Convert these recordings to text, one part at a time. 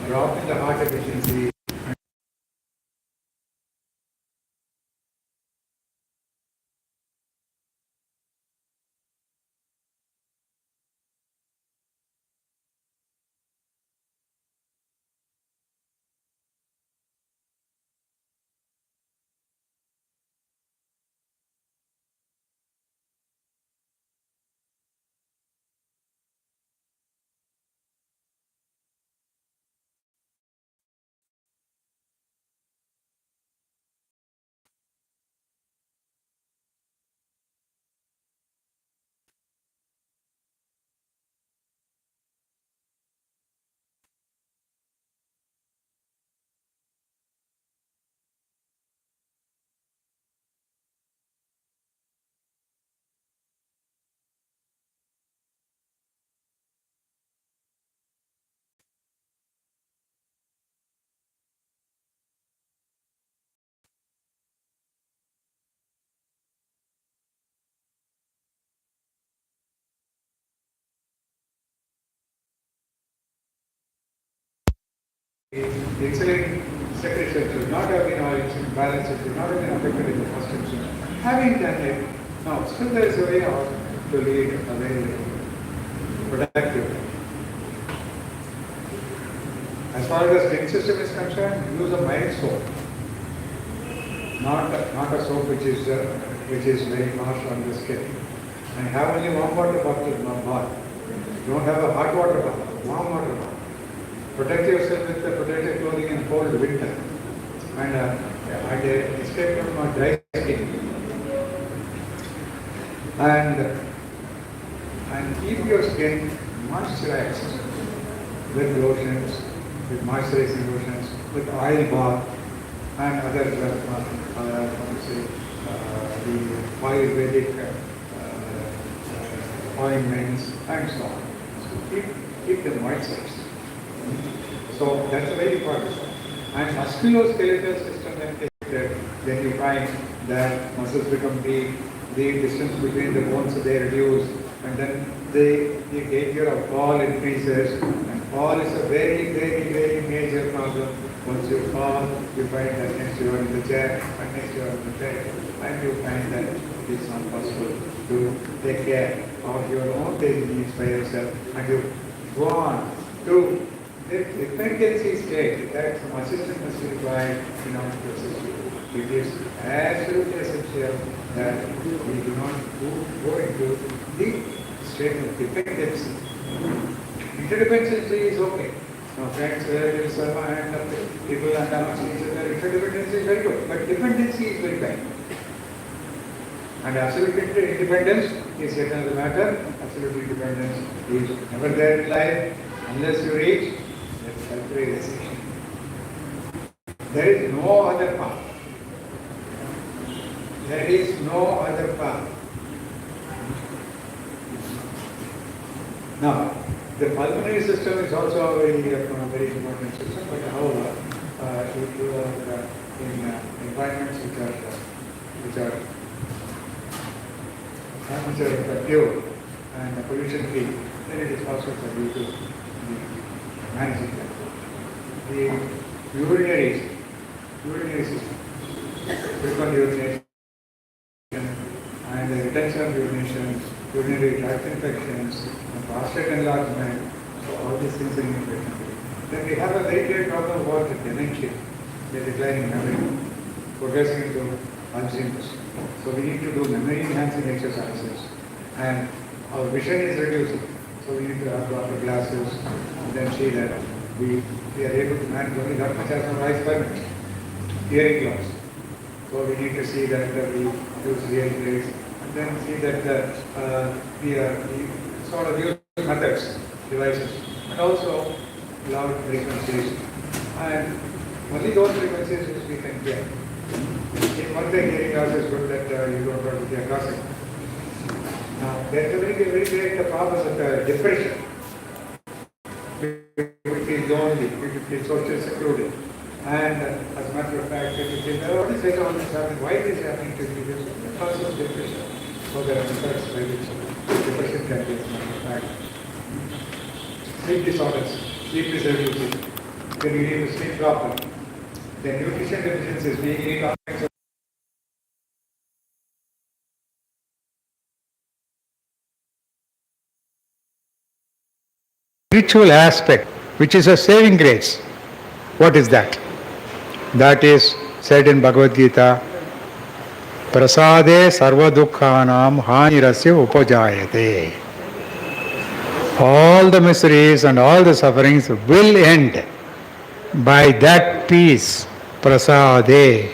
drop in the heart efficiency. The insulin secretion should not have been all insulin balance, it should not have been affected in the first insulin. Having done it, now still there is a way out to lead a very productive. As far as the skin system is concerned, use a mild soap, not a soap which is very harsh on the skin. And have only warm water bath. Don't have a hot water bath, warm water bath. Protect yourself with the protective clothing in cold winter and escape from dry skin. And keep your skin moisturized with lotions, with moisturizing lotions, with oil bath and other the Ayurvedic ointments and so on. So keep them moisturized. So that's a very important one. And musculoskeletal system, then you find that muscles become weak, the distance between the bones they reduce, and then the danger of fall increases. And fall is a very, very, very major problem. Once you fall, you find that next you are in the chair, and next you are in the bed, and you find that it is not possible to take care of your own daily needs by yourself, and you go on to the dependency state that some assistance is required in order to assist you. It is absolutely essential that we do not go into the state of dependency. Interdependency is okay. Now, friends, relatives, and people and interdependency is very good, but dependency is very bad. And absolute independence is yet another matter. Absolute independence is never there in life unless you reach self-realization. There is no other path. There is no other path. Now, the pulmonary system is also a very important system, but however, if you are in environments which are pure and pollution free, then it is possible for you to manage it. The urinary system, frequent urination and the retention of urination, urinary tract infections, and prostate enlargement, so all these things are important. Then we have a very great problem about the dementia, the declining memory, progressing into Alzheimer's. So we need to do memory enhancing exercises, and our vision is reducing. So we need to have proper glasses and then see that we are able to manage only that much as our eyes permit. Hearing loss. So we need to see that we use hearing aids and then see that we sort of use methods, devices, and also loud frequencies. And only those frequencies which we can hear. In one thing, hearing loss is good that you don't have to hear gossip. Now, there is a very great problem with depression. We feel lonely, we feel socially secluded. And as a matter of fact, if you feel, what is all this happening? Why is this happening to me? Because of depression. So there are effects by which depression can be, as a matter of fact. Sleep disorders, sleep disability, then you need to sleep properly. The nutrition deficiencies, we eat all kinds of spiritual aspect, which is a saving grace. What is that? That is said in Bhagavad Gita, Prasade sarva dukkhanam hanirasya upajayate. All the miseries and all the sufferings will end by that peace, prasade.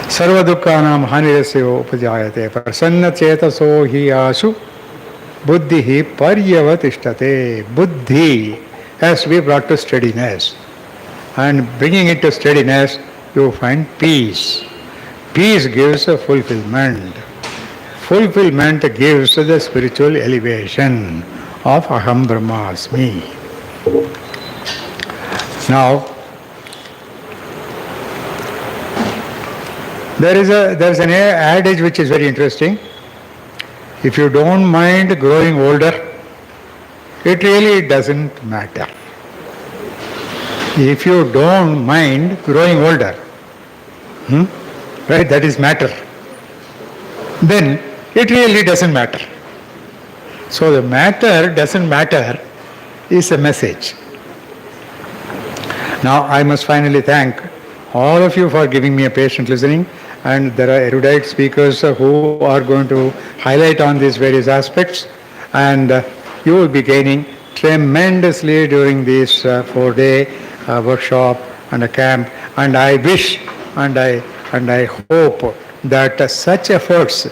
Sarva dukkhanam hanirasya upajayate. Prasanna chetaso hi ashu buddhi paryavatishtate. Buddhi has to be brought to steadiness. And bringing it to steadiness, you find peace. Peace gives a fulfillment. Fulfillment gives the spiritual elevation of Aham Brahmasmi. Now, there's an adage which is very interesting. If you don't mind growing older, it really doesn't matter. If you don't mind growing older, right, that is matter, then it really doesn't matter. So the matter doesn't matter is a message. Now I must finally thank all of you for giving me a patient listening, and there are erudite speakers who are going to highlight on these various aspects, and you will be gaining tremendously during this 4-day workshop and a camp, and I wish and I hope that such efforts,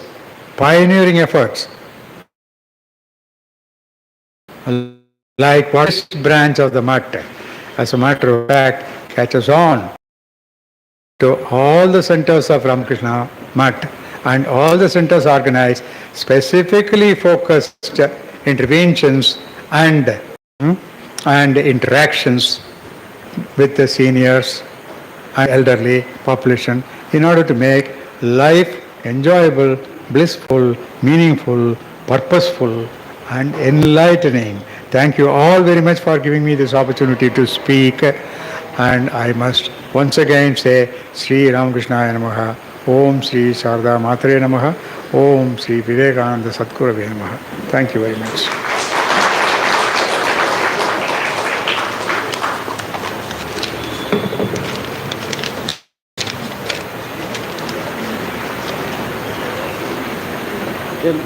pioneering efforts, like what branch of the mutt, as a matter of fact, catches on to all the centers of Ramakrishna Mutt, and all the centers organize specifically focused interventions and interactions with the seniors and elderly population in order to make life enjoyable, blissful, meaningful, purposeful, and enlightening. Thank you all very much for giving me this opportunity to speak, and I must once again say Sri Ramakrishna Namaha, Om Sri Sharda Matre Namaha, Om Sri Vivekananda Satgurave Namaha. Thank you very much.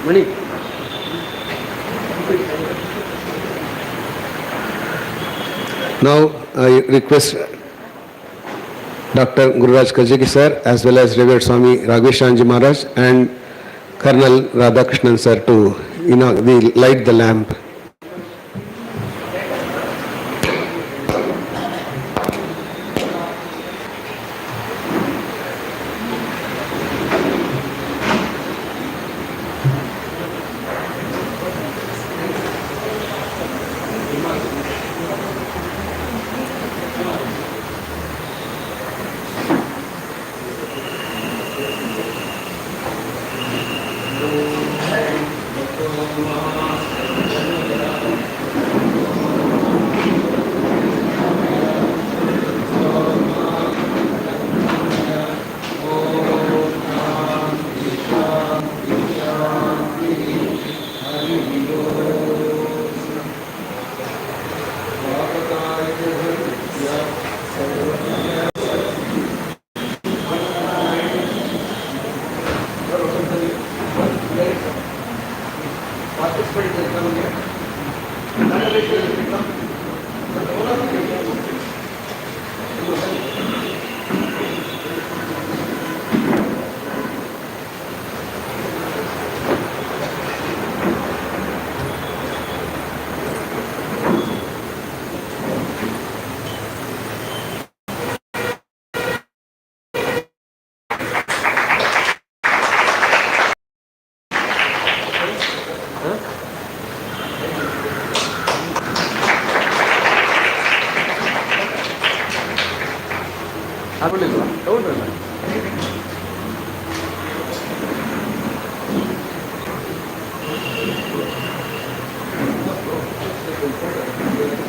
Mani. Now I request Dr. Gururaj Kajegi sir as well as Revered Swami Raghveshanji Maharaj and Colonel Radhakrishnan sir to light the lamp.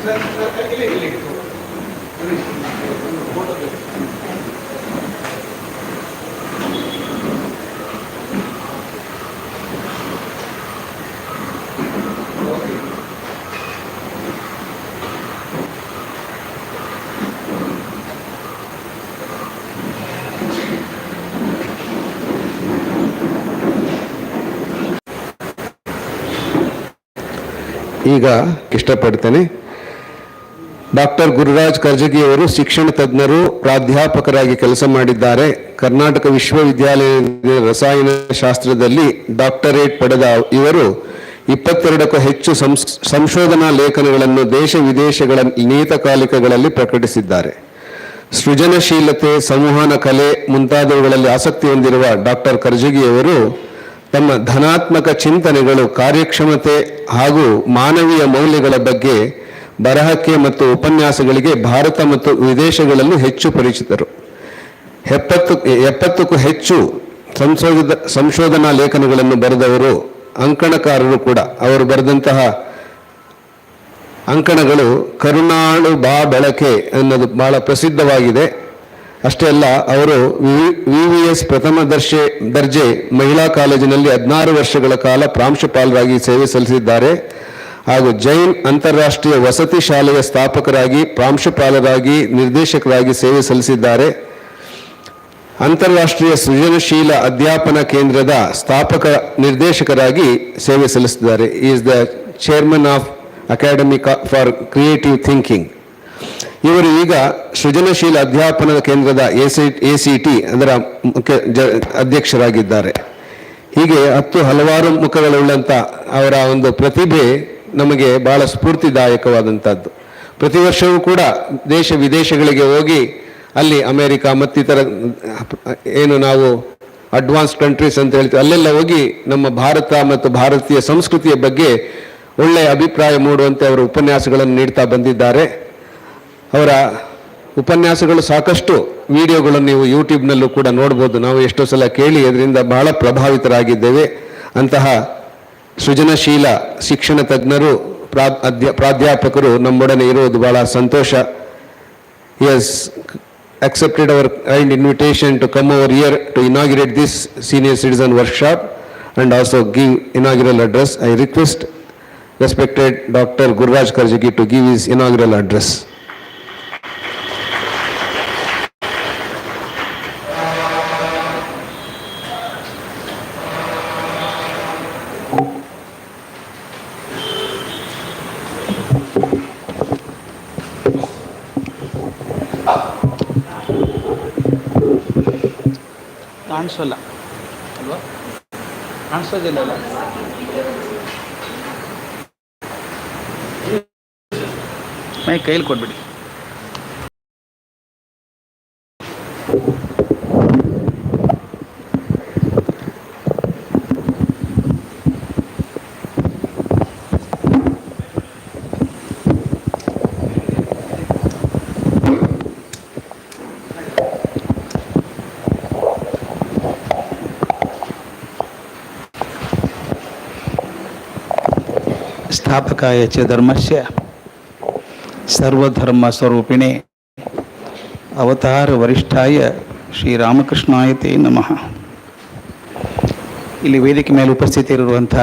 Sir, ಈಗ ಇಷ್ಟಪಡ್ತೇನೆ, doctor Gururaj ಕರ್ಜಗಿಯವರು ಶಿಕ್ಷಣ ತಜ್ಞರು, ಪ್ರಾಧ್ಯಾಪಕರಾಗಿ ಕೆಲಸ ಮಾಡಿದ್ದಾರೆ. ಕರ್ನಾಟಕ ವಿಶ್ವವಿದ್ಯಾಲಯದ ರಸಾಯನ ಶಾಸ್ತ್ರದಲ್ಲಿ doctorate ಪಡೆದ ಇವರು 22ಕ್ಕೂ ಹೆಚ್ಚು ಸಂಶೋಧನಾ ಲೇಖನಗಳನ್ನು ದೇಶ ವಿದೇಶಗಳ ನಿಯತಕಾಲಿಕಗಳಲ್ಲಿ ಪ್ರಕಟಿಸಿದ್ದಾರೆ. ಸೃಜನಶೀಲತೆ, ಸಂವಹನ ಕಲೆ ಮುಂತಾದವುಗಳಲ್ಲಿ ಆಸಕ್ತಿ ಹೊಂದಿರುವ ಡಾಕ್ಟರ್ ಕರ್ಜಗಿಯವರು ತಮ್ಮ ಧನಾತ್ಮಕ ಚಿಂತನೆಗಳು, ಕಾರ್ಯಕ್ಷಮತೆ ಹಾಗೂ ಮಾನವೀಯ ಮೌಲ್ಯಗಳ ಬಗ್ಗೆ ಬರಹಕ್ಕೆ ಮತ್ತು ಉಪನ್ಯಾಸಗಳಿಗೆ ಭಾರತ ಮತ್ತು ವಿದೇಶಗಳಲ್ಲೂ ಹೆಚ್ಚು ಪರಿಚಿತರು. 70ಕ್ಕೂ ಹೆಚ್ಚು ಸಂಶೋಧನಾ ಲೇಖನಗಳನ್ನು ಬರೆದವರು, ಅಂಕಣಕಾರರು ಕೂಡ. ಅವರು ಬರೆದಂತಹ ಅಂಕಣಗಳು ಕರುಣಾಳು ಬಾ ಬೆಳಕೆ ಅನ್ನೋದು ಬಹಳ ಪ್ರಸಿದ್ಧವಾಗಿದೆ. ಅಷ್ಟೇ ಅಲ್ಲ, ಅವರು VVS ಪ್ರಥಮ ದರ್ಜೆ ಮಹಿಳಾ ಕಾಲೇಜಿನಲ್ಲಿ 16 ವರ್ಷಗಳ ಕಾಲ ಪ್ರಾಂಶುಪಾಲರಾಗಿ ಸೇವೆ ಸಲ್ಲಿಸಿದ್ದಾರೆ. ಹಾಗೂ ಜೈನ್ ಅಂತಾರಾಷ್ಟ್ರೀಯ ವಸತಿ ಶಾಲೆಯ ಸ್ಥಾಪಕರಾಗಿ, ಪ್ರಾಂಶುಪಾಲರಾಗಿ, ನಿರ್ದೇಶಕರಾಗಿ ಸೇವೆ ಸಲ್ಲಿಸಿದ್ದಾರೆ. ಅಂತಾರಾಷ್ಟ್ರೀಯ ಸೃಜನಶೀಲ ಅಧ್ಯಾಪನ ಕೇಂದ್ರದ ಸ್ಥಾಪಕ ನಿರ್ದೇಶಕರಾಗಿ ಸೇವೆ ಸಲ್ಲಿಸಿದ್ದಾರೆ. Is the chairman of academy for creative thinking. ಇವರು ಈಗ ಸೃಜನಶೀಲ ಅಧ್ಯಾಪನ ಕೇಂದ್ರದ ACT ಅದರ ಅಧ್ಯಕ್ಷರಾಗಿದ್ದಾರೆ. ಹೀಗೆ ಹಲವಾರು ಮುಖಗಳುಳ್ಳಂಥ ಅವರ ಒಂದು ಪ್ರತಿಭೆ ನಮಗೆ ಬಹಳ ಸ್ಫೂರ್ತಿದಾಯಕವಾದಂಥದ್ದು. ಪ್ರತಿ ವರ್ಷವೂ ಕೂಡ ದೇಶ ವಿದೇಶಗಳಿಗೆ ಹೋಗಿ ಅಲ್ಲಿ ಅಮೇರಿಕ ಮತ್ತಿತರ ಏನು ನಾವು ಅಡ್ವಾನ್ಸ್ ಕಂಟ್ರೀಸ್ ಅಂತ ಹೇಳ್ತೀವಿ, ಅಲ್ಲೆಲ್ಲ ಹೋಗಿ ನಮ್ಮ ಭಾರತ ಮತ್ತು ಭಾರತೀಯ ಸಂಸ್ಕೃತಿಯ ಬಗ್ಗೆ ಒಳ್ಳೆಯ ಅಭಿಪ್ರಾಯ ಮೂಡುವಂತೆ ಅವರು ಉಪನ್ಯಾಸಗಳನ್ನು ನೀಡ್ತಾ ಬಂದಿದ್ದಾರೆ. ಅವರ ಉಪನ್ಯಾಸಗಳು ಸಾಕಷ್ಟು ವಿಡಿಯೋಗಳನ್ನು ನೀವು ಯೂಟ್ಯೂಬ್ನಲ್ಲೂ ಕೂಡ ನೋಡ್ಬೋದು. ನಾವು ಎಷ್ಟೋ ಸಲ ಕೇಳಿ ಅದರಿಂದ ಬಹಳ ಪ್ರಭಾವಿತರಾಗಿದ್ದೇವೆ. ಅಂತಹ ಸೃಜನಶೀಲ ಶಿಕ್ಷಣ ತಜ್ಞರು, ಪ್ರಾಧ್ಯಾಪಕರು ನಮ್ಮೊಡನೆ ಇರುವುದು ಬಹಳ ಸಂತೋಷ. He has accepted our kind invitation to come over here to inaugurate this senior citizen workshop and also give inaugural address. I request respected Dr. Gururaj Karjagi to give his inaugural address. ಕಾಣಿಸೋಲ್ಲ ಅಲ್ವಾ? ಕಾಣಿಸೋದಿಲ್ಲ. ಮೈ ಕೈಲಿ ಕೊಟ್ಬಿಡಿ. ಸ್ಥಾಪಕಾಯ ಚ ಧರ್ಮಸ್ಯ ಸರ್ವಧರ್ಮ ಸ್ವರೂಪಿಣೆ ಅವತಾರ ವರಿಷ್ಠಾಯ ಶ್ರೀರಾಮಕೃಷ್ಣಾಯ ತೇ ನಮಃ. ಇಲ್ಲಿ ವೇದಿಕೆ ಮೇಲೆ ಉಪಸ್ಥಿತರಿರುವಂಥ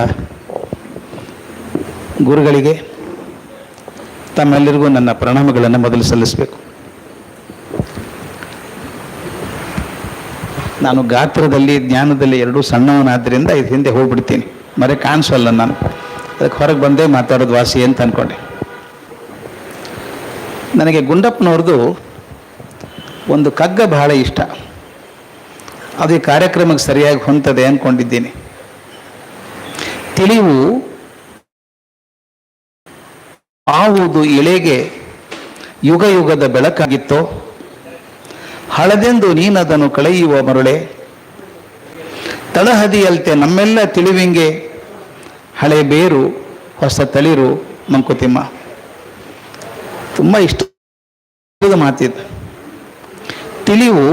ಗುರುಗಳಿಗೆ ತಮ್ಮೆಲ್ಲರಿಗೂ ನನ್ನ ಪ್ರಣಾಮಗಳನ್ನು ಮೊದಲು ಸಲ್ಲಿಸಬೇಕು. ನಾನು ಗಾತ್ರದಲ್ಲಿ ಜ್ಞಾನದಲ್ಲಿ ಎರಡೂ ಸಣ್ಣವನಾದ್ದರಿಂದ ಇದು ಹಿಂದೆ ಹೋಗ್ಬಿಡ್ತೀನಿ, ಮರೆ ಕಾಣಿಸೋಲ್ಲ. ನಾನು ಅದಕ್ಕೆ ಹೊರಗೆ ಬಂದೇ ಮಾತಾಡೋದು ವಾಸಿ ಅಂತ ಅಂದ್ಕೊಂಡೆ. ನನಗೆ ಗುಂಡಪ್ಪನವ್ರದ್ದು ಒಂದು ಕಗ್ಗ ಬಹಳ ಇಷ್ಟ. ಅದು ಈ ಕಾರ್ಯಕ್ರಮಕ್ಕೆ ಸರಿಯಾಗಿ ಹೊಂತದೆ ಅಂದ್ಕೊಂಡಿದ್ದೀನಿ. ತಿಳಿವು ಆವುದು ಇಳೆಗೆ ಯುಗ ಯುಗದ ಬೆಳಕಾಗಿತ್ತೋ, ಹಳದೆಂದು ನೀನದನ್ನು ಕಳೆಯುವ ಮರುಳೆ, ತಳಹದಿಯಲ್ತೆ ನಮ್ಮೆಲ್ಲ ತಿಳಿವಿಂಗೆ ಹಳೆ ಬೇರು ಹೊಸ ತಳಿರು ಮಂಕುತಿಮ್ಮ. ತುಂಬ ಇಷ್ಟದ ಮಾತಿದ್ದು. ತಿಳಿವು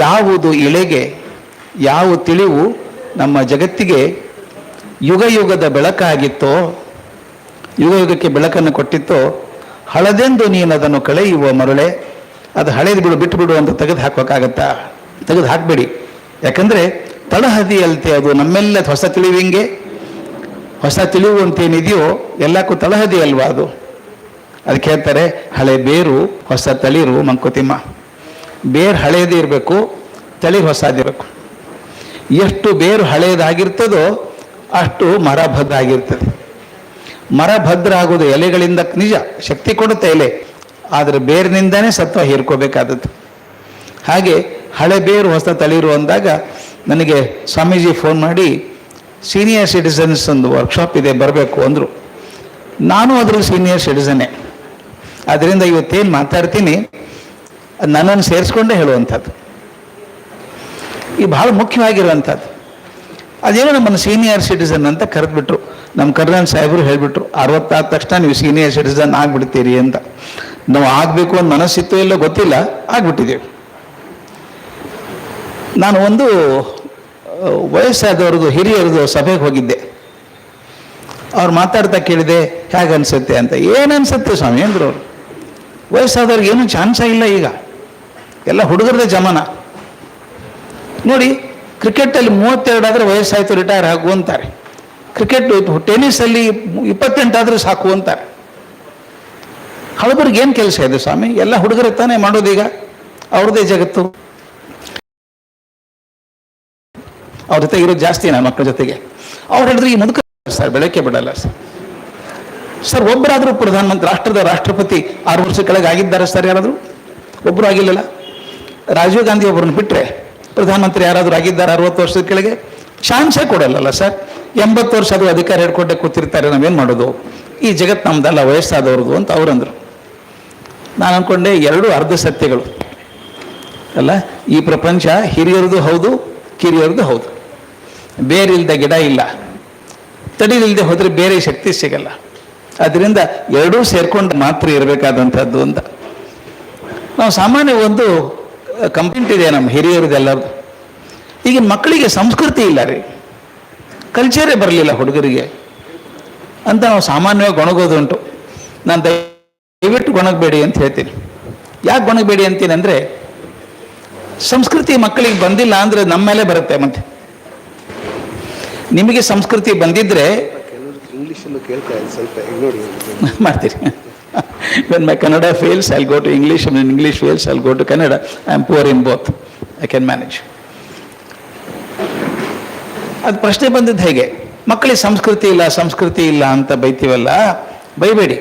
ಯಾವುದು ಇಳೆಗೆ, ಯಾವ ತಿಳಿವು ನಮ್ಮ ಜಗತ್ತಿಗೆ ಯುಗ ಯುಗದ ಬೆಳಕಾಗಿತ್ತೋ, ಯುಗ ಯುಗಕ್ಕೆ ಬೆಳಕನ್ನು ಕೊಟ್ಟಿತ್ತೋ, ಹಳದೆಂದು ನೀನು ಅದನ್ನು ಕಳೆಯುವ ಮರಳೆ, ಅದು ಹಳೇದು ಬಿಡು ಬಿಟ್ಟು ಬಿಡು ಅಂತ ತೆಗೆದು ಹಾಕೋಕ್ಕಾಗತ್ತಾ? ತೆಗೆದು ಹಾಕಬೇಡಿ. ಯಾಕಂದರೆ ತಳಹದಿಯಲ್ತೆ ಅದು ನಮ್ಮೆಲ್ಲ ಹೊಸ ತಿಳಿವಿಂಗೆ, ಹೊಸ ತಿಳಿವು ಅಂತೇನಿದೆಯೋ ಎಲ್ಲಕ್ಕೂ ತಳಹದಿ ಅಲ್ವಾ ಅದು. ಅದಕ್ಕೆ ಹೇಳ್ತಾರೆ ಹಳೆ ಬೇರು ಹೊಸ ತಳಿರು ಮಂಕುತಿಮ್ಮ. ಬೇರು ಹಳೇದು ಇರಬೇಕು, ತಳಿರು ಹೊಸದಿರಬೇಕು. ಎಷ್ಟು ಬೇರು ಹಳೇದಾಗಿರ್ತದೋ ಅಷ್ಟು ಮರ ಭದ್ರ ಆಗಿರ್ತದೆ. ಮರ ಭದ್ರ ಆಗೋದು ಎಲೆಗಳಿಂದ ನಿಜ, ಶಕ್ತಿ ಕೊಡುತ್ತೆ ಎಲೆ, ಆದರೆ ಬೇರಿನಿಂದನೇ ಸತ್ವ ಹೀರ್ಕೋಬೇಕಾದದ್ದು. ಹಾಗೆ ಹಳೆ ಬೇರು ಹೊಸ ತಳಿರು ಅಂದಾಗ ನನಗೆ ಸ್ವಾಮೀಜಿ ಫೋನ್ ಮಾಡಿ ಸೀನಿಯರ್ ಸಿಟಿಸನ್ಸ್ ಒಂದು ವರ್ಕ್ಶಾಪ್ ಇದೆ ಬರಬೇಕು ಅಂದರು. ನಾನು ಅದ್ರಲ್ಲಿ ಸೀನಿಯರ್ ಸಿಟಿಸನ್ನೇ. ಅದರಿಂದ ಇವತ್ತೇನು ಮಾತಾಡ್ತೀನಿ ಅದು ನನ್ನನ್ನು ಸೇರಿಸ್ಕೊಂಡೇ ಹೇಳುವಂಥದ್ದು. ಈ ಬಹಳ ಮುಖ್ಯವಾಗಿರುವಂಥದ್ದು. ಅದೇನೋ ನಮ್ಮನ್ನು ಸೀನಿಯರ್ ಸಿಟಿಸನ್ ಅಂತ ಕರೆದ್ಬಿಟ್ರು. ನಮ್ಮ ಕರ್ನಲ್ ಸಾಹೇಬರು ಹೇಳಿಬಿಟ್ರು 60 ಆದ ತಕ್ಷಣ ನೀವು ಸೀನಿಯರ್ ಸಿಟಿಸನ್ ಆಗಿಬಿಡ್ತೀರಿ ಅಂತ. ನಾವು ಆಗಬೇಕು ಅಂತ ಮನಸ್ಸಿತ್ತು ಎಲ್ಲೋ ಗೊತ್ತಿಲ್ಲ, ಆಗಿಬಿಟ್ಟಿದ್ದೇವೆ. ನಾನು ಒಂದು ವಯಸ್ಸಾದವ್ರದ್ದು ಹಿರಿಯರದು ಸಭೆಗೆ ಹೋಗಿದ್ದೆ. ಅವ್ರು ಮಾತಾಡ್ತಾ ಕೇಳಿದೆ ಹೇಗೆ ಅನಿಸುತ್ತೆ ಅಂತ. ಏನು ಅನಿಸುತ್ತೆ ಸ್ವಾಮಿ ಅಂದರು ಅವರು. ವಯಸ್ಸಾದವ್ರಿಗೆ ಏನೂ ಚಾನ್ಸೇ ಇಲ್ಲ ಈಗ, ಎಲ್ಲ ಹುಡುಗರದೇ ಜಮಾನ. ನೋಡಿ, ಕ್ರಿಕೆಟಲ್ಲಿ 32 ಆದರೆ ವಯಸ್ಸಾಯಿತು ರಿಟೈರ್ ಆಗು ಅಂತಾರೆ. ಟೆನ್ನಿಸಲ್ಲಿ 28 ಆದರೂ ಸಾಕು ಅಂತಾರೆ. ಹಳಬರಿಗೆ ಏನು ಕೆಲಸ ಇದೆ ಸ್ವಾಮಿ? ಎಲ್ಲ ಹುಡುಗರೇ ತಾನೇ ಮಾಡೋದೀಗ, ಅವ್ರದ್ದೇ ಜಗತ್ತು. ಅವ್ರ ಜೊತೆ ಇರೋದು ಜಾಸ್ತಿ ನನ್ನ ಮಕ್ಕಳ ಜೊತೆಗೆ. ಅವ್ರು ಹೇಳಿದ್ರೆ ಈ ಮುದುಕ ಸರ್ ಬೆಳಕೆ ಬಿಡಲ್ಲ ಸರ್. ಒಬ್ಬರಾದರೂ ಪ್ರಧಾನಮಂತ್ರಿ, ರಾಷ್ಟ್ರದ ರಾಷ್ಟ್ರಪತಿ 6 ವರ್ಷ ಕೆಳಗೆ ಆಗಿದ್ದಾರೆ ಸರ್? ಯಾರಾದರೂ ಒಬ್ಬರು ಆಗಿಲ್ಲಲ್ಲ. ರಾಜೀವ್ ಗಾಂಧಿ ಒಬ್ಬರನ್ನು ಬಿಟ್ಟರೆ ಪ್ರಧಾನಮಂತ್ರಿ ಯಾರಾದರೂ ಆಗಿದ್ದಾರೆ 60 ವರ್ಷದ ಕೆಳಗೆ? ಚಾನ್ಸೇ ಕೊಡಲ್ಲ ಸರ್. 80 ವರ್ಷ ಅದು ಅಧಿಕಾರ ಹಿಡ್ಕೊಂಡೆ ಕೂತಿರ್ತಾರೆ, ನಾವೇನು ಮಾಡೋದು? ಈ ಜಗತ್ತು ನಮ್ದಲ್ಲ, ವಯಸ್ಸಾದವ್ರದ್ದು ಅಂತ ಅವರಂದರು. ನಾನು ಅಂದ್ಕೊಂಡೆ ಎರಡು ಅರ್ಧ ಸತ್ಯಗಳು ಅಲ್ಲ. ಈ ಪ್ರಪಂಚ ಹಿರಿಯರದು ಹೌದು, ಕಿರಿಯರದು ಹೌದು. ಬೇರಿಲ್ಲದೆ ಗಿಡ ಇಲ್ಲ, ತಡಿಲಿಲ್ಲದೆ ಹೋದರೆ ಬೇರೆ ಶಕ್ತಿ ಸಿಗಲ್ಲ. ಅದರಿಂದ ಎರಡೂ ಸೇರ್ಕೊಂಡು ಮಾತ್ರ ಇರಬೇಕಾದಂಥದ್ದು ಅಂತ. ನಾವು ಸಾಮಾನ್ಯ ಒಂದು ಕಂಪ್ಲೇಂಟ್ ಇದೆ ನಮ್ಮ ಹಿರಿಯರದೆಲ್ಲರದು. ಈಗಿನ ಮಕ್ಕಳಿಗೆ ಸಂಸ್ಕೃತಿ ಇಲ್ಲ ರೀ, ಕಲ್ಚರೇ ಬರಲಿಲ್ಲ ಹುಡುಗರಿಗೆ ಅಂತ ನಾವು ಸಾಮಾನ್ಯವಾಗಿ ಗೊಣಗೋದುಂಟು. ನಾನು ದಯವಿಟ್ಟು ಗೊಣಗಬೇಡಿ ಅಂತ ಹೇಳ್ತೀನಿ. ಯಾಕೆ ಗೊಣಗಬೇಡಿ ಅಂತೀನಿ ಅಂದರೆ, ಸಂಸ್ಕೃತಿ ಮಕ್ಕಳಿಗೆ ಬಂದಿಲ್ಲ ಅಂದರೆ ನಮ್ಮ ಮೇಲೆ ಬರುತ್ತೆ. ಮತ್ತೆ ನಿಮಗೆ ಸಂಸ್ಕೃತಿ ಬಂದಿದ್ರೆ ಇಂಗ್ಲೀಷಲ್ಲೂ ಕೇಳ್ತಾ ಸ್ವಲ್ಪ ಮಾಡ್ತೀರಿ. When my Kannada fails, I'll go to English. When English fails, I'll go to Kannada. I am poor in both. I can manage. ಅದು ಪ್ರಶ್ನೆ ಬಂದಿದ್ದು ಹೇಗೆ? ಮಕ್ಕಳಿಗೆ ಸಂಸ್ಕೃತಿ ಇಲ್ಲ ಅಂತ ಬೈತೀವಲ್ಲ, ಬೈಬೇಡಿ.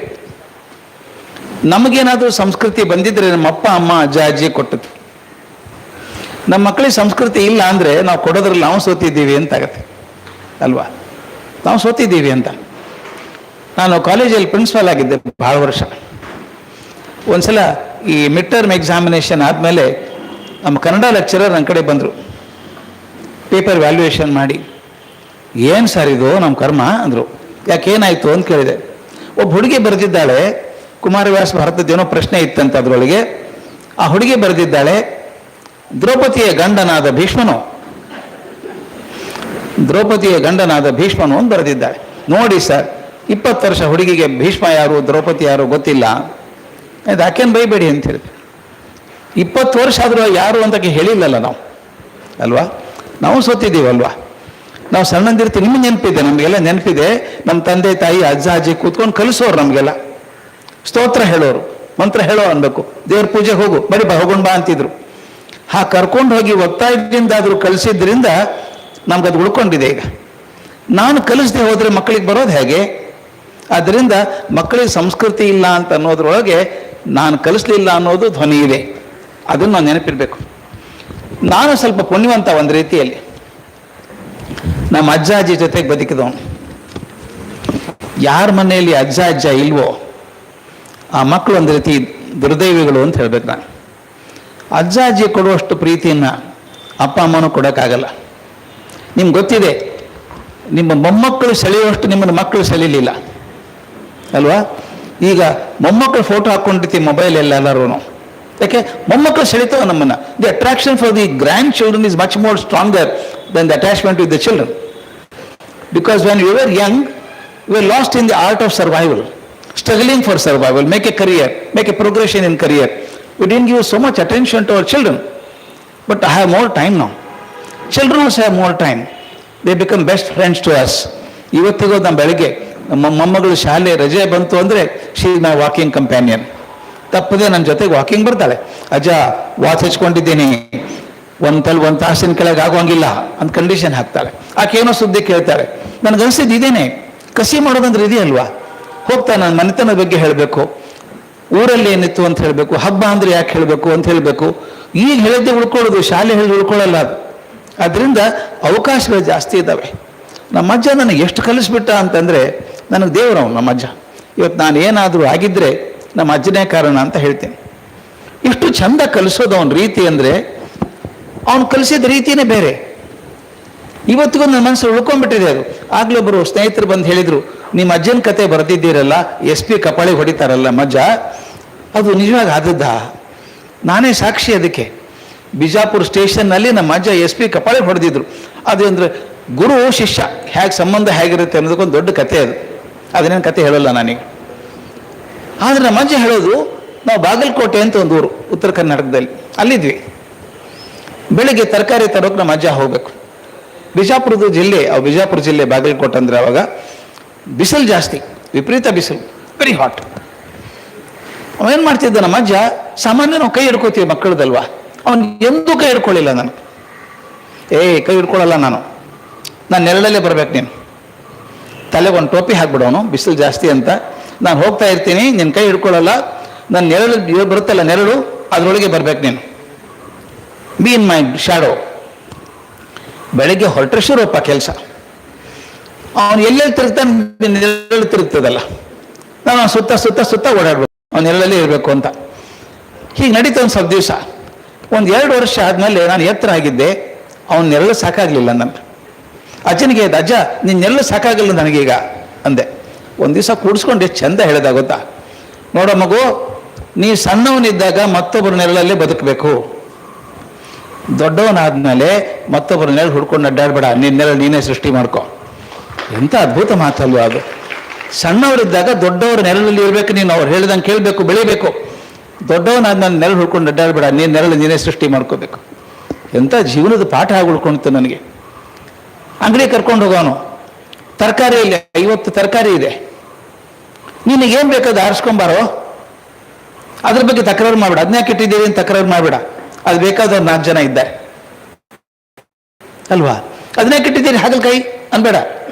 ನಮಗೇನಾದರೂ ಸಂಸ್ಕೃತಿ ಬಂದಿದ್ರೆ ನಮ್ಮ ಅಪ್ಪ ಅಮ್ಮ ಅಜ್ಜ ಅಜ್ಜಿ ಕೊಟ್ಟದ್ದು. ನಮ್ಮ ಮಕ್ಕಳಿಗೆ ಸಂಸ್ಕೃತಿ ಇಲ್ಲ ಅಂದರೆ ನಾವು ಕೊಡೋದ್ರಲ್ಲಿ ನಾವು ಸೋತಿದ್ದೀವಿ ಅಂತಾಗತ್ತೆ ಅಲ್ವಾ? ನಾವು ಸೋತಿದ್ದೀವಿ ಅಂತ. ನಾನು ಕಾಲೇಜಲ್ಲಿ ಪ್ರಿನ್ಸಿಪಾಲ್ ಆಗಿದ್ದೆ ಭಾಳ ವರ್ಷ. ಒಂದ್ಸಲ ಈ ಮಿಡ್ ಟರ್ಮ್ ಎಕ್ಸಾಮಿನೇಷನ್ ಆದಮೇಲೆ ನಮ್ಮ ಕನ್ನಡ ಲೆಕ್ಚರರ್ ನನ್ನ ಕಡೆ ಬಂದರು. ಪೇಪರ್ ವ್ಯಾಲ್ಯೂಯೇಷನ್ ಮಾಡಿ, ಏನು ಸರ್ ಇದು ನಮ್ಮ ಕರ್ಮ ಅಂದರು. ಯಾಕೇನಾಯಿತು ಅಂತ ಕೇಳಿದೆ. ಒಬ್ಬ ಹುಡುಗಿ ಬರೆದಿದ್ದಾಳೆ, ಕುಮಾರವ್ಯಾಸ ಭಾರತದ್ದೇನೋ ಪ್ರಶ್ನೆ ಇತ್ತಂತ ಅದರೊಳಗೆ. ಆ ಹುಡುಗಿ ಬರೆದಿದ್ದಾಳೆ, ದ್ರೌಪದಿಯ ಗಂಡನಾದ ಭೀಷ್ಮನು ಅಂತ ಬರೆದಿದ್ದಾಳೆ. ನೋಡಿ ಸರ್, 20 ವರ್ಷ ಹುಡುಗಿಗೆ ಭೀಷ್ಮ ಯಾರು ದ್ರೌಪದಿ ಯಾರು ಗೊತ್ತಿಲ್ಲ. ಯಾಕೇನು ಬೈಬೇಡಿ ಅಂತ ಹೇಳಿದೆ. 20 ವರ್ಷ ಆದರೂ ಯಾರು ಅಂತ ಹೇಳಿಲ್ಲಲ್ಲ ನಾವು ಅಲ್ವಾ? ನಾವು ಸೋತಿದ್ದೀವಲ್ವಾ? ನಾವು ಸಣ್ಣಂದಿರ್ತೀವಿ. ನಿಮ್ಗೆ ನೆನಪಿದೆ, ನಮಗೆಲ್ಲ ನೆನಪಿದೆ. ನಮ್ಮ ತಂದೆ ತಾಯಿ ಅಜ್ಜ ಅಜ್ಜಿ ಕೂತ್ಕೊಂಡು ಕಲಿಸೋರು, ನಮಗೆಲ್ಲ ಸ್ತೋತ್ರ ಹೇಳೋರು, ಮಂತ್ರ ಹೇಳೋ ಅನ್ಬೇಕು. ದೇವ್ರ ಪೂಜೆಗೆ ಹೋಗು, ಬರೀ ಹೋಗೋಣ ಬಾ ಅಂತಿದ್ರು. ಕರ್ಕೊಂಡು ಹೋಗಿ ಒತ್ತಾಯದಿಂದಾದರೂ ಕಲಿಸಿದ್ರಿಂದ ನಮ್ಗದು ಉಳ್ಕೊಂಡಿದೆ. ಈಗ ನಾನು ಕಲಿಸದೆ ಹೋದರೆ ಮಕ್ಕಳಿಗೆ ಬರೋದು ಹೇಗೆ? ಆದ್ದರಿಂದ ಮಕ್ಕಳಿಗೆ ಸಂಸ್ಕೃತಿ ಇಲ್ಲ ಅಂತ ಅನ್ನೋದ್ರೊಳಗೆ ನಾನು ಕಲಿಸ್ಲಿಲ್ಲ ಅನ್ನೋದು ಧ್ವನಿ ಇದೆ. ಅದನ್ನು ನಾವು ನೆನಪಿರಬೇಕು. ನಾನು ಸ್ವಲ್ಪ ಪುಣ್ಯವಂತ ಒಂದು ರೀತಿಯಲ್ಲಿ. ನಮ್ಮ ಅಜ್ಜ ಅಜ್ಜಿ ಜೊತೆಗೆ ಬದುಕಿದವನು. ಯಾರ ಮನೆಯಲ್ಲಿ ಅಜ್ಜ ಇಲ್ವೋ ಆ ಮಕ್ಕಳು ಒಂದು ರೀತಿ ದುರ್ದೈವಿಗಳು ಅಂತ ಹೇಳ್ಬೇಕು ನಾನು. ಅಜ್ಜ ಅಜ್ಜಿ ಕೊಡುವಷ್ಟು ಪ್ರೀತಿಯನ್ನು ಅಪ್ಪ ಅಮ್ಮನೂ ಕೊಡೋಕ್ಕಾಗಲ್ಲ. ನಿಮ್ಗೆ ಗೊತ್ತಿದೆ, ನಿಮ್ಮ ಮೊಮ್ಮಕ್ಕಳು ಸೆಳೆಯುವಷ್ಟು ನಿಮ್ಮನ್ನು ಮಕ್ಕಳು ಸೆಳೀಲಿಲ್ಲ ಅಲ್ವಾ? ಈಗ ಮೊಮ್ಮಕ್ಕಳು ಫೋಟೋ ಹಾಕ್ಕೊಂಡಿರ್ತೀವಿ ಮೊಬೈಲ್ ಎಲ್ಲರೂ. ಯಾಕೆ? ಮೊಮ್ಮಕ್ಕಳು ಸೆಳಿತಾವೆ ನಮ್ಮನ್ನು. The attraction for the grandchildren is much more stronger than the attachment with the children. Because when you were young, you were lost in the art of survival. struggling for survival, make a career, make a progression in career. We didn't give so much attention to our children. But I have more time now. Children also have more time. They become best friends to us. ಇವತ್ತಿಗೂ ನಮ್ಮ ಬೆಳಗ್ಗೆ ನಮ್ಮ ಮೊಮ್ಮಗಳು ಶಾಲೆ ರಜೆ ಬಂತು ಅಂದರೆ she is my walking companion. ತಪ್ಪದೆ ನನ್ನ ಜೊತೆಗೆ ವಾಕಿಂಗ್ ಬರ್ತಾಳೆ. ಅಜ್ಜ ವಾಚ್ ಹಚ್ಕೊಂಡಿದ್ದೀನಿ, ಒಂದು ತಾಸಿನ ಕೆಳಗೆ ಆಗೋಂಗಿಲ್ಲ ಅಂತ ಕಂಡೀಷನ್ ಹಾಕ್ತಾಳೆ. ಆಕೆ ಏನೋ ಸುದ್ದಿ ಕೇಳ್ತಾಳೆ. ನನಗನ್ಸಿದ್ದು ಇದೇನೆ, ಕಸಿ ಮಾಡೋದಂದ್ರೆ ಇದೆಯಲ್ವಾ. ಹೋಗ್ತಾ ನಾನು ಮನೆತನದ ಬಗ್ಗೆ ಹೇಳಬೇಕು, ಊರಲ್ಲಿ ಏನಿತ್ತು ಅಂತ ಹೇಳಬೇಕು, ಹಬ್ಬ ಅಂದ್ರೆ ಯಾಕೆ ಹೇಳಬೇಕು ಅಂತ ಹೇಳಬೇಕು. ಈಗ ಹೇಳಿದ್ದೆ ಉಳ್ಕೊಳ್ಳೋದು, ಶಾಲೆ ಹೇಳಿ ಉಳ್ಕೊಳ್ಳಲ್ಲ ಅದು. ಅದರಿಂದ ಅವಕಾಶಗಳು ಜಾಸ್ತಿ ಇದ್ದಾವೆ. ನಮ್ಮ ಅಜ್ಜ ನನಗೆ ಎಷ್ಟು ಕಲಿಸ್ಬಿಟ್ಟ ಅಂತಂದರೆ, ನನಗೆ ದೇವರು ನಮ್ಮ ಅಜ್ಜ. ಇವತ್ತು ನಾನು ಏನಾದರೂ ಆಗಿದ್ದರೆ ನಮ್ಮ ಅಜ್ಜನೇ ಕಾರಣ ಅಂತ ಹೇಳ್ತೀನಿ. ಎಷ್ಟು ಚಂದ ಕಲಿಸೋದು ಅವನ ರೀತಿ ಅಂದರೆ, ಅವನು ಕಲಿಸಿದ ರೀತಿಯೇ ಬೇರೆ. ಇವತ್ತಿಗೂ ನನ್ನ ಮನಸ್ಸು ಉಳ್ಕೊಂಡ್ಬಿಟ್ಟಿದೆ ಅದು. ಆಗ್ಲೇ ಒಬ್ಬರು ಸ್ನೇಹಿತರು ಬಂದು ಹೇಳಿದರು, ನಿಮ್ಮ ಅಜ್ಜನ ಕತೆ ಬರೆದಿದ್ದೀರಲ್ಲ, SP ಕಪಾಳಿ ಹೊಡಿತಾರಲ್ಲ ಮಜ್ಜ, ಅದು ನಿಜವಾಗಿ ಆದದ್ದ? ನಾನೇ ಸಾಕ್ಷಿ ಅದಕ್ಕೆ. ಬಿಜಾಪುರ ಸ್ಟೇಷನ್ನಲ್ಲಿ ನಮ್ಮ ಅಜ್ಜ SP ಕಪಾಳಿ ಹೊಡೆದಿದ್ರು. ಅದು ಅಂದರೆ ಗುರು ಶಿಷ್ಯ ಹೇಗೆ ಸಂಬಂಧ ಹೇಗಿರುತ್ತೆ ಅನ್ನೋದಕ್ಕೊಂದು ದೊಡ್ಡ ಕತೆ ಅದು. ಅದನ್ನೇನು ಕತೆ ಹೇಳೋಲ್ಲ ನಾನೀಗ. ಆದರೆ ನಮ್ಮ ಅಜ್ಜ ಹೇಳೋದು, ನಾವು ಬಾಗಲಕೋಟೆ ಅಂತ ಒಂದು ಊರು ಉತ್ತರ ಕರ್ನಾಟಕದಲ್ಲಿ, ಅಲ್ಲಿದ್ವಿ. ಬೆಳಿಗ್ಗೆ ತರಕಾರಿ ತರೋಕೆ ನಮ್ಮ ಅಜ್ಜ ಹೋಗ್ಬೇಕು. ಬಿಜಾಪುರದ ಜಿಲ್ಲೆ, ಬಿಜಾಪುರ ಜಿಲ್ಲೆ ಬಾಗಲಕೋಟೆ ಅಂದರೆ ಅವಾಗ ಬಿಸಿಲು ಜಾಸ್ತಿ, ವಿಪರೀತ ಬಿಸಿಲು, ವೆರಿ ಹಾಟ್. ಅವೇನು ಮಾಡ್ತಿದ್ದ ನಮ್ಮ ಅಜ್ಜ, ಸಾಮಾನ್ಯ ನಾವು ಕೈ ಹಿಡ್ಕೋತೀವಿ ಮಕ್ಕಳದಲ್ವಾ, ಅವನು ಎಂದೂ ಕೈ ಹಿಡ್ಕೊಳ್ಳಿಲ್ಲ. ನಾನು ಕೈ ಹಿಡ್ಕೊಳ್ಳಲ್ಲ, ನಾನು ನೆರಳಲ್ಲೇ ಬರ್ಬೇಕು, ನೀನು ತಲೆಗೆ ಒಂದು ಟೋಪಿ ಹಾಕ್ಬಿಡೋನು ಬಿಸಿಲು ಜಾಸ್ತಿ ಅಂತ. ನಾನು ಹೋಗ್ತಾ ಇರ್ತೀನಿ, ನಿನ್ನ ಕೈ ಹಿಡ್ಕೊಳ್ಳಲ್ಲ, ನನ್ನ ನೆರಳು ಬರುತ್ತಲ್ಲ ನೆರಳು, ಅದರೊಳಗೆ ಬರ್ಬೇಕು ನೀನು, ಬಿ ಇನ್ ಮೈ ಶ್ಯಾಡೋ. ಬೆಳಗ್ಗೆ ಹೊರಟ್ರೆ ಶುರುಪ್ಪ ಕೆಲಸ. ಅವನು ಎಲ್ಲೆಲ್ಲಿ ತಿರುಗ್ತಾನೆ, ನೆರಳು ತಿರುಗ್ತದಲ್ಲ, ನಾನು ಸುತ್ತ ಸುತ್ತ ಸುತ್ತ ಓಡಾಡ್ಬೇಕು, ಅವ್ನು ನೆರಳಲ್ಲೇ ಇರಬೇಕು ಅಂತ. ಹೀಗೆ ನಡೀತ ಒಂದು ಸ್ವಲ್ಪ ದಿವಸ. 1-2 ವರ್ಷ ಆದಮೇಲೆ ನಾನು ಎತ್ತರ ಆಗಿದ್ದೆ, ಅವನ ನೆರಳು ಸಾಕಾಗಲಿಲ್ಲ. ನನ್ನ ಅಜ್ಜನಿಗೆ ಅಜ್ಜ ನಿನ್ನ ನೆರಳು ಸಾಕಾಗಲ್ಲ ನನಗೀಗ ಅಂದೆ. ಒಂದು ದಿವಸ ಕೂಡಿಸ್ಕೊಂಡು ಎಷ್ಟು ಚಂದ ಹೇಳ್ದ ಗೊತ್ತಾ, ನೋಡೋ ಮಗು, ನೀ ಸಣ್ಣವನಿದ್ದಾಗ ಮತ್ತೊಬ್ಬರ ನೆರಳಲ್ಲೇ ಬದುಕಬೇಕು, ದೊಡ್ಡವನಾದ್ಮೇಲೆ ಮತ್ತೊಬ್ಬರ ನೆರಳು ಹುಡ್ಕೊಂಡು ಅಡ್ಡಾಡ್ಬೇಡ, ನಿನ್ನ ನೆರಳು ನೀನೇ ಸೃಷ್ಟಿ ಮಾಡ್ಕೊ. ಎಂಥ ಅದ್ಭುತ ಮಾತಲ್ವ ಅದು. ಸಣ್ಣವರಿದ್ದಾಗ ದೊಡ್ಡವರ ನೆರಳಲ್ಲಿ ಇರಬೇಕು, ನೀನು ಅವ್ರು ಹೇಳ್ದಂಗೆ ಕೇಳಬೇಕು, ಬೆಳಿಬೇಕು. ದೊಡ್ಡವನಾದ ನನ್ನ ನೆರಳು ಹುಡ್ಕೊಂಡು ಅಡ್ಡಾಡ್ಬೇಡ, ನೀನು ನೆರಳು ನೀನೇ ಸೃಷ್ಟಿ ಮಾಡ್ಕೋಬೇಕು. ಎಂಥ ಜೀವನದ ಪಾಠ ಆಗಿ ಉಳ್ಕೊಳ್ತು ನನಗೆ. ಅಂಗಡಿ ಕರ್ಕೊಂಡು ಹೋಗೋನು, ತರಕಾರಿ ಇಲ್ಲ, 50 ತರಕಾರಿ ಇದೆ, ನಿನಗೇನು ಬೇಕಾದ ಆರಿಸ್ಕೊಂಬಾರೋ, ಅದ್ರ ಬಗ್ಗೆ ತಕರಾರು ಮಾಡಬೇಡ, ಅದನ್ನೇ ಇಟ್ಟಿದ್ದೀರಿ ಅಂತ ತಕರಾರು ಮಾಡಬೇಡ, ಅದು ಬೇಕಾದವ್ರು 4 ಜನ ಇದ್ದಾರೆ ಅಲ್ವಾ, ಅದನ್ನೇ ಇಟ್ಟಿದ್ದೀರಿ ಹಾಗಲಕಾಯಿ ಅನ್ಬೇಡ,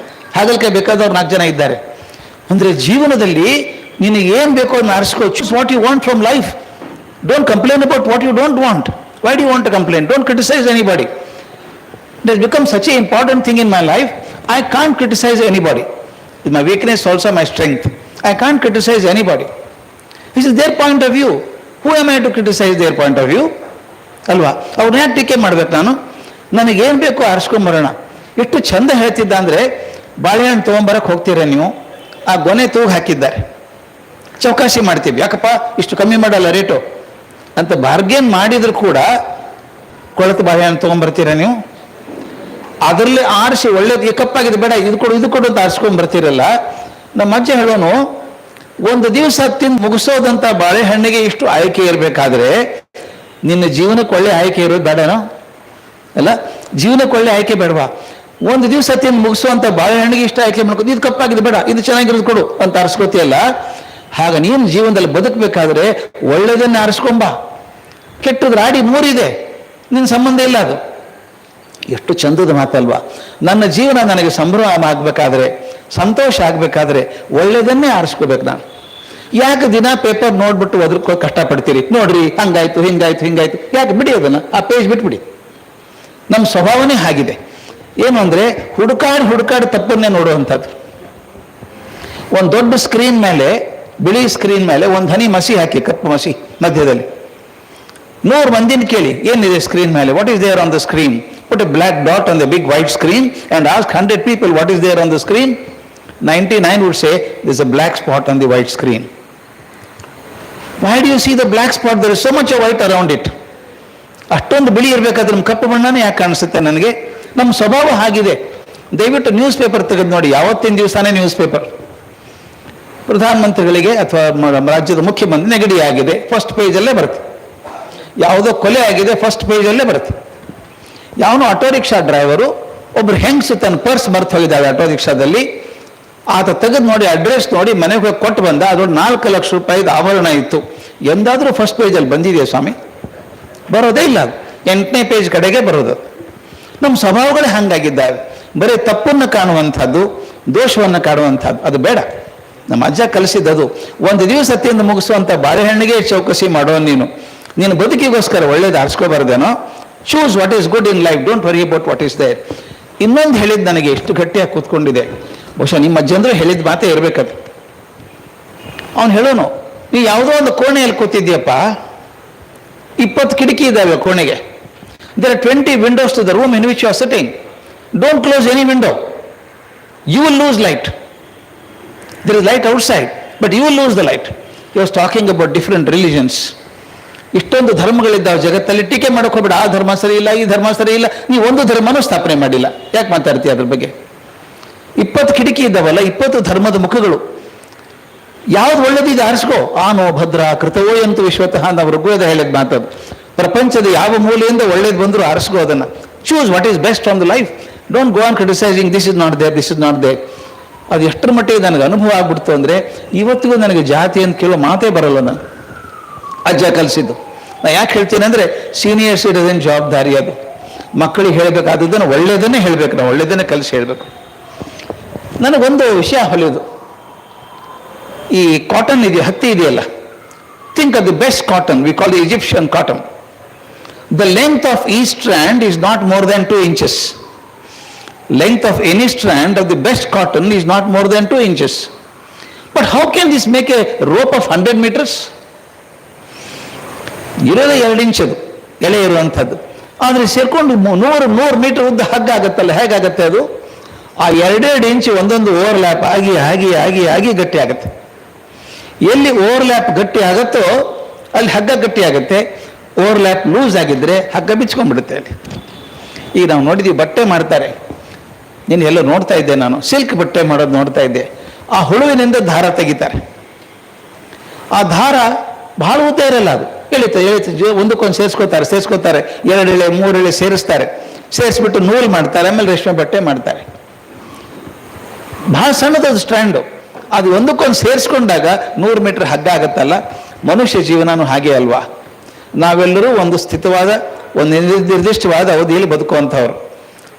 ಹಾಗಲಕಾಯಿ ಬೇಕಾದವ್ರು 4 ಜನ ಇದ್ದಾರೆ. ಅಂದರೆ ಜೀವನದಲ್ಲಿ ನಿನಗೆ ಏನು ಬೇಕೋ ಅದನ್ನ ಆರಿಸ್ಕೋ. Choose what you want from life. Don't complain about what you don't want. Why do you want to complain? Don't criticise anybody. It has become such an important thing in my life. I can't criticize anybody. It's my weakness, also my strength. I can't criticize anybody. This is their point of view. Who am I to criticize their point of view? ಅಲ್ವಾ? ಅವ್ರನ್ನ ಯಾಕೆ ಟೀಕೆ ಮಾಡ್ಬೇಕು ನಾನು? ನನಗೇನು ಬೇಕು ಆರಿಸ್ಕೊಂಬರೋಣ. ಎಷ್ಟು ಚಂದ ಹೇಳ್ತಿದ್ದ ಅಂದರೆ, ಬಾಳೆಹಣ್ಣು ತೊಗೊಂಬರಕ್ಕೆ ಹೋಗ್ತೀರಾ ನೀವು, ಆ ಗೊನೆ ತೂಗು ಹಾಕಿದ್ದಾರೆ, ಚೌಕಾಸಿ ಮಾಡ್ತೀವಿ, ಯಾಕಪ್ಪ ಇಷ್ಟು ಕಮ್ಮಿ ಮಾಡಲ್ಲ ರೇಟು ಅಂತ ಬಾರ್ಗೇನ್ ಮಾಡಿದ್ರು ಕೂಡ ಕೊಳೆತು ಬಾಳೆಹಣ್ಣು ತೊಗೊಂಬರ್ತೀರಾ ನೀವು? ಅದರಲ್ಲಿ ಆರಿಸಿ ಒಳ್ಳೇದು ಕಪ್ಪಾಗಿದೆ ಬೇಡ, ಇದು ಕೊಡು ಅಂತ ಆರಿಸ್ಕೊಂಡ್ ಬರ್ತೀರಲ್ಲ. ನಮ್ಮ ಅಜ್ಜ ಹೇಳೋನು, ಒಂದು ದಿವಸ ತಿಂದು ಮುಗಿಸೋದಂತ ಬಾಳೆಹಣ್ಣಿಗೆ ಇಷ್ಟು ಆಯ್ಕೆ ಇರಬೇಕಾದ್ರೆ ನಿನ್ನ ಜೀವನಕ್ಕೆ ಒಳ್ಳೆ ಆಯ್ಕೆ ಇರೋದು ಬೇಡನೋ? ಅಲ್ಲ, ಜೀವನಕ್ಕೆ ಒಳ್ಳೆ ಆಯ್ಕೆ ಬೇಡವಾ? ಒಂದು ದಿವಸ ತಿಂದು ಮುಗಿಸುವಂತ ಬಾಳೆಹಣ್ಣಿಗೆ ಇಷ್ಟು ಆಯ್ಕೆ ಮಾಡ್ಕೊ, ಇದು ಕಪ್ಪಾಗಿದೆ ಬೇಡ, ಇದು ಚೆನ್ನಾಗಿರೋದು ಕೊಡು ಅಂತ ಆರಿಸ್ಕೋತಿಯಲ್ಲ. ಹಾಗ ನೀನು ಜೀವನದಲ್ಲಿ ಬದುಕಬೇಕಾದ್ರೆ ಒಳ್ಳೆದನ್ನ ಆರಿಸ್ಕೊಂಬ. ಕೆಟ್ಟದ್ದು ರಾಡಿ 3 ಇದೆ, ನಿನ್ನ ಸಂಬಂಧ ಇಲ್ಲ ಅದು. ಎಷ್ಟು ಚಂದದ ಮಾತಲ್ವಾ? ನನ್ನ ಜೀವನ ನನಗೆ ಸಂಭ್ರಮ ಆಗಬೇಕಾದ್ರೆ, ಸಂತೋಷ ಆಗಬೇಕಾದ್ರೆ ಒಳ್ಳೆಯದನ್ನೇ ಆರಿಸ್ಕೋಬೇಕು ನಾನು. ಯಾಕೆ ದಿನ ಪೇಪರ್ ನೋಡ್ಬಿಟ್ಟು ಅದ್ರಕ್ಕೂ ಕಷ್ಟಪಡ್ತೀರಿ? ನೋಡ್ರಿ ಹಂಗಾಯ್ತು ಹಿಂಗಾಯ್ತು, ಯಾಕೆ ಬಿಡಿ ಅದನ್ನು, ಆ ಪೇಜ್ ಬಿಟ್ಬಿಡಿ. ನಮ್ಮ ಸ್ವಭಾವನೇ ಆಗಿದೆ. ಏನು ಅಂದರೆ ಹುಡುಕಾಡಿ ತಪ್ಪನ್ನೇ ನೋಡುವಂಥದ್ದು. ಒಂದು ದೊಡ್ಡ ಸ್ಕ್ರೀನ್ ಮೇಲೆ, ಬಿಳಿ ಸ್ಕ್ರೀನ್ ಮೇಲೆ ಒಂದು ಹನಿ ಮಸಿ ಹಾಕಿ, ಕಪ್ಪು ಮಸಿ ಮಧ್ಯದಲ್ಲಿ, 100 ಮಂದಿನ ಕೇಳಿ ಏನಿದೆ ಸ್ಕ್ರೀನ್ ಮೇಲೆ, what is there on the screen? Put a black dot on the big white screen and ask 100 people what is there on the screen. 99 would say there's a black spot on the white screen. Why do you see the black spot? There is so much of white around it. ಅಷ್ಟೊಂದು ಬಿಳಿ ಇರಬೇಕಾದ್ರೆ ನಮ್ಮ ಕಪ್ಪು ಬಣ್ಣನೇ ಯಾಕೆ ಕಾಣಿಸುತ್ತೆ ನನಗೆ? ನಮ್ಮ ಸ್ವಭಾವ ಆಗಿದೆ. ದಯವಿಟ್ಟು ನ್ಯೂಸ್ ಪೇಪರ್ ತೆಗೆದು ನೋಡಿ, ಯಾವತ್ತಿನ ದಿವಸನೇ ನ್ಯೂಸ್ ಪೇಪರ್. ಪ್ರಧಾನಮಂತ್ರಿಗಳಿಗೆ ಅಥವಾ ರಾಜ್ಯದ ಮುಖ್ಯಮಂತ್ರಿ ನೆಗಡಿ ಆಗಿದೆ, ಫಸ್ಟ್ ಪೇಜಲ್ಲೇ ಬರುತ್ತೆ. ಯಾವುದೋ ಕೊಲೆ ಆಗಿದೆ, ಫಸ್ಟ್ ಪೇಜಲ್ಲೇ ಬರುತ್ತೆ. ಯಾವನೋ ಆಟೋ ರಿಕ್ಷಾ ಡ್ರೈವರು ಒಬ್ರು ಹೆಂಗ್ಸು ತನ್ನ ಪರ್ಸ್ ಮರ್ತು ಹೋಗಿದ್ದಾಳೆ ಆಟೋ ರಿಕ್ಷಾದಲ್ಲಿ. ಆತ ತೆಗೆದು ನೋಡಿ, ಅಡ್ರೆಸ್ ನೋಡಿ ಮನೆಗೆ ಹೋಗಿ ಕೊಟ್ಟು ಬಂದ. ಅದೊಂದು 4 ಲಕ್ಷ ರೂಪಾಯಿದ ಆಭರಣ ಇತ್ತು. ಎಂದಾದರೂ ಫಸ್ಟ್ ಪೇಜಲ್ಲಿ ಬಂದಿದೆಯಾ ಸ್ವಾಮಿ? ಬರೋದೇ ಇಲ್ಲ. ಅದು 8ನೇ ಪೇಜ್ ಕಡೆಗೆ ಬರೋದು. ನಮ್ಮ ಸ್ವಭಾವಗಳೇ ಹಾಗಾಗಿದ್ದಾವೆ. ಬರೀ ತಪ್ಪನ್ನು ಕಾಣುವಂಥದ್ದು, ದೋಷವನ್ನು ಕಾಣುವಂಥದ್ದು, ಅದು ಬೇಡ. ನಮ್ಮ ಅಜ್ಜ ಕಲಿಸಿದ್ದದು. ಒಂದು ದಿವಸ ತಿಂದು ಮುಗಿಸುವಂಥ ಬಾಳೆಹಣ್ಣಿಗೆ ಚೌಕಸಿ ಮಾಡೋ ನೀನು ಬದುಕಿಗೋಸ್ಕರ ಒಳ್ಳೇದು ಆರಿಸ್ಕೋಬಾರ್ದೇನೋ. Choose what is good in life, don't worry about what is there. ಇನ್ನೊಂದು ಹೇಳಿದ್ದು ನನಗೆ ಎಷ್ಟು ಗಟ್ಟಿಯಾಗಿ ಕೂತ್ಕೊಂಡಿದೆ. ಬಹುಶಃ ನಿಮ್ಮ ಅಜ್ಜಂದ್ರು ಹೇಳಿದ ಮಾತೇ ಇರಬೇಕದು. ಅವನು ಹೇಳೋನು, ನೀ ಯಾವುದೋ ಒಂದು ಕೋಣೆಯಲ್ಲಿ ಕೂತಿದ್ಯಪ್ಪ, 20 ಕಿಟಕಿ ಇದ್ದಾವೆ ಕೋಣೆಗೆ. There are 20 windows to the room in which you are sitting. Don't close any window, you will lose light. There is light outside, but you will lose the light. You was talking about different religions. ಇಷ್ಟೊಂದು ಧರ್ಮಗಳಿದ್ದಾವೆ ಜಗತ್ತಲ್ಲಿ. ಟೀಕೆ ಮಾಡೋಕೆ ಹೋಗ್ಬೇಡ, ಆ ಧರ್ಮ ಸರಿ ಇಲ್ಲ, ಈ ಧರ್ಮ ಸರಿ ಇಲ್ಲ. ನೀವು ಒಂದು ಧರ್ಮನೂ ಸ್ಥಾಪನೆ ಮಾಡಿಲ್ಲ, ಯಾಕೆ ಮಾತಾಡ್ತೀಯ ಅದ್ರ ಬಗ್ಗೆ? 20 ಕಿಟಕಿ ಇದ್ದಾವಲ್ಲ, 20 ಧರ್ಮದ ಮುಖಗಳು. ಯಾವ್ದು ಒಳ್ಳೇದಿದೆ ಆರಿಸ್ಕೋ. ಆನೋ ಭದ್ರ ಕೃತವೋ ಎಂತು ವಿಶ್ವತಃ ನಾವು ಋಗ್ವೇದ ಹೇಳಿದ ಮಾತದು. ಪ್ರಪಂಚದ ಯಾವ ಮೂಲೆಯಿಂದ ಒಳ್ಳೇದು ಬಂದರೂ ಆರಿಸ್ಕೋ ಅದನ್ನು. Choose what is best on the life. Don't go on criticising this is not there, this is not there. ಅದು ಎಷ್ಟರ ಮಟ್ಟಿಗೆ ನನಗೆ ಅನುಭವ ಆಗ್ಬಿಡ್ತು ಅಂದರೆ, ಇವತ್ತಿಗೂ ನನಗೆ ಜಾತಿ ಅಂತ ಕೇಳೋ ಮಾತೇ ಬರಲ್ಲ. ನಾನು ಅಜ್ಜ ಕಲಿಸಿದ್ದು. ನಾನು ಯಾಕೆ ಹೇಳ್ತೀನಿ ಅಂದರೆ, ಸೀನಿಯರ್ ಸಿಟಿಸನ್ ಜವಾಬ್ದಾರಿ ಅದು. ಮಕ್ಕಳಿಗೆ ಹೇಳಬೇಕಾದದ್ದನ್ನು ಒಳ್ಳೆಯದನ್ನೇ ಹೇಳಬೇಕು, ನಾವು ಒಳ್ಳೆಯದನ್ನೇ ಕಲಿಸಿ ಹೇಳಬೇಕು. ನನಗೊಂದು ವಿಷಯ ಹೊಲಿಯೋದು. ಈ ಕಾಟನ್ ಇದೆಯಾ, ಹತ್ತಿ ಇದೆಯಲ್ಲ, think of the best cotton, we call the Egyptian cotton. The length of ಈ strand is not more than 2 inches. Length of any strand of the best cotton is not more than 2 inches. But how can this make a rope of 100 meters? ಇರೋದೇ 2 inch ಅದು ಎಳೆ ಇರುವಂಥದ್ದು. ಆದರೆ ಸೇರ್ಕೊಂಡು 100 metre ಉದ್ದ ಹಗ್ಗ ಆಗುತ್ತಲ್ಲ, ಹೇಗಾಗತ್ತೆ ಅದು? ಆ 2 ಇಂಚ್ ಒಂದೊಂದು ಓವರ್ಲ್ಯಾಪ್ ಆಗಿ ಆಗಿ ಆಗಿ ಆಗಿ ಗಟ್ಟಿ ಆಗುತ್ತೆ. ಎಲ್ಲಿ ಓವರ್ಲ್ಯಾಪ್ ಗಟ್ಟಿ ಆಗುತ್ತೋ ಅಲ್ಲಿ ಹಗ್ಗ ಗಟ್ಟಿ ಆಗುತ್ತೆ. ಓವರ್ಲ್ಯಾಪ್ ಲೂಸ್ ಆಗಿದ್ರೆ ಹಗ್ಗ ಬಿಚ್ಕೊಂಡ್ಬಿಡುತ್ತೆ ಅಲ್ಲಿ. ಈಗ ನಾವು ನೋಡಿದ್ದೀವಿ, ಬಟ್ಟೆ ಮಾಡ್ತಾರೆ. ನೀನು ಎಲ್ಲೋ ನೋಡ್ತಾ ಇದ್ದೆ, ನಾನು ಸಿಲ್ಕ್ ಬಟ್ಟೆ ಮಾಡೋದು ನೋಡ್ತಾ ಇದ್ದೆ. ಆ ಹುಳುವಿನಿಂದ ದಾರ ತೆಗಿತಾರೆ. ಆ ದಾರ ಬಹಳ ಉದ್ದ ಇರಲ್ಲ, ಅದು ಎಳಿತ ಒಂದಕ್ಕೊಂದು ಸೇರಿಸ್ಕೋತಾರೆ 2 ಎಳೆ 3 ಎಳೆ ಸೇರಿಸ್ಬಿಟ್ಟು ನೂಲು ಮಾಡ್ತಾರೆ. ಆಮೇಲೆ ರೇಷ್ಮೆ ಬಟ್ಟೆ ಮಾಡ್ತಾರೆ. ಬಹಳ ಸಣ್ಣದದು ಸ್ಟ್ಯಾಂಡು. ಅದು ಒಂದಕ್ಕೊಂದು ಸೇರಿಸ್ಕೊಂಡಾಗ 100 ಮೀಟರ್ ಹಗ್ಗ ಆಗುತ್ತಲ್ಲ. ಮನುಷ್ಯ ಜೀವನನೂ ಹಾಗೆ ಅಲ್ವಾ? ನಾವೆಲ್ಲರೂ ಒಂದು ಸ್ಥಿತವಾದ, ಒಂದು ನಿರ್ದಿಷ್ಟವಾದ ಅವಧಿಯಲ್ಲಿ ಬದುಕುವಂಥವ್ರು.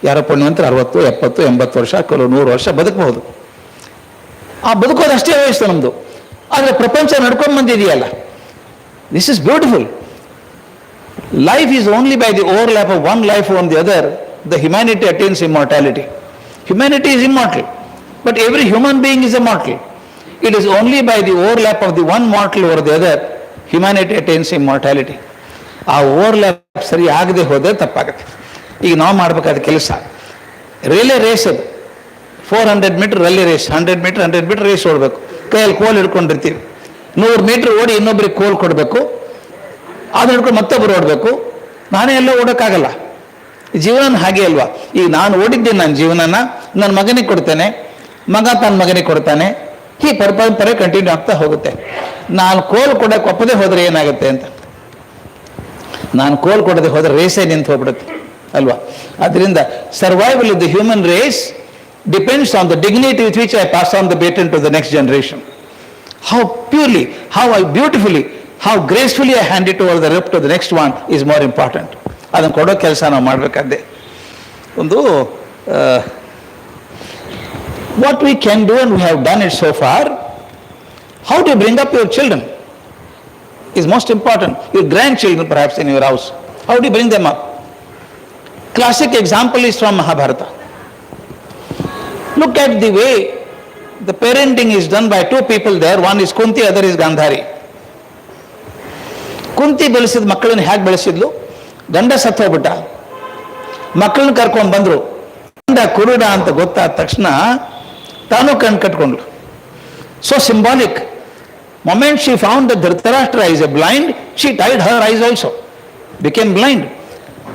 ಯಾರೋ ಪುಣ್ಯವಂತರು 60, 70, 80 ವರ್ಷ, ಕೆಲವು 100 ವರ್ಷ ಬದುಕಬಹುದು. ಆ ಬದುಕೋದು ಅಷ್ಟೇ ವಯಸ್ಸು ನಮ್ಮದು. ಆದರೆ ಪ್ರಪಂಚ ನಡ್ಕೊಂಡು ಬಂದಿದೆಯಲ್ಲ, this is beautiful. Life is only by the overlap of one life on the other the humanity attains immortality. Humanity is immortal, but every human being is immortal. It is only by the overlap of the one mortal over the other humanity attains immortality. ಆ overlap ಸರಿ ಆಗದೆ ಹೋದರೆ ತಪ್ಪಾಗುತ್ತೆ. ಈಗ ನಾವು ಮಾಡಬೇಕಾದ ಕೆಲಸ relay race. ಅದು 400 metre relay race. 100 metre race ಓಡಬೇಕು. ಕೈಯಲ್ಲಿ ಕೋಲ್ ಹಿಡ್ಕೊಂಡಿರ್ತೀವಿ. 100 ಮೀಟರ್ ಓಡಿ ಇನ್ನೊಬ್ಬರಿಗೆ ಕೋಲ್ ಕೊಡಬೇಕು. ಅದು ಹಿಡ್ಕೊಂಡು ಮತ್ತೊಬ್ಬರು ಓಡಬೇಕು. ನಾನೇ ಎಲ್ಲ ಓಡೋಕ್ಕಾಗಲ್ಲ. ಜೀವನ ಹಾಗೆ ಅಲ್ವಾ? ಈಗ ನಾನು ಓಡಿದ್ದೇನೆ, ನನ್ನ ಜೀವನನ ನನ್ನ ಮಗನಿಗೆ ಕೊಡ್ತೇನೆ, ಮಗ ತನ್ನ ಮಗನಿಗೆ ಕೊಡ್ತಾನೆ. ಈ ಪರಂಪರೆ ಕಂಟಿನ್ಯೂ ಆಗ್ತಾ ಹೋಗುತ್ತೆ. ನಾನು ಕೋಲ್ ಕೊಡೋಕೆ ಒಪ್ಪದೆ ಹೋದರೆ ಏನಾಗುತ್ತೆ ಅಂತ. ನಾನು ಕೋಲ್ ಕೊಡದೆ ಹೋದರೆ ರೇಸೇ ನಿಂತು ಹೋಗ್ಬಿಡುತ್ತೆ ಅಲ್ವಾ? ಅದರಿಂದ survival of the human race depends on the dignity with which I pass on the baton to the next generation. How purely, how beautifully, how gracefully I hand it over the rep to the next one is more important. ಅದನ್ನು ಕೊಡೋ ಕೆಲಸ ನಾವು ಮಾಡಬೇಕಾದ್ದೆ. ಒಂದು what we can do and we have done it so far. How to bring up your children is most important. Your grandchildren perhaps in your house, how do you bring them up? Classic example is from Mahabharata. Look at the way the parenting is done by 2 people there. One is Kunti, other is Gandhari. Kunti ಬೆಳೆಸಿದ ಮಕ್ಕಳನ್ನು ಹೇಗೆ ಬೆಳೆಸಿದ್ಲು? ಗಂಡ ಸತ್ತು ಹೋಗ್ಬಿಟ್ಟ, ಮಕ್ಕಳನ್ನ ಕರ್ಕೊಂಡು ಬಂದ್ರು. ಗಂಡ ಕುರುಡ ಅಂತ ಗೊತ್ತಾದ ತಕ್ಷಣ ತಾನು ಕಣ್ಣು ಕಟ್ಕೊಂಡ್ಲು. So symbolic. Moment she found that Dhritarashtra is a blind, she tied her eyes also, became blind.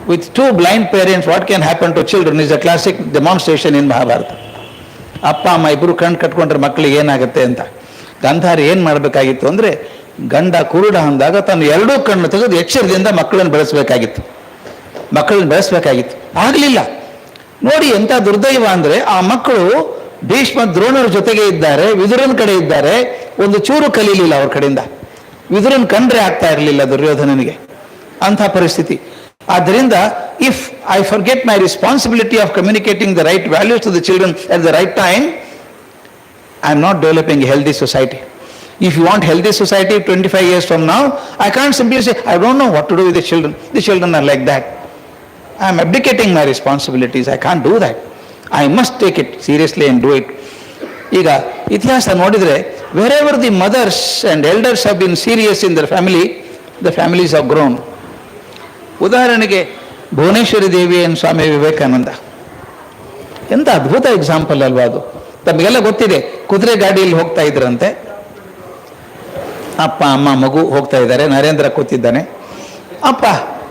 With 2 blind parents, what can happen to children is a classic demonstration in Mahabharata. ಅಪ್ಪ ಅಮ್ಮ ಇಬ್ಬರು ಕಣ್ಣು ಕಟ್ಕೊಂಡ್ರೆ ಮಕ್ಕಳಿಗೆ ಏನಾಗುತ್ತೆ ಅಂತ. ಗಾಂಧಾರಿ ಏನು ಮಾಡಬೇಕಾಗಿತ್ತು ಅಂದರೆ, ಗಂಡ ಕುರುಡ ಅಂದಾಗ ತನ್ನ ಎರಡೂ ಕಣ್ಣು ತೆಗೆದು ಎಚ್ಚರದಿಂದ ಮಕ್ಕಳನ್ನು ಬೆಳೆಸಬೇಕಾಗಿತ್ತು. ಆಗಲಿಲ್ಲ. ನೋಡಿ ಎಂಥ ದುರ್ದೈವ ಅಂದರೆ, ಆ ಮಕ್ಕಳು ಭೀಷ್ಮ ದ್ರೋಣರ ಜೊತೆಗೆ ಇದ್ದಾರೆ, ವಿದುರನ ಕಡೆ ಇದ್ದಾರೆ, ಒಂದು ಚೂರು ಕಲೀಲಿಲ್ಲ ಅವ್ರ ಕಡೆಯಿಂದ. ವಿದುರನ್ ಕಂಡ್ರೆ ಆಗ್ತಾ ಇರಲಿಲ್ಲ ದುರ್ಯೋಧನನಿಗೆ, ಅಂಥ ಪರಿಸ್ಥಿತಿ. ಆದ್ದರಿಂದ if I forget my responsibility of communicating the right values to the children at the right time, I am not developing a healthy society. If you want healthy society 25 years from now, I can't simply say, I don't know what to do with the children. The children are like that. I am abdicating my responsibilities. I can't do that. I must take it seriously and do it. ಈಗ ಇತಿಹಾಸ ನೋಡಿದರೆ, wherever the mothers and elders have been serious in their family, the families have grown. ಉದಾಹರಣೆಗೆ Bhuvaneshwari Devi and Swami Vivekananda, ಎಂಥ ಅದ್ಭುತ example ಅಲ್ವಾ ಅದು. ತಮಗೆಲ್ಲ ಗೊತ್ತಿದೆ, ಕುದುರೆ ಗಾಡಿಯಲ್ಲಿ ಹೋಗ್ತಾ ಇದ್ರಂತೆ, ಅಪ್ಪ ಅಮ್ಮ ಮಗು ಹೋಗ್ತಾ ಇದ್ದಾರೆ, ನರೇಂದ್ರ ಕೂತಿದ್ದಾನೆ.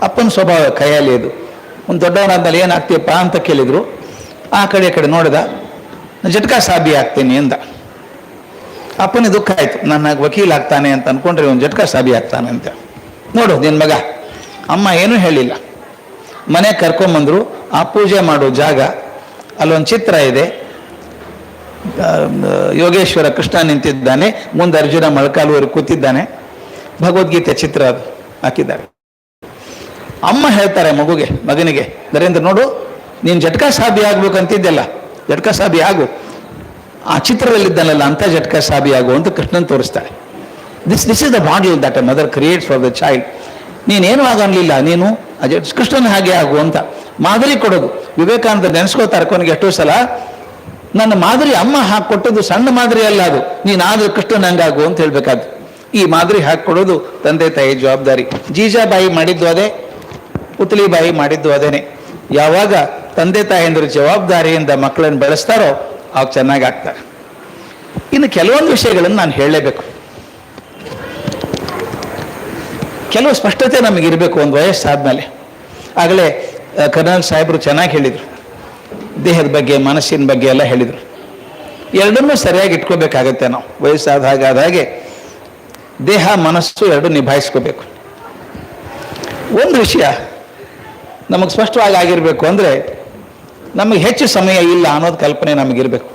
ಅಪ್ಪನ ಸ್ವಭಾವ ಕೈಯಲ್ಲಿ ಇದು. ಒಂದು ದೊಡ್ಡವನಾದ್ಮೇಲೆ ಏನಾಗ್ತೀಯಪ್ಪ ಅಂತ ಕೇಳಿದ್ರು. ಆ ಕಡೆ ನೋಡಿದ, ಜಟ್ಕಾ ಸಾಬಿ ಆಗ್ತೀನಿ ಅಂದ. ಅಪ್ಪನಿಗೆ ದುಃಖ ಆಯ್ತು, ನನ್ನ ವಕೀಲ ಆಗ್ತಾನೆ ಅಂತ ಅನ್ಕೊಂಡ್ರೆ ಒಂದು ಜಟ್ಕಾ ಸಾಬಿ ಆಗ್ತಾನೆ ಅಂತ. ನೋಡು ನಿನ್ನ ಮಗ. ಅಮ್ಮ ಏನೂ ಹೇಳಿಲ್ಲ. ಮನೆ ಕರ್ಕೊಂಬಂದ್ರು. ಆ ಪೂಜೆ ಮಾಡೋ ಜಾಗ, ಅಲ್ಲೊಂದು ಚಿತ್ರ ಇದೆ, ಯೋಗೇಶ್ವರ ಕೃಷ್ಣ ನಿಂತಿದ್ದಾನೆ, ಮುಂದೆ ಅರ್ಜುನ ಮೊಳಕಾಲುವರೆಗೆ ಕೂತಿದ್ದಾನೆ, ಭಗವದ್ಗೀತೆ ಚಿತ್ರ ಅದು ಹಾಕಿದ್ದಾರೆ. ಅಮ್ಮ ಹೇಳ್ತಾರೆ ಮಗನಿಗೆ, ನರೇಂದ್ರ ನೋಡು, ನೀನು ಜಟ್ಕಾ ಸಾಬಿ ಆಗ್ಬೇಕಂತಿದ್ದೆಲ್ಲ, ಜಟ್ಕಾ ಸಾಬಿ ಆಗು, ಆ ಚಿತ್ರದಲ್ಲಿದ್ದಾನಲ್ಲ ಅಂತ ಜಟ್ಕಾ ಸಾಬಿ ಆಗು ಅಂತ ಕೃಷ್ಣನ್ ತೋರಿಸ್ತಾರೆ. This is the model that A mother creates for the child. ನೀನೇನು ಆಗಲಿಲ್ಲ, ನೀನು ಕೃಷ್ಣನ ಹಾಗೆ ಆಗು ಅಂತ ಮಾದರಿ ಕೊಡೋದು. ವಿವೇಕಾನಂದ ನೆನೆಸ್ಕೋತಾರೆ ಕೊನೆಗೆ ಎಷ್ಟೋ ಸಲ, ನನ್ನ ಮಾದರಿ ಅಮ್ಮ ಹಾಕೊಟ್ಟದ್ದು ಸಣ್ಣ ಮಾದರಿ ಅಲ್ಲ, ಅದು ನೀನಾದ್ರೂ ಕೃಷ್ಣನ ಹಂಗಾಗು ಅಂತ ಹೇಳ್ಬೇಕಾದ್ದು. ಈ ಮಾದರಿ ಹಾಕೊಡೋದು ತಂದೆ ತಾಯಿ ಜವಾಬ್ದಾರಿ. ಜೀಜಾಬಾಯಿ ಮಾಡಿದ್ದು ಅದೇ, ಪುತ್ಲಿಬಾಯಿ ಮಾಡಿದ್ದು ಅದೇನೆ. ಯಾವಾಗ ತಂದೆ ತಾಯಿಯಂದ್ರೆ ಜವಾಬ್ದಾರಿಯಿಂದ ಮಕ್ಕಳನ್ನು ಬೆಳೆಸ್ತಾರೋ ಅವಾಗ ಚೆನ್ನಾಗಿ ಆಗ್ತಾರೆ. ಇನ್ನು ಕೆಲವೊಂದು ವಿಷಯಗಳನ್ನು ನಾನು ಹೇಳಲೇಬೇಕು. ಕೆಲವು ಸ್ಪಷ್ಟತೆ ನಮಗಿರಬೇಕು ಒಂದು ವಯಸ್ಸಾದ್ಮೇಲೆ. ಆಗಲೇ ಕರ್ನಲ್ ಸಾಹೇಬರು ಚೆನ್ನಾಗಿ ಹೇಳಿದರು, ದೇಹದ ಬಗ್ಗೆ ಮನಸ್ಸಿನ ಬಗ್ಗೆ ಎಲ್ಲ ಹೇಳಿದರು. ಎರಡನ್ನೂ ಸರಿಯಾಗಿ ಇಟ್ಕೋಬೇಕಾಗತ್ತೆ ನಾವು. ವಯಸ್ಸಾದ ಹಾಗೆ ದೇಹ ಮನಸ್ಸು ಎರಡು ನಿಭಾಯಿಸ್ಕೋಬೇಕು. ಒಂದು ವಿಷಯ ನಮಗೆ ಸ್ಪಷ್ಟವಾಗಿ ಆಗಿರಬೇಕು ಅಂದರೆ, ನಮಗೆ ಹೆಚ್ಚು ಸಮಯ ಇಲ್ಲ ಅನ್ನೋದು ಕಲ್ಪನೆ ನಮಗಿರಬೇಕು.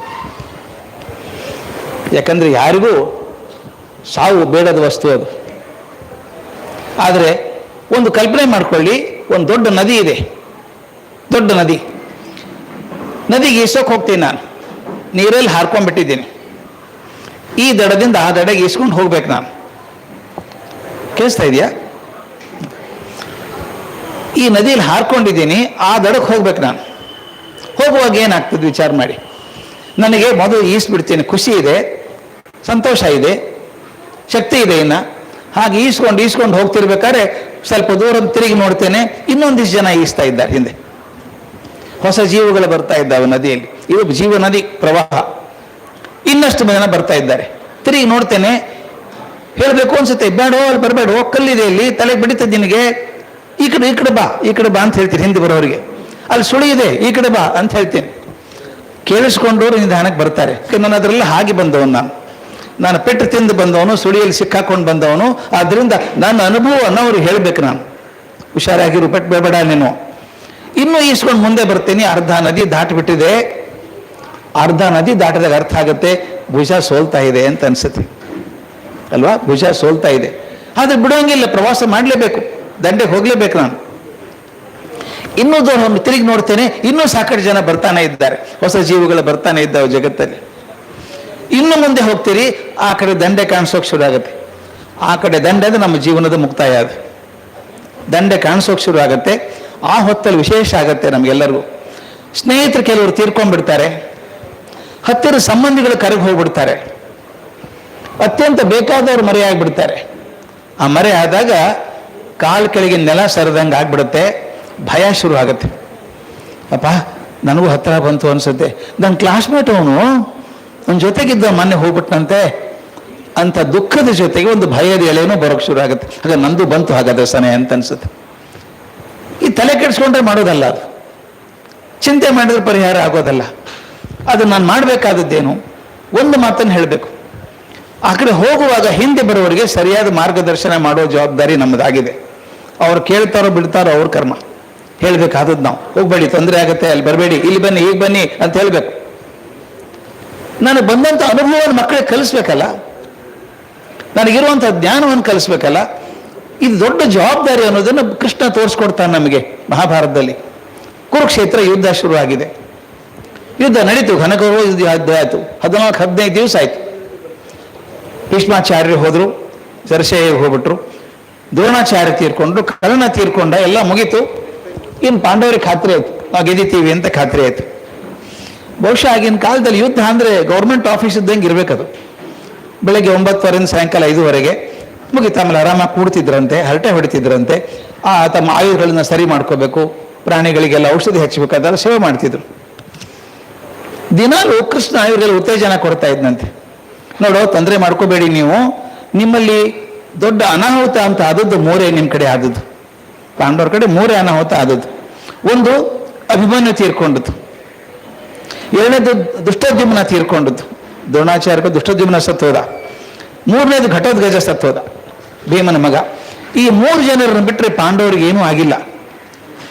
ಯಾಕಂದರೆ ಯಾರಿಗೂ ಸಾವು ಬೇಡದ ವಸ್ತು ಅದು. ಆದರೆ ಒಂದು ಕಲ್ಪನೆ ಮಾಡ್ಕೊಳ್ಳಿ, ಒಂದು ದೊಡ್ಡ ನದಿ ಇದೆ, ದೊಡ್ಡ ನದಿಗೆ ಈಸೋಕೆ ಹೋಗ್ತೀನಿ ನಾನು, ನೀರಲ್ಲಿ ಹಾರ್ಕೊಂಡ್ಬಿಟ್ಟಿದ್ದೀನಿ. ಈ ದಡದಿಂದ ಆ ದಡೆಗೆ ಈಸ್ಕೊಂಡು ಹೋಗ್ಬೇಕು ನಾನು. ಕೇಳಿಸ್ತಾ ಇದೆಯಾ? ಈ ನದಿಯಲ್ಲಿ ಹಾರ್ಕೊಂಡಿದ್ದೀನಿ, ಆ ದಡಕ್ಕೆ ಹೋಗ್ಬೇಕು ನಾನು. ಹೋಗುವಾಗ ಏನಾಗ್ತದೆ ವಿಚಾರ ಮಾಡಿ. ನನಗೆ ಮೊದಲು ಈಸ್ಬಿಡ್ತೀನಿ, ಖುಷಿ ಇದೆ, ಸಂತೋಷ ಇದೆ, ಶಕ್ತಿ ಇದೆ. ಇನ್ನು ಹಾಗೆ ಈಸ್ಕೊಂಡು ಹೋಗ್ತಿರ್ಬೇಕಾದ್ರೆ ಸ್ವಲ್ಪ ದೂರ ತಿರುಗಿ ನೋಡ್ತೇನೆ, ಇನ್ನೊಂದಿಷ್ಟು ಜನ ಈಸ್ತಾ ಇದ್ದಾರೆ ಹಿಂದೆ. ಹೊಸ ಜೀವಗಳು ಬರ್ತಾ ಇದ್ದಾವೆ ನದಿಯಲ್ಲಿ. ಇದು ಜೀವ ನದಿ ಪ್ರವಾಹ. ಇನ್ನಷ್ಟು ಜನ ಬರ್ತಾ ಇದ್ದಾರೆ. ತಿರುಗಿ ನೋಡ್ತೇನೆ, ಹೇಳಬೇಕು ಅನ್ಸುತ್ತೆ, ಬೇಡ ಅಲ್ಲಿ ಬರಬೇಡ, ಕಲ್ಲಿದೆ ಇಲ್ಲಿ, ತಲೆಗೆ ಬಡಿತದೆ ನಿನಗೆ, ಈ ಕಡೆ ಬಾ ಅಂತ ಹೇಳ್ತೀನಿ ಹಿಂದೆ ಬರೋರಿಗೆ. ಅಲ್ಲಿ ಸುಳಿ ಇದೆ, ಈ ಕಡೆ ಬಾ ಅಂತ ಹೇಳ್ತೇನೆ. ಕೇಳಿಸ್ಕೊಂಡವರು ನಿಧಾನಕ್ಕೆ ಬರ್ತಾರೆ. ನಾನು ಅದರೆಲ್ಲ ಹಾಗೆ ಬಂದವನು, ನಾನು ಪೆಟ್ಟು ತಿಂದು ಬಂದವನು, ಸುಳಿಯಲ್ಲಿ ಸಿಕ್ಕಾಕೊಂಡು ಬಂದವನು. ಆದ್ದರಿಂದ ನನ್ನ ಅನುಭವ ಅನ್ನೋರಿಗೆ ಹೇಳಬೇಕು ನಾನು, ಹುಷಾರಾಗಿರು, ಪೆಟ್ಟು ಬೇಡ ನೀನು. ಇನ್ನೂ ಈಸ್ಕೊಂಡು ಮುಂದೆ ಬರ್ತೀನಿ, ಅರ್ಧ ನದಿ ದಾಟಿಬಿಟ್ಟಿದೆ. ಅರ್ಧ ನದಿ ದಾಟಿದಾಗ ಅರ್ಥ ಆಗುತ್ತೆ, ಭುಜ ಸೋಲ್ತಾ ಇದೆ ಅಂತ ಅನ್ಸುತ್ತೆ ಅಲ್ವಾ? ಭುಜ ಸೋಲ್ತಾ ಇದೆ. ಆದರೆ ಬಿಡೋಂಗಿಲ್ಲ, ಪ್ರವಾಸ ಮಾಡಲೇಬೇಕು, ದಂಡೆಗೆ ಹೋಗ್ಲೇಬೇಕು ನಾನು. ಇನ್ನೂ ದೂರ ತಿರುಗಿ ನೋಡ್ತೇನೆ, ಇನ್ನೂ ಸಾಕಷ್ಟು ಜನ ಬರ್ತಾನೆ ಇದ್ದಾರೆ, ಹೊಸ ಜೀವಗಳು ಬರ್ತಾನೆ ಇದ್ದಾವೆ ಜಗತ್ತಲ್ಲಿ. ಇನ್ನು ಮುಂದೆ ಹೋಗ್ತೀರಿ, ಆ ಕಡೆ ದಂಡೆ ಕಾಣಿಸೋಕೆ ಶುರು ಆಗುತ್ತೆ. ಆ ಕಡೆ ದಂಡೆ ಅಂದರೆ ನಮ್ಮ ಜೀವನದ ಮುಕ್ತಾಯ. ಅದು ದಂಡೆ ಕಾಣಿಸೋಕೆ ಶುರು ಆಗುತ್ತೆ. ಆ ಹೊತ್ತಲ್ಲಿ ವಿಶೇಷ ಆಗುತ್ತೆ ನಮಗೆಲ್ಲರಿಗೂ. ಸ್ನೇಹಿತರು ಕೆಲವರು ತೀರ್ಕೊಂಡ್ಬಿಡ್ತಾರೆ, ಹತ್ತಿರ ಸಂಬಂಧಿಗಳು ಕರೆಗೆ ಹೋಗ್ಬಿಡ್ತಾರೆ, ಅತ್ಯಂತ ಬೇಕಾದವರು ಮರೆಯಾಗ್ಬಿಡ್ತಾರೆ. ಆ ಮರೆ ಆದಾಗ ಕಾಲು ಕೆಳಗೆ ನೆಲ ಸರಿದಂಗೆ ಆಗ್ಬಿಡುತ್ತೆ, ಭಯ ಶುರು ಆಗುತ್ತೆ. ಅಪ್ಪ ನನಗೂ ಹತ್ತಿರ ಬಂತು ಅನ್ಸುತ್ತೆ, ನನ್ನ ಕ್ಲಾಸ್ಮೇಟ್ ಅವನು ನನ್ನ ಜೊತೆಗಿದ್ದ ಮೊನ್ನೆ ಹೋಗ್ಬಿಟ್ನಂತೆ ಅಂತ ದುಃಖದ ಜೊತೆಗೆ ಒಂದು ಭಯದ ಎಳೆನೂ ಬರೋಕ್ಕೆ ಶುರು ಆಗುತ್ತೆ. ಹಾಗೆ ನಂದು ಬಂತು ಹಾಗಾದ್ರೆ ಸನೆ ಅಂತ ಅನ್ಸುತ್ತೆ. ಈ ತಲೆ ಕೆಡಿಸ್ಕೊಂಡ್ರೆ ಮಾಡೋದಲ್ಲ, ಅದು ಚಿಂತೆ ಮಾಡಿದ್ರೆ ಪರಿಹಾರ ಆಗೋದಲ್ಲ. ಅದು ನಾನು ಮಾಡಬೇಕಾದದ್ದೇನು? ಒಂದು ಮಾತನ್ನು ಹೇಳಬೇಕು, ಆ ಕಡೆ ಹೋಗುವಾಗ ಹಿಂದೆ ಬರೋವರಿಗೆ ಸರಿಯಾದ ಮಾರ್ಗದರ್ಶನ ಮಾಡೋ ಜವಾಬ್ದಾರಿ ನಮ್ಮದಾಗಿದೆ. ಅವ್ರು ಕೇಳ್ತಾರೋ ಬಿಡ್ತಾರೋ ಅವ್ರ ಕರ್ಮ. ಹೇಳ್ಬೇಕಾದದ್ದು ನಾವು, ಹೋಗ್ಬೇಡಿ, ತೊಂದರೆ ಆಗುತ್ತೆ, ಅಲ್ಲಿ ಬರಬೇಡಿ, ಇಲ್ಲಿ ಬನ್ನಿ, ಈಗ ಬನ್ನಿ ಅಂತ ಹೇಳ್ಬೇಕು. ನನಗೆ ಬಂದಂಥ ಅನುಭವವನ್ನು ಮಕ್ಕಳಿಗೆ ಕಲಿಸ್ಬೇಕಲ್ಲ, ನನಗಿರುವಂಥ ಜ್ಞಾನವನ್ನು ಕಲಿಸ್ಬೇಕಲ್ಲ. ಇದು ದೊಡ್ಡ ಜವಾಬ್ದಾರಿ ಅನ್ನೋದನ್ನು ಕೃಷ್ಣ ತೋರಿಸ್ಕೊಡ್ತಾನೆ ನಮಗೆ ಮಹಾಭಾರತದಲ್ಲಿ. ಕುರುಕ್ಷೇತ್ರ ಯುದ್ಧ ಶುರುವಾಗಿದೆ. ಯುದ್ಧ ನಡೀತು, ಘನಘೋರ ಯುದ್ಧ ಆಯಿತು. 14-15 ದಿವಸ ಆಯಿತು. ಭೀಷ್ಮಾಚಾರ್ಯರು ಹೋದರು, ಜರಶೇಯರು ಹೋಗ್ಬಿಟ್ರು, ದ್ರೋಣಾಚಾರ್ಯ ತೀರ್ಕೊಂಡ್ರು, ಕರ್ಣ ತೀರ್ಕೊಂಡ, ಎಲ್ಲ ಮುಗೀತು. ಇನ್ನು ಪಾಂಡವರಿಗೆ ಖಾತ್ರಿ ಆಯಿತು, ನಾವು ಗೆದ್ದಿತೀವಿ ಅಂತ ಖಾತ್ರಿ ಆಯಿತು. ಬಹುಶಃ ಆಗಿನ ಕಾಲದಲ್ಲಿ ಯುದ್ಧ ಅಂದರೆ ಗೌರ್ಮೆಂಟ್ ಆಫೀಸ್ ಇದ್ದಂಗೆ ಇರಬೇಕದು. ಬೆಳಗ್ಗೆ 9:00 ಸಾಯಂಕಾಲ 5:00 ಮುಗಿತು. ಆಮೇಲೆ ಆರಾಮಾಗಿ ಕೂಡ್ತಿದ್ರಂತೆ, ಹರಟೆ ಹೊಡಿತಿದ್ರಂತೆ, ತಮ್ಮ ಆಯುಧಗಳನ್ನ ಸರಿ ಮಾಡ್ಕೋಬೇಕು, ಪ್ರಾಣಿಗಳಿಗೆಲ್ಲ ಔಷಧಿ ಹಚ್ಚಬೇಕು, ಅದೆಲ್ಲ ಸೇವೆ ಮಾಡ್ತಿದ್ರು. ದಿನಾಲೂ ಕೃಷ್ಣ ಇವರಿಗೆಲ್ಲ ಉತ್ತೇಜನ ಕೊಡ್ತಾ ಇದ್ದಂತೆ. ನೋಡೋ, ತೊಂದರೆ ಮಾಡ್ಕೋಬೇಡಿ ನೀವು, ನಿಮ್ಮಲ್ಲಿ ದೊಡ್ಡ ಅನಾಹುತ ಅಂತ ಆದದ್ದು 3 ನಿಮ್ಮ ಕಡೆ ಆದದ್ದು. ಪಾಂಡವರ ಕಡೆ 3 ಅನಾಹುತ ಆದದ್ದು. ಒಂದು ಅಭಿಮನ್ಯು ತೀರ್ಕೊಂಡದ್ದು, 2ನೇದು ದುಷ್ಟದ್ಯುಮ್ನ ತೀರ್ಕೊಂಡದ್ದು, ದ್ರೋಣಾಚಾರ್ಯಕ್ಕೆ ದುಷ್ಟದ್ಯುಮ್ನ ಸತ್ತೋದ, 3ನೇದು ಘಟೋದ್ಗಜ ಸತ್ತೋದ, ಭೀಮನ ಮಗ. ಈ 3 ಜನರನ್ನು ಬಿಟ್ಟರೆ ಪಾಂಡವರಿಗೆ ಏನೂ ಆಗಿಲ್ಲ.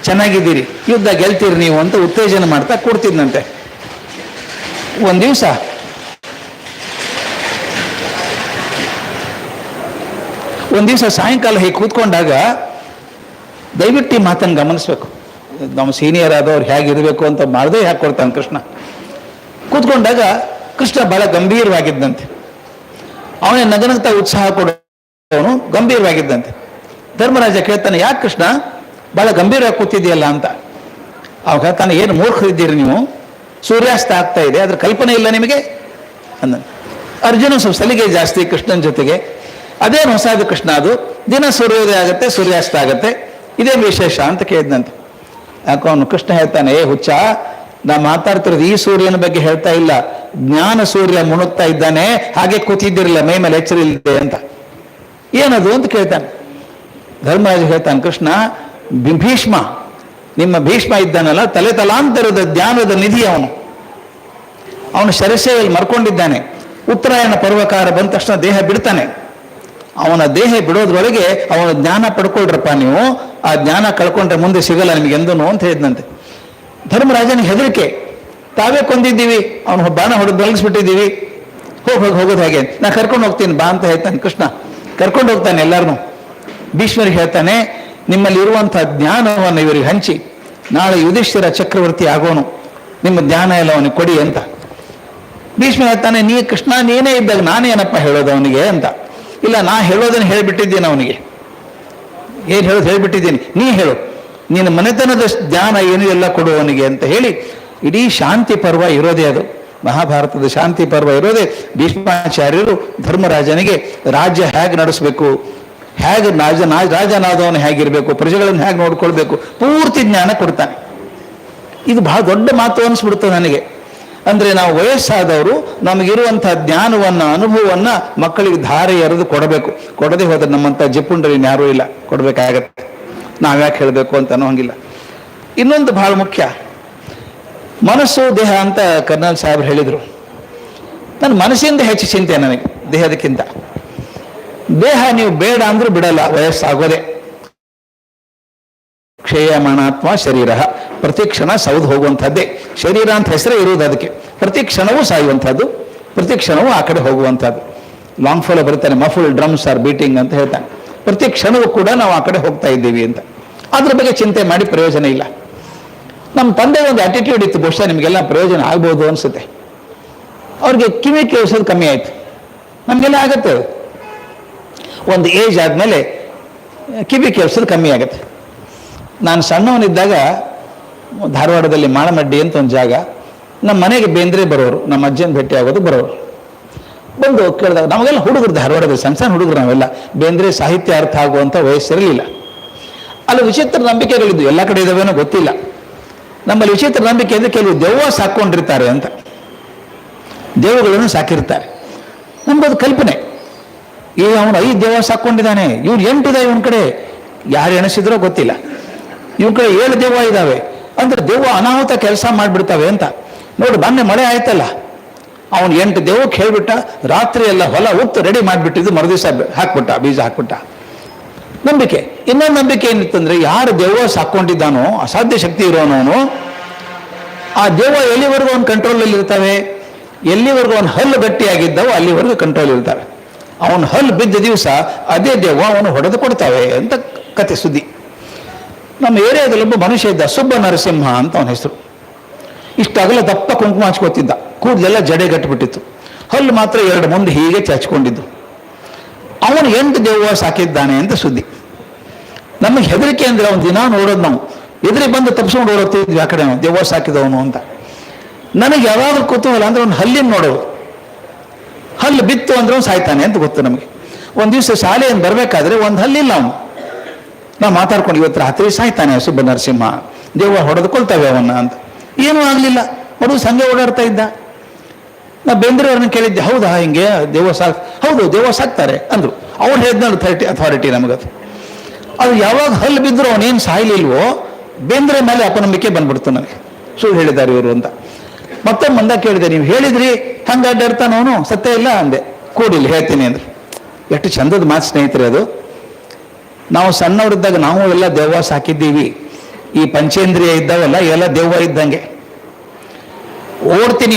ಚೆನ್ನಾಗಿದ್ದೀರಿ, ಯುದ್ಧ ಗೆಲ್ತೀರಿ ನೀವು ಅಂತ ಉತ್ತೇಜನ ಮಾಡ್ತಾ ಕೊಡ್ತಿದ್ನಂತೆ. ಒಂದು ದಿವಸ ಸಾಯಂಕಾಲ ಹೀಗೆ ಕೂತ್ಕೊಂಡಾಗ ದಯವಿಟ್ಟು ಈ ಮಾತನ್ನು ಗಮನಿಸ್ಬೇಕು. ನಮ್ಮ ಸೀನಿಯರ್ ಆದವ್ರು ಹೇಗಿರಬೇಕು ಅಂತ ಮಾಡದೇ ಹೇಗೆ ಕೊಡ್ತಾನೆ ಕೃಷ್ಣ. ಕೂತ್ಕೊಂಡಾಗ ಕೃಷ್ಣ ಬಹಳ ಗಂಭೀರವಾಗಿದ್ದಂತೆ. ಅವನೇ ನಗನಗ್ತಾ ಉತ್ಸಾಹ ಕೊಡೋನು ಗಂಭೀರವಾಗಿದ್ದಂತೆ. ಧರ್ಮರಾಜ ಕೇಳ್ತಾನೆ, ಯಾಕೆ ಕೃಷ್ಣ ಬಹಳ ಗಂಭೀರವಾಗಿ ಕೂತಿದೆಯಲ್ಲ ಅಂತ. ಅವಾಗ ಹೇಳ್ತಾನೆ, ಏನು ಮೂರ್ಖರಿದ್ದೀರಿ ನೀವು, ಸೂರ್ಯಾಸ್ತ ಆಗ್ತಾ ಇದೆ, ಅದ್ರ ಕಲ್ಪನೆ ಇಲ್ಲ ನಿಮಗೆ ಅಂದ. ಅರ್ಜುನ ಸ್ವಲ್ಪ ಸಲಿಗೆ ಜಾಸ್ತಿ ಕೃಷ್ಣನ ಜೊತೆಗೆ. ಅದೇನು ಹೊಸದು ಕೃಷ್ಣ, ಅದು ದಿನ ಸೂರ್ಯೋದಯ ಆಗುತ್ತೆ, ಸೂರ್ಯಾಸ್ತ ಆಗುತ್ತೆ, ಇದೇನು ವಿಶೇಷ ಅಂತ ಕೇಳಿದಂತೆ. ಯಾಕೋ ಅವನು ಕೃಷ್ಣ ಹೇಳ್ತಾನೆ, ಹುಚ್ಚ, ನಾ ಮಾತಾಡ್ತಿರೋದು ಈ ಸೂರ್ಯನ ಬಗ್ಗೆ ಹೇಳ್ತಾ ಇಲ್ಲ, ಜ್ಞಾನ ಸೂರ್ಯ ಮುಣುಗ್ತಾ ಇದ್ದಾನೆ, ಹಾಗೆ ಕೂತಿದ್ದಿರಲಿಲ್ಲ, ಮೈ ಮೇಲೆ ಎಚ್ಚರ ಇಲ್ಲದೆ ಅಂತ. ಏನದು ಅಂತ ಕೇಳ್ತಾನೆ. ಧರ್ಮರಾಜ ಹೇಳ್ತಾನೆ, ಕೃಷ್ಣ, ಭೀಷ್ಮ, ನಿಮ್ಮ ಭೀಷ್ಮ ಇದ್ದಾನಲ್ಲ, ತಲೆ ತಲಾಂತರದ ಜ್ಞಾನದ ನಿಧಿ ಅವನು. ಅವನು ಶರಶೆಯಲ್ಲಿ ಮರ್ಕೊಂಡಿದ್ದಾನೆ. ಉತ್ತರಾಯಣ ಪರ್ವಕಾರ ಬಂದ ತಕ್ಷಣ ದೇಹ ಬಿಡ್ತಾನೆ. ಅವನ ದೇಹ ಬಿಡೋದ್ರೊಳಗೆ ಅವನ ಜ್ಞಾನ ಪಡ್ಕೊಳ್ರಪ್ಪ ನೀವು, ಆ ಜ್ಞಾನ ಕಳ್ಕೊಂಡ್ರೆ ಮುಂದೆ ಸಿಗಲ್ಲ ನಿಮಗೆ ಎಂದನು ಅಂತ ಹೇಳಿದ್ನಂತೆ. ಧರ್ಮರಾಜನಿಗೆ ಹೆದರಿಕೆ, ತಾವೇ ಕೊಂದಿದ್ದೀವಿ, ಅವನು ಬಾಣ ಹೊಡೆದು ಬೆಳಗಿಸ್ಬಿಟ್ಟಿದ್ದೀವಿ, ಹೋಗೋದು ಹೇಗೆ, ನಾ ಕರ್ಕೊಂಡು ಹೋಗ್ತೀನಿ ಬಾ ಅಂತ ಹೇಳ್ತಾನೆ ಕೃಷ್ಣ. ಕರ್ಕೊಂಡು ಹೋಗ್ತಾನೆ ಎಲ್ಲರನ್ನೂ. ಭೀಷ್ಮರಿಗೆ ಹೇಳ್ತಾನೆ, ನಿಮ್ಮಲ್ಲಿ ಇರುವಂಥ ಜ್ಞಾನವನ್ನು ಇವರಿಗೆ ಹಂಚಿ, ನಾಳೆ ಯುಧಿಷ್ಠಿರ ಚಕ್ರವರ್ತಿ ಆಗೋನು, ನಿಮ್ಮ ಜ್ಞಾನ ಎಲ್ಲ ಅವನಿಗೆ ಕೊಡಿ ಅಂತ. ಭೀಷ್ಮ ಹೇಳ್ತಾನೆ, ಕೃಷ್ಣ ನೀನೇ ಇದ್ದಾಗ ನಾನೇನಪ್ಪ ಹೇಳೋದು ಅವನಿಗೆ ಅಂತ. ಇಲ್ಲ, ನಾ ಹೇಳೋದನ್ನು ಹೇಳಿಬಿಟ್ಟಿದ್ದೀನಿ ಅವನಿಗೆ. ಏನು ಹೇಳೋದು ಹೇಳಿಬಿಟ್ಟಿದ್ದೀನಿ, ನೀ ಹೇಳು, ನೀನು ಮನೆತನದ ಜ್ಞಾನ ಏನು ಎಲ್ಲ ಕೊಡುವವನಿಗೆ ಅಂತ ಹೇಳಿ ಇಡೀ ಶಾಂತಿ ಪರ್ವ ಇರೋದೇ ಅದು. ಮಹಾಭಾರತದ ಶಾಂತಿ ಪರ್ವ ಇರೋದೇ ಭೀಷ್ಮಾಚಾರ್ಯರು ಧರ್ಮರಾಜನಿಗೆ ರಾಜ್ಯ ಹೇಗೆ ನಡೆಸಬೇಕು, ಹೇಗೆ ರಾಜನಾದವನು ಹೇಗಿರಬೇಕು, ಪ್ರಜೆಗಳನ್ನು ಹೇಗೆ ನೋಡ್ಕೊಳ್ಬೇಕು, ಪೂರ್ತಿ ಜ್ಞಾನ ಕೊಡ್ತಾನೆ. ಇದು ಬಹಳ ದೊಡ್ಡ ಮಾತು ಅನಿಸ್ಬಿಡ್ತದೆ ನನಗೆ. ಅಂದರೆ ನಾವು ವಯಸ್ಸಾದವರು ನಮಗಿರುವಂಥ ಜ್ಞಾನವನ್ನು, ಅನುಭವವನ್ನು ಮಕ್ಕಳಿಗೆ ಧಾರೆ ಎರೆದು ಕೊಡಬೇಕು. ಕೊಡದೆ ಹೋದ್ರೆ ನಮ್ಮಂಥ ಜಿಪ್ಪುಂಡ್ರಿ ಯಾರೂ ಇಲ್ಲ, ಕೊಡಬೇಕಾಗತ್ತೆ. ನಾವ್ಯಾಕೆ ಹೇಳಬೇಕು ಅಂತ ಅನ್ನೋಂಗಿಲ್ಲ. ಇನ್ನೊಂದು ಬಹಳ ಮುಖ್ಯ, ಮನಸ್ಸು ದೇಹ ಅಂತ ಕರ್ನಲ್ ಸಾಹೇಬ್ರು ಹೇಳಿದರು. ನನ್ನ ಮನಸ್ಸಿಂದ ಹೆಚ್ಚು ಚಿಂತೆ ನನಗೆ ದೇಹದಕ್ಕಿಂತ. ದೇಹ ನೀವು ಬೇಡ ಅಂದ್ರೂ ಬಿಡಲ್ಲ, ವಯಸ್ಸಾಗೋದೆ. ಕ್ಷೇಯಮಾಣಾತ್ಮ ಶರೀರ, ಪ್ರತಿ ಕ್ಷಣ ಸೌದು ಹೋಗುವಂಥದ್ದೇ ಶರೀರ ಅಂತ ಹೆಸರೇ ಇರುವುದು ಅದಕ್ಕೆ. ಪ್ರತಿ ಕ್ಷಣವೂ ಸಾಯುವಂಥದ್ದು, ಪ್ರತಿ ಕ್ಷಣವೂ ಆ ಕಡೆ ಹೋಗುವಂಥದ್ದು. ಲಾಂಗ್ ಫಾಲೋ ಬರುತ್ತಾನೆ, ಮಫುಲ್ ಡ್ರಮ್ಸ್ ಆರ್ ಬೀಟಿಂಗ್ ಅಂತ ಹೇಳ್ತಾನೆ. ಪ್ರತಿ ಕ್ಷಣವೂ ಕೂಡ ನಾವು ಆ ಕಡೆ ಹೋಗ್ತಾ ಇದ್ದೀವಿ ಅಂತ. ಅದ್ರ ಬಗ್ಗೆ ಚಿಂತೆ ಮಾಡಿ ಪ್ರಯೋಜನ ಇಲ್ಲ. ನಮ್ಮ ತಂದೆ ಒಂದು ಆಟಿಟ್ಯೂಡ್ ಇತ್ತು, ಬಹುಶಃ ನಿಮಗೆಲ್ಲ ಪ್ರಯೋಜನ ಆಗ್ಬೋದು ಅನಿಸುತ್ತೆ. ಅವ್ರಿಗೆ ಕಿವಿ ಕೇಳಿಸೋದು ಕಮ್ಮಿ ಆಯಿತು, ನಮಗೆಲ್ಲ ಆಗತ್ತೆ. ಅದು ಒಂದು ಏಜ್ ಆದಮೇಲೆ ಕಿವಿ ಕೇಳಿಸೋದು ಕಮ್ಮಿ ಆಗುತ್ತೆ. ನಾನು ಸಣ್ಣವನಿದ್ದಾಗ ಧಾರವಾಡದಲ್ಲಿ ಮಾಳಮಡ್ಡಿ ಅಂತ ಒಂದು ಜಾಗ, ನಮ್ಮ ಮನೆಗೆ ಬೇಂದ್ರೆ ಬರೋರು, ನಮ್ಮ ಅಜ್ಜನ ಭೇಟಿ ಆಗೋದು ಬರೋರು. ಬಂದು ಕೇಳಿದಾಗ ನಮಗೆಲ್ಲ ಹುಡುಗರು, ಧಾರವಾಡದಲ್ಲಿ ಸಣ್ಣ ಸಣ್ಣ ಹುಡುಗರು ನಾವೆಲ್ಲ, ಬೇಂದ್ರೆ ಸಾಹಿತ್ಯ ಅರ್ಥ ಆಗುವಂಥ ವಯಸ್ಸಿರಲಿಲ್ಲ. ಅಲ್ಲಿ ವಿಚಿತ್ರ ನಂಬಿಕೆಗಳಿದ್ದು, ಎಲ್ಲ ಕಡೆ ಇದಾವೇನೋ ಗೊತ್ತಿಲ್ಲ. ನಮ್ಮಲ್ಲಿ ವಿಚಿತ್ರ ನಂಬಿಕೆ ಅಂದರೆ ಕೆಲವು ದೆವ್ವ ಸಾಕೊಂಡಿರ್ತಾರೆ ಅಂತ, ದೇವಗಳನ್ನು ಸಾಕಿರ್ತಾರೆ. ನಮ್ಗದು ಕಲ್ಪನೆ, ಅವನು 5 ದೆವ್ವ ಸಾಕೊಂಡಿದ್ದಾನೆ, ಇವ್ನು 8 ಇದಾವೆ ಇವನ ಕಡೆ, ಯಾರು ಎಣಿಸಿದ್ರೋ ಗೊತ್ತಿಲ್ಲ, ಇವನ ಕಡೆ 7 ದೆವ್ವ ಇದ್ದಾವೆ ಅಂದ್ರೆ ದೆವ್ವ ಅನಾಹುತ ಕೆಲಸ ಮಾಡಿಬಿಡ್ತವೆ ಅಂತ. ನೋಡಿ ಮೊನ್ನೆ ಮಳೆ ಆಯ್ತಲ್ಲ, ಅವನು 8 ದೆವ್ವಕ್ಕೆ ಹೇಳ್ಬಿಟ್ಟ, ರಾತ್ರಿ ಎಲ್ಲ ಹೊಲ ಉತ್ತು ರೆಡಿ ಮಾಡಿಬಿಟ್ಟಿದ್ದು, ಮರುದಿವಸ ಹಾಕ್ಬಿಟ್ಟ, ಬೀಜ ಹಾಕ್ಬಿಟ್ಟ. ನಂಬಿಕೆ. ಇನ್ನೊಂದು ನಂಬಿಕೆ ಏನಿತ್ತಂದ್ರೆ, ಯಾರು ದೆವ್ವ ಸಾಕೊಂಡಿದ್ದಾನೋ, ಅಸಾಧ್ಯ ಶಕ್ತಿ ಇರೋನವನು, ಆ ದೆವ್ವ ಎಲ್ಲಿವರೆಗೂ ಅವನ ಕಂಟ್ರೋಲಲ್ಲಿ ಇರ್ತವೆ, ಎಲ್ಲಿವರೆಗೂ ಅವನ ಹಲ್ಲು ಗಟ್ಟಿಯಾಗಿದ್ದಾವೋ ಅಲ್ಲಿವರೆಗೂ ಕಂಟ್ರೋಲ್ ಇರ್ತವೆ. ಅವನ ಹಲ್ಲು ಬಿದ್ದ ದಿವಸ ಅದೇ ದೆವ್ವ ಅವನು ಹೊಡೆದು ಕೊಡ್ತಾವೆ ಅಂತ ಕತೆ ಸುದ್ದಿ. ನಮ್ಮ ಏರಿಯಾದಲ್ಲೊಬ್ಬ ಮನುಷ್ಯ ಇದ್ದ, ಸುಬ್ಬ ನರಸಿಂಹ ಅಂತ ಅವನ ಹೆಸರು. ಇಷ್ಟಾಗಲ ದಪ್ಪ ಕುಂಕುಮ ಹಚ್ಕೋತಿದ್ದ, ಕೂದಲೆಲ್ಲ ಜಡೆ ಗಟ್ಟಿಬಿಟ್ಟಿತ್ತು, ಹಲ್ಲು ಮಾತ್ರ 2 ಮುಂದೆ ಹೀಗೆ ಚಾಚಿಕೊಂಡಿದ್ದು. ಅವನು 8 ದೆವ್ವ ಸಾಕಿದ್ದಾನೆ ಅಂತ ಸುದ್ದಿ. ನಮಗೆ ಹೆದರಿಕೆ ಅಂದ್ರೆ ಅವನು ದಿನ ನೋಡೋದು, ನಾವು ಎದುರಿ ಬಂದು ತಪ್ಪಿಸ್ಕೊಂಡು ಓಡೋಗ್ತಿದ್ವಿ ಆ ಕಡೆ, ದೆವ್ವ ಸಾಕಿದವನು ಅಂತ. ನನಗೆ ಯಾವಾಗಲೂ ಕುತೂಹಲ ಅಂದ್ರೆ ಅವ್ನು ಹಲ್ಲಿನ ನೋಡೋದು, ಹಲ್ಲು ಬಿತ್ತು ಅಂದ್ರೆ ಅವ್ನು ಸಾಯ್ತಾನೆ ಅಂತ ಗೊತ್ತು ನಮಗೆ. ಒಂದು ದಿವಸ ಶಾಲೆಯನ್ನು ಬರಬೇಕಾದ್ರೆ ಒಂದು ಹಲ್ಲಿಲ್ಲ ಅವನು. ನಾವು ಮಾತಾಡ್ಕೊಂಡು, ಇವತ್ತು ರಾತ್ರಿ ಸಾಯ್ತಾನೆ ಸುಬ್ಬ ನರಸಿಂಹ, ದೆವ್ವ ಹೊಡೆದುಕೊಳ್ತವೆ ಅವನ್ನ ಅಂತ. ಏನೂ ಆಗಲಿಲ್ಲ, ಹುಡುಗ ಸಂಘ ಓಡಾಡ್ತಾ ಇದ್ದ. ನಾ ಬೇಂದ್ರೆಯವ್ರನ್ನ ಕೇಳಿದ್ದೆ, ಹೌದಾ ಹಿಂಗೆ ದೆವ್ವ ಹೌದು ದೆವ್ವ ಸಾಕ್ತಾರೆ ಅಂದರು. ಅವ್ರು ಹೇಳಿದ್ನಲ್ಲ ಅಥಾರಿಟಿ ನಮಗದು. ಅದು ಯಾವಾಗ ಹಲ್ಲು ಬಿದ್ದರೂ ಅವನೇನು ಸಾಯ್ಲಿಲ್ವೋ, ಬೇಂದ್ರೆ ಮೇಲೆ ಅಪನಂಬಿಕೆ ಬಂದ್ಬಿಡ್ತು ನನಗೆ, ಸುಳ್ಳು ಹೇಳಿದ್ದಾರೆ ಇವರು ಅಂತ. ಮತ್ತೆ ಮುಂದೆ ಕೇಳಿದೆ, ನೀವು ಹೇಳಿದ್ರಿ ಹಂಗೆ ಅಡ್ಡಾಡ್ತಾನ ಅವನು, ಸತ್ಯ ಇಲ್ಲ ಅಂದೆ. ಕೂಡಿಲ್ಲ ಹೇಳ್ತೀನಿ ಅಂದ್ರೆ. ಎಷ್ಟು ಚಂದದ ಮಾತು ಸ್ನೇಹಿತರೆ ಅದು. ನಾವು ಸಣ್ಣವರಿದ್ದಾಗ ನಾವು ಎಲ್ಲ ದೆವ್ವ ಸಾಕಿದ್ದೀವಿ. ಈ ಪಂಚೇಂದ್ರಿಯ ಇದ್ದಾವಲ್ಲ ಎಲ್ಲ ದೆವ್ವ ಇದ್ದಂಗೆ. ಓಡ್ತೀನಿ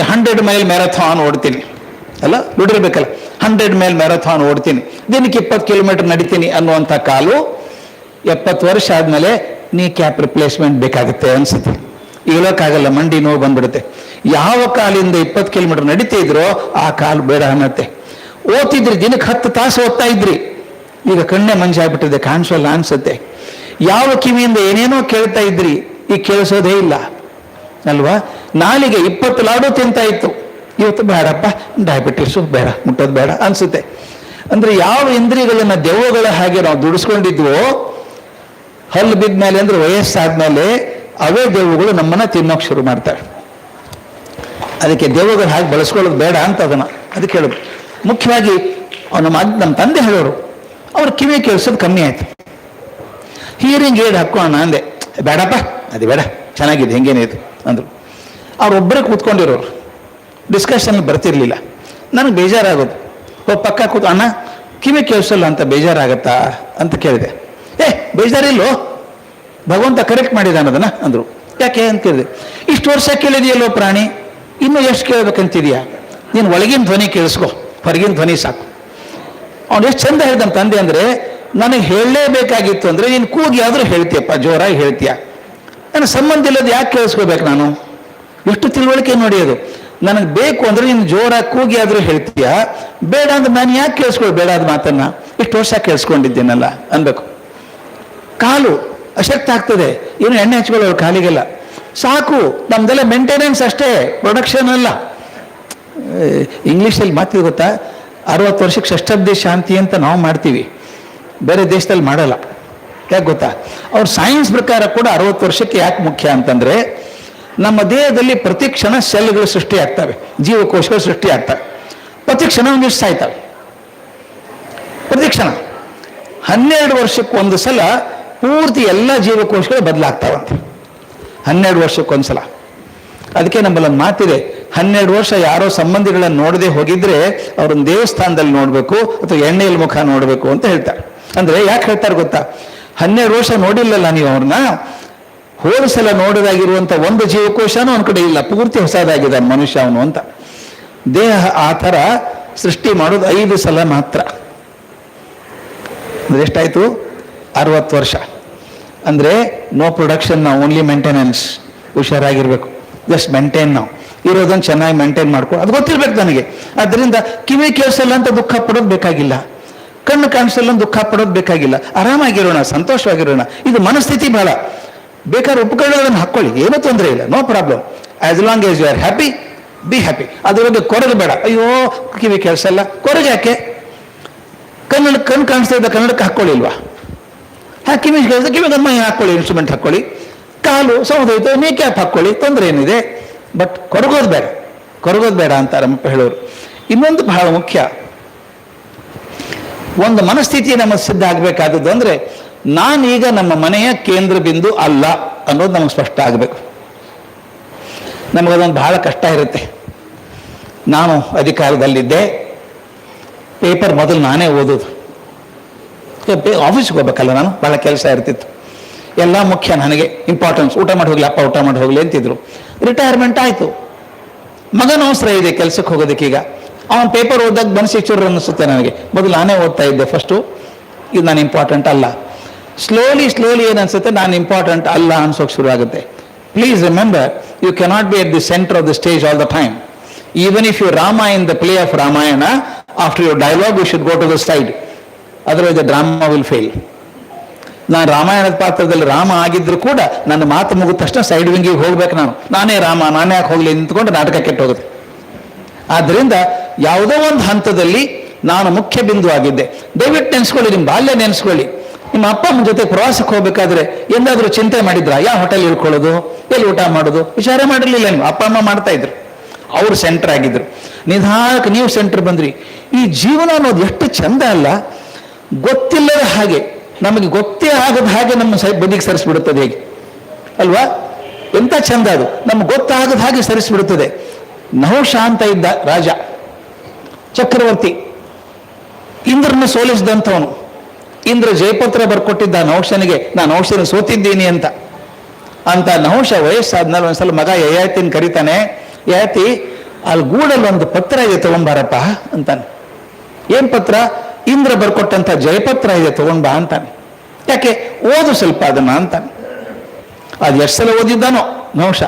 100 ಮೈಲ್ ಮ್ಯಾರಥಾನ್ ಓಡ್ತೀನಿ ಅಲ್ಲ, ದುಡಿರ್ಬೇಕಲ್ಲ, 100 ಮೈಲ್ ಮ್ಯಾರಥಾನ್ ಓಡ್ತೀನಿ, ದಿನಕ್ಕೆ 20 ಕಿಲೋಮೀಟರ್ ನಡಿತೀನಿ ಅನ್ನುವಂಥ ಕಾಲು 70 ವರ್ಷ ಆದಮೇಲೆ ನೀ ಕ್ಯಾಪ್ ರಿಪ್ಲೇಸ್ಮೆಂಟ್ ಬೇಕಾಗುತ್ತೆ ಅನ್ಸುತ್ತೆ. ಇಳಕ್ಕಾಗಲ್ಲ, ಮಂಡಿ ನೋವು ಬಂದ್ಬಿಡುತ್ತೆ. ಯಾವ ಕಾಲಿಂದ 20 ಕಿಲೋಮೀಟರ್ ನಡೀತಾ ಇದ್ರೋ ಆ ಕಾಲು ಬೇಡ ಅನ್ನತ್ತೆ. ಓದ್ತಿದ್ರಿ, ದಿನಕ್ಕೆ 10 ತಾಸು ಓದ್ತಾ ಇದ್ರಿ, ಈಗ ಕಣ್ಣೆ ಮಂಜಾಗ್ಬಿಟ್ಟಿದೆ, ಕಾಣಿಸೋಲ್ಲ ಅನ್ಸುತ್ತೆ. ಯಾವ ಕಿವಿಯಿಂದ ಏನೇನೋ ಕೇಳ್ತಾ ಇದ್ರಿ, ಈಗ ಕೇಳಿಸೋದೇ ಇಲ್ಲ ಅಲ್ವಾ. ನಾಲಿಗೆ 20 ಲಾಡು ತಿಂತಾ ಇತ್ತು, ಇವತ್ತು ಬೇಡಪ್ಪ, ಡಯಾಬಿಟಿಸು ಬೇಡ, ಮುಟ್ಟೋದು ಬೇಡ ಅನ್ಸುತ್ತೆ. ಅಂದ್ರೆ ಯಾವ ಇಂದ್ರಿಯಗಳನ್ನ ದೆವ್ವಗಳ ಹಾಗೆ ನಾವು ದುಡಿಸ್ಕೊಂಡಿದ್ವೋ, ಹಲ್ಲು ಬಿದ್ಮೇಲೆ ಅಂದ್ರೆ ವಯಸ್ಸಾದ್ಮೇಲೆ ಅವೇ ದೆವ್ವಗಳು ನಮ್ಮನ್ನ ತಿನ್ನೋಕೆ ಶುರು ಮಾಡ್ತವೆ. ಅದಕ್ಕೆ ದೆವ್ವಗಳು ಹಾಗೆ ಬಳಸ್ಕೊಳ್ಳೋದು ಬೇಡ ಅಂತ ಅದಕ್ಕೆ ಹೇಳೋದು. ಮುಖ್ಯವಾಗಿ ನಮ್ಮ ತಂದೆ ಹೇಳೋರು, ಅವ್ರ ಕಿವಿ ಕೇಳಿಸೋದು ಕಮ್ಮಿ ಆಯ್ತು. ಹಿಯರಿಂಗ್ ಏಡ್ ಹಾಕೋಣ ಅಂದೆ, ಬೇಡಪ್ಪ ಅದು ಬೇಡ, ಚೆನ್ನಾಗಿದೆ ಹೆಂಗೇನೆ ಇದು ಅಂದರು. ಅವರೊಬ್ಬರೇ ಕೂತ್ಕೊಂಡಿರೋರು, ಡಿಸ್ಕಷನ್ ಬರ್ತಿರ್ಲಿಲ್ಲ. ನನಗೆ ಬೇಜಾರಾಗೋದು. ಪಕ್ಕ ಕೂತು, ಅಣ್ಣ ಕಿವಿ ಕೇಳಿಸಲ್ಲ ಅಂತ ಬೇಜಾರಾಗತ್ತಾ ಅಂತ ಕೇಳಿದೆ. ಬೇಜಾರಿಲ್ಲೋ, ಭಗವಂತ ಕರೆಕ್ಟ್ ಮಾಡಿದಾನ ಅದನ್ನ ಅಂದರು. ಯಾಕೆ ಅಂತ ಕೇಳಿದೆ. ಇಷ್ಟು ವರ್ಷ ಕೇಳಿದೆಯಲ್ಲೋ ಪ್ರಾಣಿ, ಇನ್ನೂ ಎಷ್ಟು ಕೇಳ್ಬೇಕಂತಿದೆಯಾ? ನೀನು ಒಳಗಿನ ಧ್ವನಿ ಕೇಳಿಸ್ಕೊ, ಹೊರಗಿನ ಧ್ವನಿ ಸಾಕು. ಅವ್ನು ಎಷ್ಟು ಚಂದ ಹೇಳ್ದ ನಮ್ಮ ತಂದೆ ಅಂದರೆ, ನನಗೆ ಹೇಳಲೇಬೇಕಾಗಿತ್ತು ಅಂದರೆ ನೀನು ಕೂಗಿ ಆದರೂ ಹೇಳ್ತೀಯಪ್ಪ, ಜೋರಾಗಿ ಹೇಳ್ತೀಯ, ನನಗೆ ಸಂಬಂಧ ಇಲ್ಲದ ಯಾಕೆ ಕೇಳಿಸ್ಕೋಬೇಕು ನಾನು? ಎಷ್ಟು ತಿಳುವಳಿಕೆ ನೋಡಿ ಅದು. ನನಗೆ ಬೇಕು ಅಂದರೆ ನೀನು ಜೋರಾಗಿ ಕೂಗಿ ಆದರೂ ಹೇಳ್ತೀಯ, ಬೇಡ ಅಂದ್ರೆ ನಾನು ಯಾಕೆ ಕೇಳಿಸ್ಕೊಳ್ಳಿ ಬೇಡಾದ ಮಾತನ್ನ, ಇಷ್ಟು ವರ್ಷ ಕೇಳಿಸ್ಕೊಂಡಿದ್ದೇನಲ್ಲ ಅನ್ಬೇಕು. ಕಾಲು ಅಶಕ್ತ ಆಗ್ತದೆ, ಏನು ಎಣ್ಣೆ ಹಚ್ಕೊಳ್ಳೋರು ಕಾಲಿಗೆಲ್ಲ, ಸಾಕು. ನಮ್ದೆಲ್ಲ ಮೇಂಟೆನೆನ್ಸ್ ಅಷ್ಟೇ, ಪ್ರೊಡಕ್ಷನ್ ಅಲ್ಲ. ಇಂಗ್ಲೀಷಲ್ಲಿ ಮಾತಿದೆ ಗೊತ್ತಾ, 60 ವರ್ಷಕ್ಕೆ ಷಷ್ಠಬ್ದಿ ಶಾಂತಿ ಅಂತ ನಾವು ಮಾಡ್ತೀವಿ, ಬೇರೆ ದೇಶದಲ್ಲಿ ಮಾಡಲ್ಲ. ಯಾಕೆ ಗೊತ್ತಾ? ಅವ್ರ ಸೈನ್ಸ್ ಪ್ರಕಾರ ಕೂಡ 60 ವರ್ಷಕ್ಕೆ ಯಾಕೆ ಮುಖ್ಯ ಅಂತಂದ್ರೆ, ನಮ್ಮ ದೇಹದಲ್ಲಿ ಪ್ರತಿ ಕ್ಷಣ ಸೆಲ್ಗಳು ಸೃಷ್ಟಿ ಆಗ್ತವೆ, ಜೀವಕೋಶಗಳು ಸೃಷ್ಟಿ ಆಗ್ತವೆ, ಪ್ರತಿ ಕ್ಷಣ ಒಂದಿಷ್ಟು ಸಾಯ್ತವೆ. ಪ್ರತಿ ಕ್ಷಣ 12 ವರ್ಷಕ್ಕೊಂದು ಸಲ ಪೂರ್ತಿ ಎಲ್ಲ ಜೀವಕೋಶಗಳು ಬದಲಾಗ್ತಾವಂತೆ. 12 ವರ್ಷಕ್ಕೊಂದ್ಸಲ. ಅದಕ್ಕೆ ನಮ್ಮಲ್ಲಿ ಒಂದು ಮಾತಿದೆ, 12 ವರ್ಷ ಯಾರೋ ಸಂಬಂಧಿಗಳನ್ನು ನೋಡದೆ ಹೋಗಿದ್ರೆ ಅವ್ರನ್ನ ದೇವಸ್ಥಾನದಲ್ಲಿ ನೋಡಬೇಕು ಅಥವಾ ಎಣ್ಣೆಯಲ್ಲಿ ಮುಖ ನೋಡಬೇಕು ಅಂತ ಹೇಳ್ತಾರೆ. ಅಂದ್ರೆ ಯಾಕೆ ಹೇಳ್ತಾರೆ ಗೊತ್ತಾ? 12 ವರ್ಷ ನೋಡಿಲ್ಲಲ್ಲ ನೀವು ಅವ್ರನ್ನ, ಹೋದ ಸಲ ನೋಡೋದಾಗಿರುವಂಥ ಒಂದು ಜೀವಕೋಶನೂ ಅವನ ಕಡೆ ಇಲ್ಲ, ಪೂರ್ತಿ ಹೊಸದಾಗಿದೆ ಮನುಷ್ಯ ಅವನು ಅಂತ. ದೇಹ ಆ ಥರ ಸೃಷ್ಟಿ ಮಾಡೋದು 5 ಸಲ ಮಾತ್ರ. ಅಂದ್ರೆ ಎಷ್ಟಾಯ್ತು? 60 ವರ್ಷ. ಅಂದರೆ ನೋ ಪ್ರೊಡಕ್ಷನ್, ನಾವು ಓನ್ಲಿ ಮೇಂಟೆನೆನ್ಸ್. ಹುಷಾರಾಗಿರ್ಬೇಕು, ಜಸ್ಟ್ ಮೇಂಟೈನ್. ನಾವು ಇರೋದನ್ನು ಚೆನ್ನಾಗಿ ಮೇಂಟೈನ್ ಮಾಡ್ಕೊಂಡು, ಅದು ಗೊತ್ತಿರ್ಬೇಕು ನನಗೆ. ಆದ್ದರಿಂದ ಕಿವಿ ಕೇಳಿಸಲ್ಲ ಅಂತ ದುಃಖ ಪಡೋದು ಬೇಕಾಗಿಲ್ಲ, ಕಣ್ಣು ಕಾಣಿಸಲ್ಲ ಅಂತ ದುಃಖ ಪಡೋದು ಬೇಕಾಗಿಲ್ಲ. ಆರಾಮಾಗಿರೋಣ, ಸಂತೋಷವಾಗಿರೋಣ. ಇದು ಮನಸ್ಥಿತಿ ಬಹಳ. ಬೇಕಾದ್ರೆ ಉಪಕರಣಗಳನ್ನು ಹಾಕ್ಕೊಳ್ಳಿ, ಏನೂ ತೊಂದರೆ ಇಲ್ಲ, no problem. As long as you are happy, be happy. ಅದ್ರ ಬಗ್ಗೆ ಕೊರಗು ಬೇಡ. ಅಯ್ಯೋ ಕಿವಿ ಕೇಳಿಸಲ್ಲ, ಕೊರಗು ಯಾಕೆ? ಕಣ್ಣು ಕಾಣಿಸ್ತಾ ಇದ್ದ ಕನ್ನಡಕ್ಕೆ ಹಾಕ್ಕೊಳ್ಳಿಲ್ವಾ? ಕಿವಿ ಕೇಳಿದ್ರೆ ಕಿವಿಗೆ ಮೈ ಹಾಕ್ಕೊಳ್ಳಿ, ಇನ್ಸ್ಟ್ರೂಮೆಂಟ್ ಹಾಕ್ಕೊಳ್ಳಿ. ಕಾಲು ಸೌದೈತೆ, ನೀ ಕ್ಯಾಪ್ ಹಾಕ್ಕೊಳ್ಳಿ, ತೊಂದರೆ ಏನಿದೆ? ಬಟ್ ಕೊರಗೋದು ಬೇಡ ಅಂತ ನಮ್ಮಪ್ಪ ಹೇಳೋರು. ಇನ್ನೊಂದು ಬಹಳ ಮುಖ್ಯ, ಒಂದು ಮನಸ್ಥಿತಿ ನಮ್ಮ ಸಿದ್ಧ ಆಗಬೇಕಾದದ್ದು ಅಂದರೆ, ನಾನೀಗ ನಮ್ಮ ಮನೆಯ ಕೇಂದ್ರ ಬಿಂದು ಅಲ್ಲ ಅನ್ನೋದು ನಮಗೆ ಸ್ಪಷ್ಟ ಆಗಬೇಕು. ನಮಗದೊಂದು ಬಹಳ ಕಷ್ಟ ಇರುತ್ತೆ. ನಾನು ಅಧಿಕಾರದಲ್ಲಿದ್ದೆ, ಪೇಪರ್ ಮೊದಲು ನಾನೇ ಓದೋದು. ಆಫೀಸ್ಗೆ ಹೋಗ್ಬೇಕಲ್ಲ, ನಾನು ಭಾಳ ಕೆಲಸ ಇರ್ತಿತ್ತು, ಎಲ್ಲ ಮುಖ್ಯ ನನಗೆ, ಇಂಪಾರ್ಟೆನ್ಸ್. ಊಟ ಮಾಡಿ ಹೋಗ್ಲಿ ಅಪ್ಪ, ಊಟ ಮಾಡಿ ಹೋಗ್ಲಿ ಅಂತಿದ್ರು. ರಿಟೈರ್ಮೆಂಟ್ ಆಯಿತು, ಮಗನ ಅವಸರ ಇದೆ ಕೆಲಸಕ್ಕೆ ಹೋಗೋದಕ್ಕೆ. ಈಗ ಅವನ ಪೇಪರ್ ಓದಾಗ ಮನಸ್ಸಿಗೆ ಚೂರು ಅನ್ನಿಸುತ್ತೆ ನನಗೆ. ಮೊದಲು ನಾನೇ ಓದ್ತಾ ಇದ್ದೆ ಫಸ್ಟು, ಇದು ನಾನು ಇಂಪಾರ್ಟೆಂಟ್ ಅಲ್ಲ. ಸ್ಲೋಲಿ ಏನನ್ಸುತ್ತೆ, ನಾನು ಇಂಪಾರ್ಟೆಂಟ್ ಅಲ್ಲ ಅನ್ಸೋಕೆ ಶುರು ಆಗುತ್ತೆ. Please remember, you cannot be at the centre of the stage all the time. Even if you Rama in the play of Ramayana, after your dialogue you should go to the side, otherwise the drama will fail. ನಾನು ರಾಮಾಯಣದ ಪಾತ್ರದಲ್ಲಿ ರಾಮ ಆಗಿದ್ರು ಕೂಡ ನನ್ನ ಮಾತು ಮುಗಿದ ತಕ್ಷಣ side ವಿಂಗಿಗೆ ಹೋಗ್ಬೇಕು. ನಾನೇ ರಾಮ, ನಾನೇ ಯಾಕೆ ಹೋಗ್ಲಿ ನಿಂತ್ಕೊಂಡು ನಾಟಕ ಕೆಟ್ಟು ಹೋಗುತ್ತೆ. ಆದ್ದರಿಂದ ಯಾವುದೋ ಒಂದು ಹಂತದಲ್ಲಿ ನಾನು ಮುಖ್ಯ ಬಿಂದು ಆಗಿದ್ದೆ. ದಯವಿಟ್ಟು ನೆನೆಸ್ಕೊಳ್ಳಿ, ನಿಮ್ಮ ಬಾಲ್ಯ ನೆನೆಸ್ಕೊಳ್ಳಿ. ನಿಮ್ಮ ಅಪ್ಪ ಅಮ್ಮನ ಜೊತೆ ಪ್ರವಾಸಕ್ಕೆ ಹೋಗ್ಬೇಕಾದ್ರೆ ಎಂದಾದ್ರೂ ಚಿಂತೆ ಮಾಡಿದ್ರ? ಯಾವ ಹೋಟೆಲ್ ಇಳ್ಕೊಳ್ಳೋದು, ಎಲ್ಲಿ ಊಟ ಮಾಡೋದು ವಿಚಾರ ಮಾಡಿರ್ಲಿಲ್ಲ. ನೀವು ಅಪ್ಪ ಅಮ್ಮ ಮಾಡ್ತಾ ಇದ್ರು, ಅವ್ರು ಸೆಂಟರ್ ಆಗಿದ್ರು. ನಿಧಾನಕ್ಕೆ ನೀವು ಸೆಂಟರ್ ಬಂದ್ರಿ. ಈ ಜೀವನ ಅನ್ನೋದು ಎಷ್ಟು ಚಂದ ಅಲ್ಲ, ಗೊತ್ತಿಲ್ಲದ ಹಾಗೆ, ನಮಗೆ ಗೊತ್ತೇ ಆಗದ ಹಾಗೆ ನಮ್ಮ ಬದಿಗೆ ಸರಿಸ್ಬಿಡುತ್ತದೆ. ಹೇಗೆ ಅಲ್ವಾ? ಎಂತ ಚಂದ ಅದು, ನಮ್ಗೆ ಗೊತ್ತಾಗದ ಹಾಗೆ ಸರಿಸ್ಬಿಡುತ್ತದೆ. ನಹುಷ ಅಂತ ಇದ್ದ ರಾಜ, ಚಕ್ರವರ್ತಿ, ಇಂದ್ರನ ಸೋಲಿಸಿದಂಥವನು. ಇಂದ್ರ ಜಯಪತ್ರ ಬರ್ಕೊಟ್ಟಿದ್ದ ನಹುಷನಿಗೆ, ನಾನು ನಹುಷನ ಸೋತಿದ್ದೀನಿ ಅಂತ. ನಹುಷ ವಯಸ್ಸಾದ್ಮೇಲೆ ಒಂದ್ಸಲ ಮಗ ಯಯಾತಿನ ಕರಿತಾನೆ. ಯಯಾತಿ, ಅಲ್ಲಿ ಗೂಡಲ್ಲಿ ಒಂದು ಪತ್ರ ಇದೆ, ತಗೊಂಬಾರಪ್ಪ ಅಂತಾನೆ. ಏನ್ ಪತ್ರ? ಇಂದ್ರ ಬರ್ಕೊಟ್ಟಂತ ಜಯಪತ್ರ ಇದೆ, ತಗೊಂಡ್ ಬಾ ಅಂತಾನೆ. ಯಾಕೆ? ಓದು ಸ್ವಲ್ಪ ಅದನ್ನ ಅಂತಾನೆ. ಅದು ಎಷ್ಟು ಸಲ ಓದಿದ್ದಾನೋ ನಹುಷ.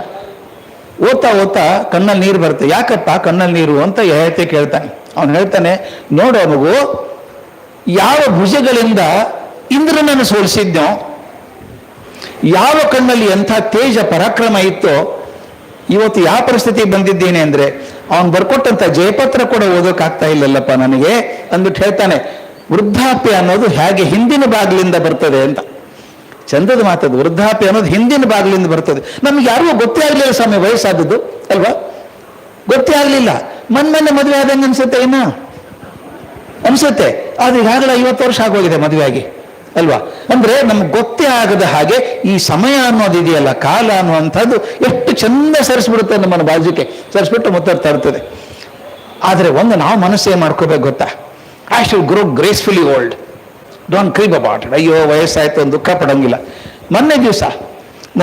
ಓದ್ತಾ ಕಣ್ಣಲ್ಲಿ ನೀರು ಬರುತ್ತೆ. ಯಾಕಪ್ಪ ಕಣ್ಣಲ್ಲಿ ನೀರು ಅಂತ ಯಯಾತಿ ಕೇಳ್ತಾನೆ. ಅವನು ಹೇಳ್ತಾನೆ, ನೋಡು ಮಗು, ಯಾವ ಭುಜಗಳಿಂದ ಇಂದ್ರನನ್ನು ಸೋಲಿಸಿದ್ನೋ, ಯಾವ ಕಣ್ಣಲ್ಲಿ ಎಂಥ ತೇಜ ಪರಾಕ್ರಮ ಇತ್ತೋ, ಇವತ್ತು ಯಾವ ಪರಿಸ್ಥಿತಿಗೆ ಬಂದಿದ್ದೀನಿ ಅಂದ್ರೆ ಅವನು ಬರ್ಕೊಟ್ಟಂತ ಜಯಪತ್ರ ಕೂಡ ಓದೋಕ್ಕಾಗ್ತಾ ಇಲ್ಲಲ್ಲಪ್ಪ ನನಗೆ ಅಂದ್ಬಿಟ್ಟು ಹೇಳ್ತಾನೆ. ವೃದ್ಧಾಪ್ಯ ಅನ್ನೋದು ಹೇಗೆ ಹಿಂದಿನ ಬಾಗಿಲಿಂದ ಬರ್ತದೆ ಅಂತ. ಚಂದದ ಮಾತದು. ವೃದ್ಧಾಪ್ಯ ಅನ್ನೋದು ಹಿಂದಿನ ಬಾಗಿಲಿಂದ ಬರ್ತದೆ. ನಮ್ಗೆ ಯಾರಿಗೂ ಗೊತ್ತೇ ಆಗ್ಲಿಲ್ಲ ಸ್ವಾಮಿ ವಯಸ್ಸಾದದ್ದು ಅಲ್ವಾ? ಗೊತ್ತೇ ಆಗ್ಲಿಲ್ಲ. ಮೊನ್ನೆ ಮದುವೆ ಆದಂಗೆ ಅನ್ಸುತ್ತೆ, ಇನ್ನು ಅನ್ಸುತ್ತೆ. ಆದ್ರೆ ಈಗಾಗಲೇ 50 ವರ್ಷ ಆಗೋಗಿದೆ ಮದುವೆ ಆಗಿ ಅಲ್ವಾ? ಅಂದ್ರೆ ನಮ್ಗೆ ಗೊತ್ತೇ ಆಗದ ಹಾಗೆ ಈ ಸಮಯ ಅನ್ನೋದಿದೆಯಲ್ಲ, ಕಾಲ ಅನ್ನುವಂಥದ್ದು ಎಷ್ಟು ಚಂದ ಸರಿಸ್ಬಿಡುತ್ತೆ, ನಮ್ಮನ್ನು ಬಾಜುಕ್ಕೆ ಸರಿಸ್ಬಿಟ್ಟು ಮುತ್ತರ್ತಾ ಇರ್ತದೆ. ಆದ್ರೆ ಒಂದು ನಾವು ಮನಸ್ಸೇ ಮಾಡ್ಕೋಬೇಕು ಗೊತ್ತಾ? I should grow gracefully old, don't creep about it. ಅಯ್ಯೋ ವಯಸ್ಸಾಯ್ತು ಒಂದು ದುಃಖ ಪಡಂಗಿಲ್ಲ. ಮೊನ್ನೆ ದಿವಸ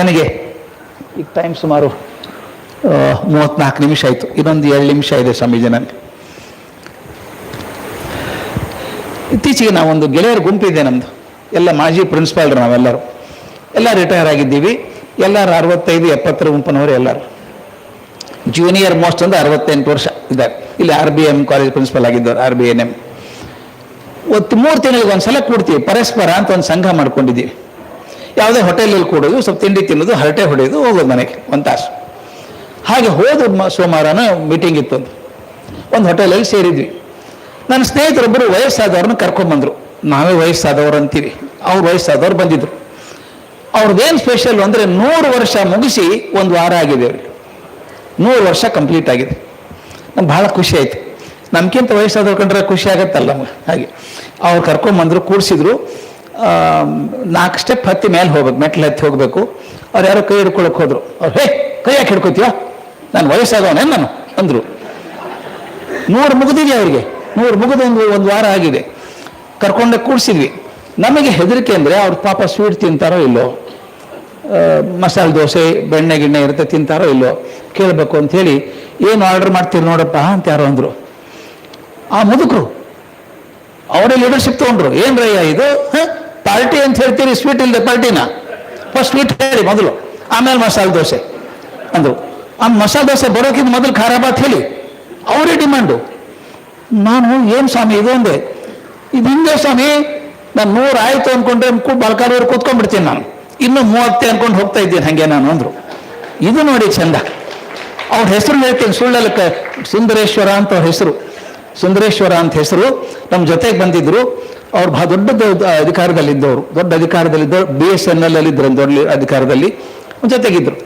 ನನಗೆ ಈಗ ಟೈಮ್ ಸುಮಾರು 34 ನಿಮಿಷ ಆಯ್ತು, ಇನ್ನೊಂದು 7 ನಿಮಿಷ ಇದೆ ಸ್ವಾಮೀಜಿ ನನಗೆ. ಇತ್ತೀಚೆಗೆ ನಾವೊಂದು ಗೆಳೆಯರ ಗುಂಪಿದೆ ನಮ್ದು, ಎಲ್ಲ ಮಾಜಿ ಪ್ರಿನ್ಸಿಪಾಲ್ರು, ನಾವೆಲ್ಲರೂ ಎಲ್ಲ ರಿಟೈರ್ ಆಗಿದ್ದೀವಿ. ಎಲ್ಲರೂ 65-70 ಗುಂಪಿನವರು. ಎಲ್ಲರೂ ಜೂನಿಯರ್ ಮೋಸ್ಟ್ ಅಂದ್ರೆ 68 ವರ್ಷ ಇದ್ದಾರೆ. ಇಲ್ಲಿ RBM ಕಾಲೇಜ್ ಪ್ರಿನ್ಸಿಪಲ್ ಆಗಿದ್ದವರು, RBNM. 3 ತಿಂಗಳಿಗೆ ಒಂದ್ಸಲ ಕೂಡ್ತೀವಿ, ಪರಸ್ಪರ ಅಂತ ಒಂದು ಸಂಘ ಮಾಡ್ಕೊಂಡಿದ್ದೀವಿ. ಯಾವುದೇ ಹೋಟೆಲಲ್ಲಿ ಕೂಡೋದು, ಸ್ವಲ್ಪ ತಿಂಡಿ ತಿನ್ನೋದು, ಹರಟೆ ಹೊಡೆಯೋದು, ಹೋಗೋದು ಮನೆಗೆ 1 ತಾಸು. ಹಾಗೆ ಹೋದ ಸೋಮವಾರನ ಮೀಟಿಂಗ್ ಇತ್ತು. ಒಂದು ಹೋಟೆಲಲ್ಲಿ ಸೇರಿದ್ವಿ. ನನ್ನ ಸ್ನೇಹಿತರೊಬ್ಬರು ವಯಸ್ಸಾದವ್ರನ್ನ ಕರ್ಕೊಂಡ್ಬಂದ್ರು. ನಾವೇ ವಯಸ್ಸಾದವ್ರು ಅಂತೀವಿ, ಅವ್ರು ವಯಸ್ಸಾದವ್ರು ಬಂದಿದ್ರು. ಅವ್ರದ್ದೇನು ಸ್ಪೆಷಲ್ ಅಂದರೆ 100 ವರ್ಷ ಮುಗಿಸಿ 1 ವಾರ ಆಗಿದೆ ಅವ್ರಿಗೆ. 100 ವರ್ಷ ಕಂಪ್ಲೀಟ್ ಆಗಿದೆ. ನಮ್ಗೆ ಭಾಳ ಖುಷಿ ಆಯ್ತು. ನಮ್ಗಿಂತ ವಯಸ್ಸಾದವ್ರು ಕಂಡ್ರೆ ಖುಷಿ ಆಗತ್ತಲ್ಲ ನಮ್ಗೆ. ಹಾಗೆ ಅವ್ರು ಕರ್ಕೊಂಡ್ಬಂದ್ರು, ಕೂಡಿಸಿದ್ರು. 4 ಸ್ಟೆಪ್ ಹತ್ತಿ ಮೇಲೆ ಹೋಗ್ಬೇಕು, ಮೆಟ್ಲು ಹತ್ತಿ ಹೋಗ್ಬೇಕು. ಅವ್ರು ಯಾರೋ ಕೈ ಹಿಡ್ಕೊಳಕ್ ಹೋದ್ರು. ಅವ್ರು ಹೇ ಕೈ ಯಾಕೆ ಹಿಡ್ಕೋತೀವ, ನಾನು ವಯಸ್ಸಾದವನೇ ನಾನು ಅಂದ್ರು. 100 ಮುಗಿದಿದೆ ಅವ್ರಿಗೆ. 100 ಮುಗಿದು 1 ವಾರ ಆಗಿದೆ. ಕರ್ಕೊಂಡೆ ಕೂಡಿಸಿದ್ವಿ. ನಮಗೆ ಹೆದರಿಕೆ ಅಂದರೆ ಅವ್ರ ಪಾಪ ಸ್ವೀಟ್ ತಿಂತಾರೋ ಇಲ್ಲೋ, ಮಸಾಲೆ ದೋಸೆ ಬೆಣ್ಣೆ ಗಿಣ್ಣೆ ಇರುತ್ತೆ, ತಿಂತಾರೋ ಇಲ್ಲೋ ಕೇಳಬೇಕು ಅಂಥೇಳಿ, ಏನು ಆರ್ಡರ್ ಮಾಡ್ತೀರಿ ನೋಡಪ್ಪ ಅಂತ ಯಾರೋ ಅಂದರು. ಆ ಮುದುಕರು ಅವರೇ ಲೀಡರ್ಶಿಪ್ ತೊಗೊಂಡ್ರು. ಏನು ರಯ್ಯ ಇದು, ಪಾರ್ಟಿ ಅಂತ ಹೇಳ್ತೀರಿ, ಸ್ವೀಟ್ ಇಲ್ಲದೆ ಪಾರ್ಟಿನ? ಫಸ್ಟ್ ಸ್ವೀಟ್ ಹೇಳಿ ಮೊದಲು, ಆಮೇಲೆ ಮಸಾಲೆ ದೋಸೆ ಅಂದರು. ಆ ಮಸಾಲೆ ದೋಸೆ ಬರೋಕ್ಕಿಂತ ಮೊದಲು ಖಾರ ಬಾತ್ ಹೇಳಿ, ಅವರೇ ಡಿಮಾಂಡು. ನಾನು ಏನು ಸ್ವಾಮಿ ಇದು ಅಂದೆ. ಇದು ಹಿಂಗೆ ಸ್ವಾಮಿ, ನಾನು 100 ಆಯಿತು ಅಂದ್ಕೊಂಡ್ರೆ ಬಾಲ್ಕಾರವ್ರು ಕೂತ್ಕೊಂಡ್ಬಿಡ್ತೀನಿ, ನಾನು ಇನ್ನೂ 30 ಅಂದ್ಕೊಂಡು ಹೋಗ್ತಾ ಇದ್ದೀನಿ ಹಾಗೆ ನಾನು ಅಂದರು. ಇದು ನೋಡಿ ಚಂದ. ಅವ್ರ ಹೆಸರು ಹೇಳ್ತೀನಿ, ಸುಳ್ಳಲ್ಲ, ಸುಂದರೇಶ್ವರ ಅಂತ ಅವ್ರ ಹೆಸರು. ಸುಂದರೇಶ್ವರ ಅಂತ ಹೆಸರು. ನಮ್ಮ ಜೊತೆಗೆ ಬಂದಿದ್ರು. ಅವ್ರು ಬಹಳ ದೊಡ್ಡ ಅಧಿಕಾರದಲ್ಲಿದ್ದವರು, BSNL ಅಲ್ಲಿ ಇದ್ರು, ದೊಡ್ಡ ಅಧಿಕಾರದಲ್ಲಿ ಜೊತೆಗಿದ್ರು.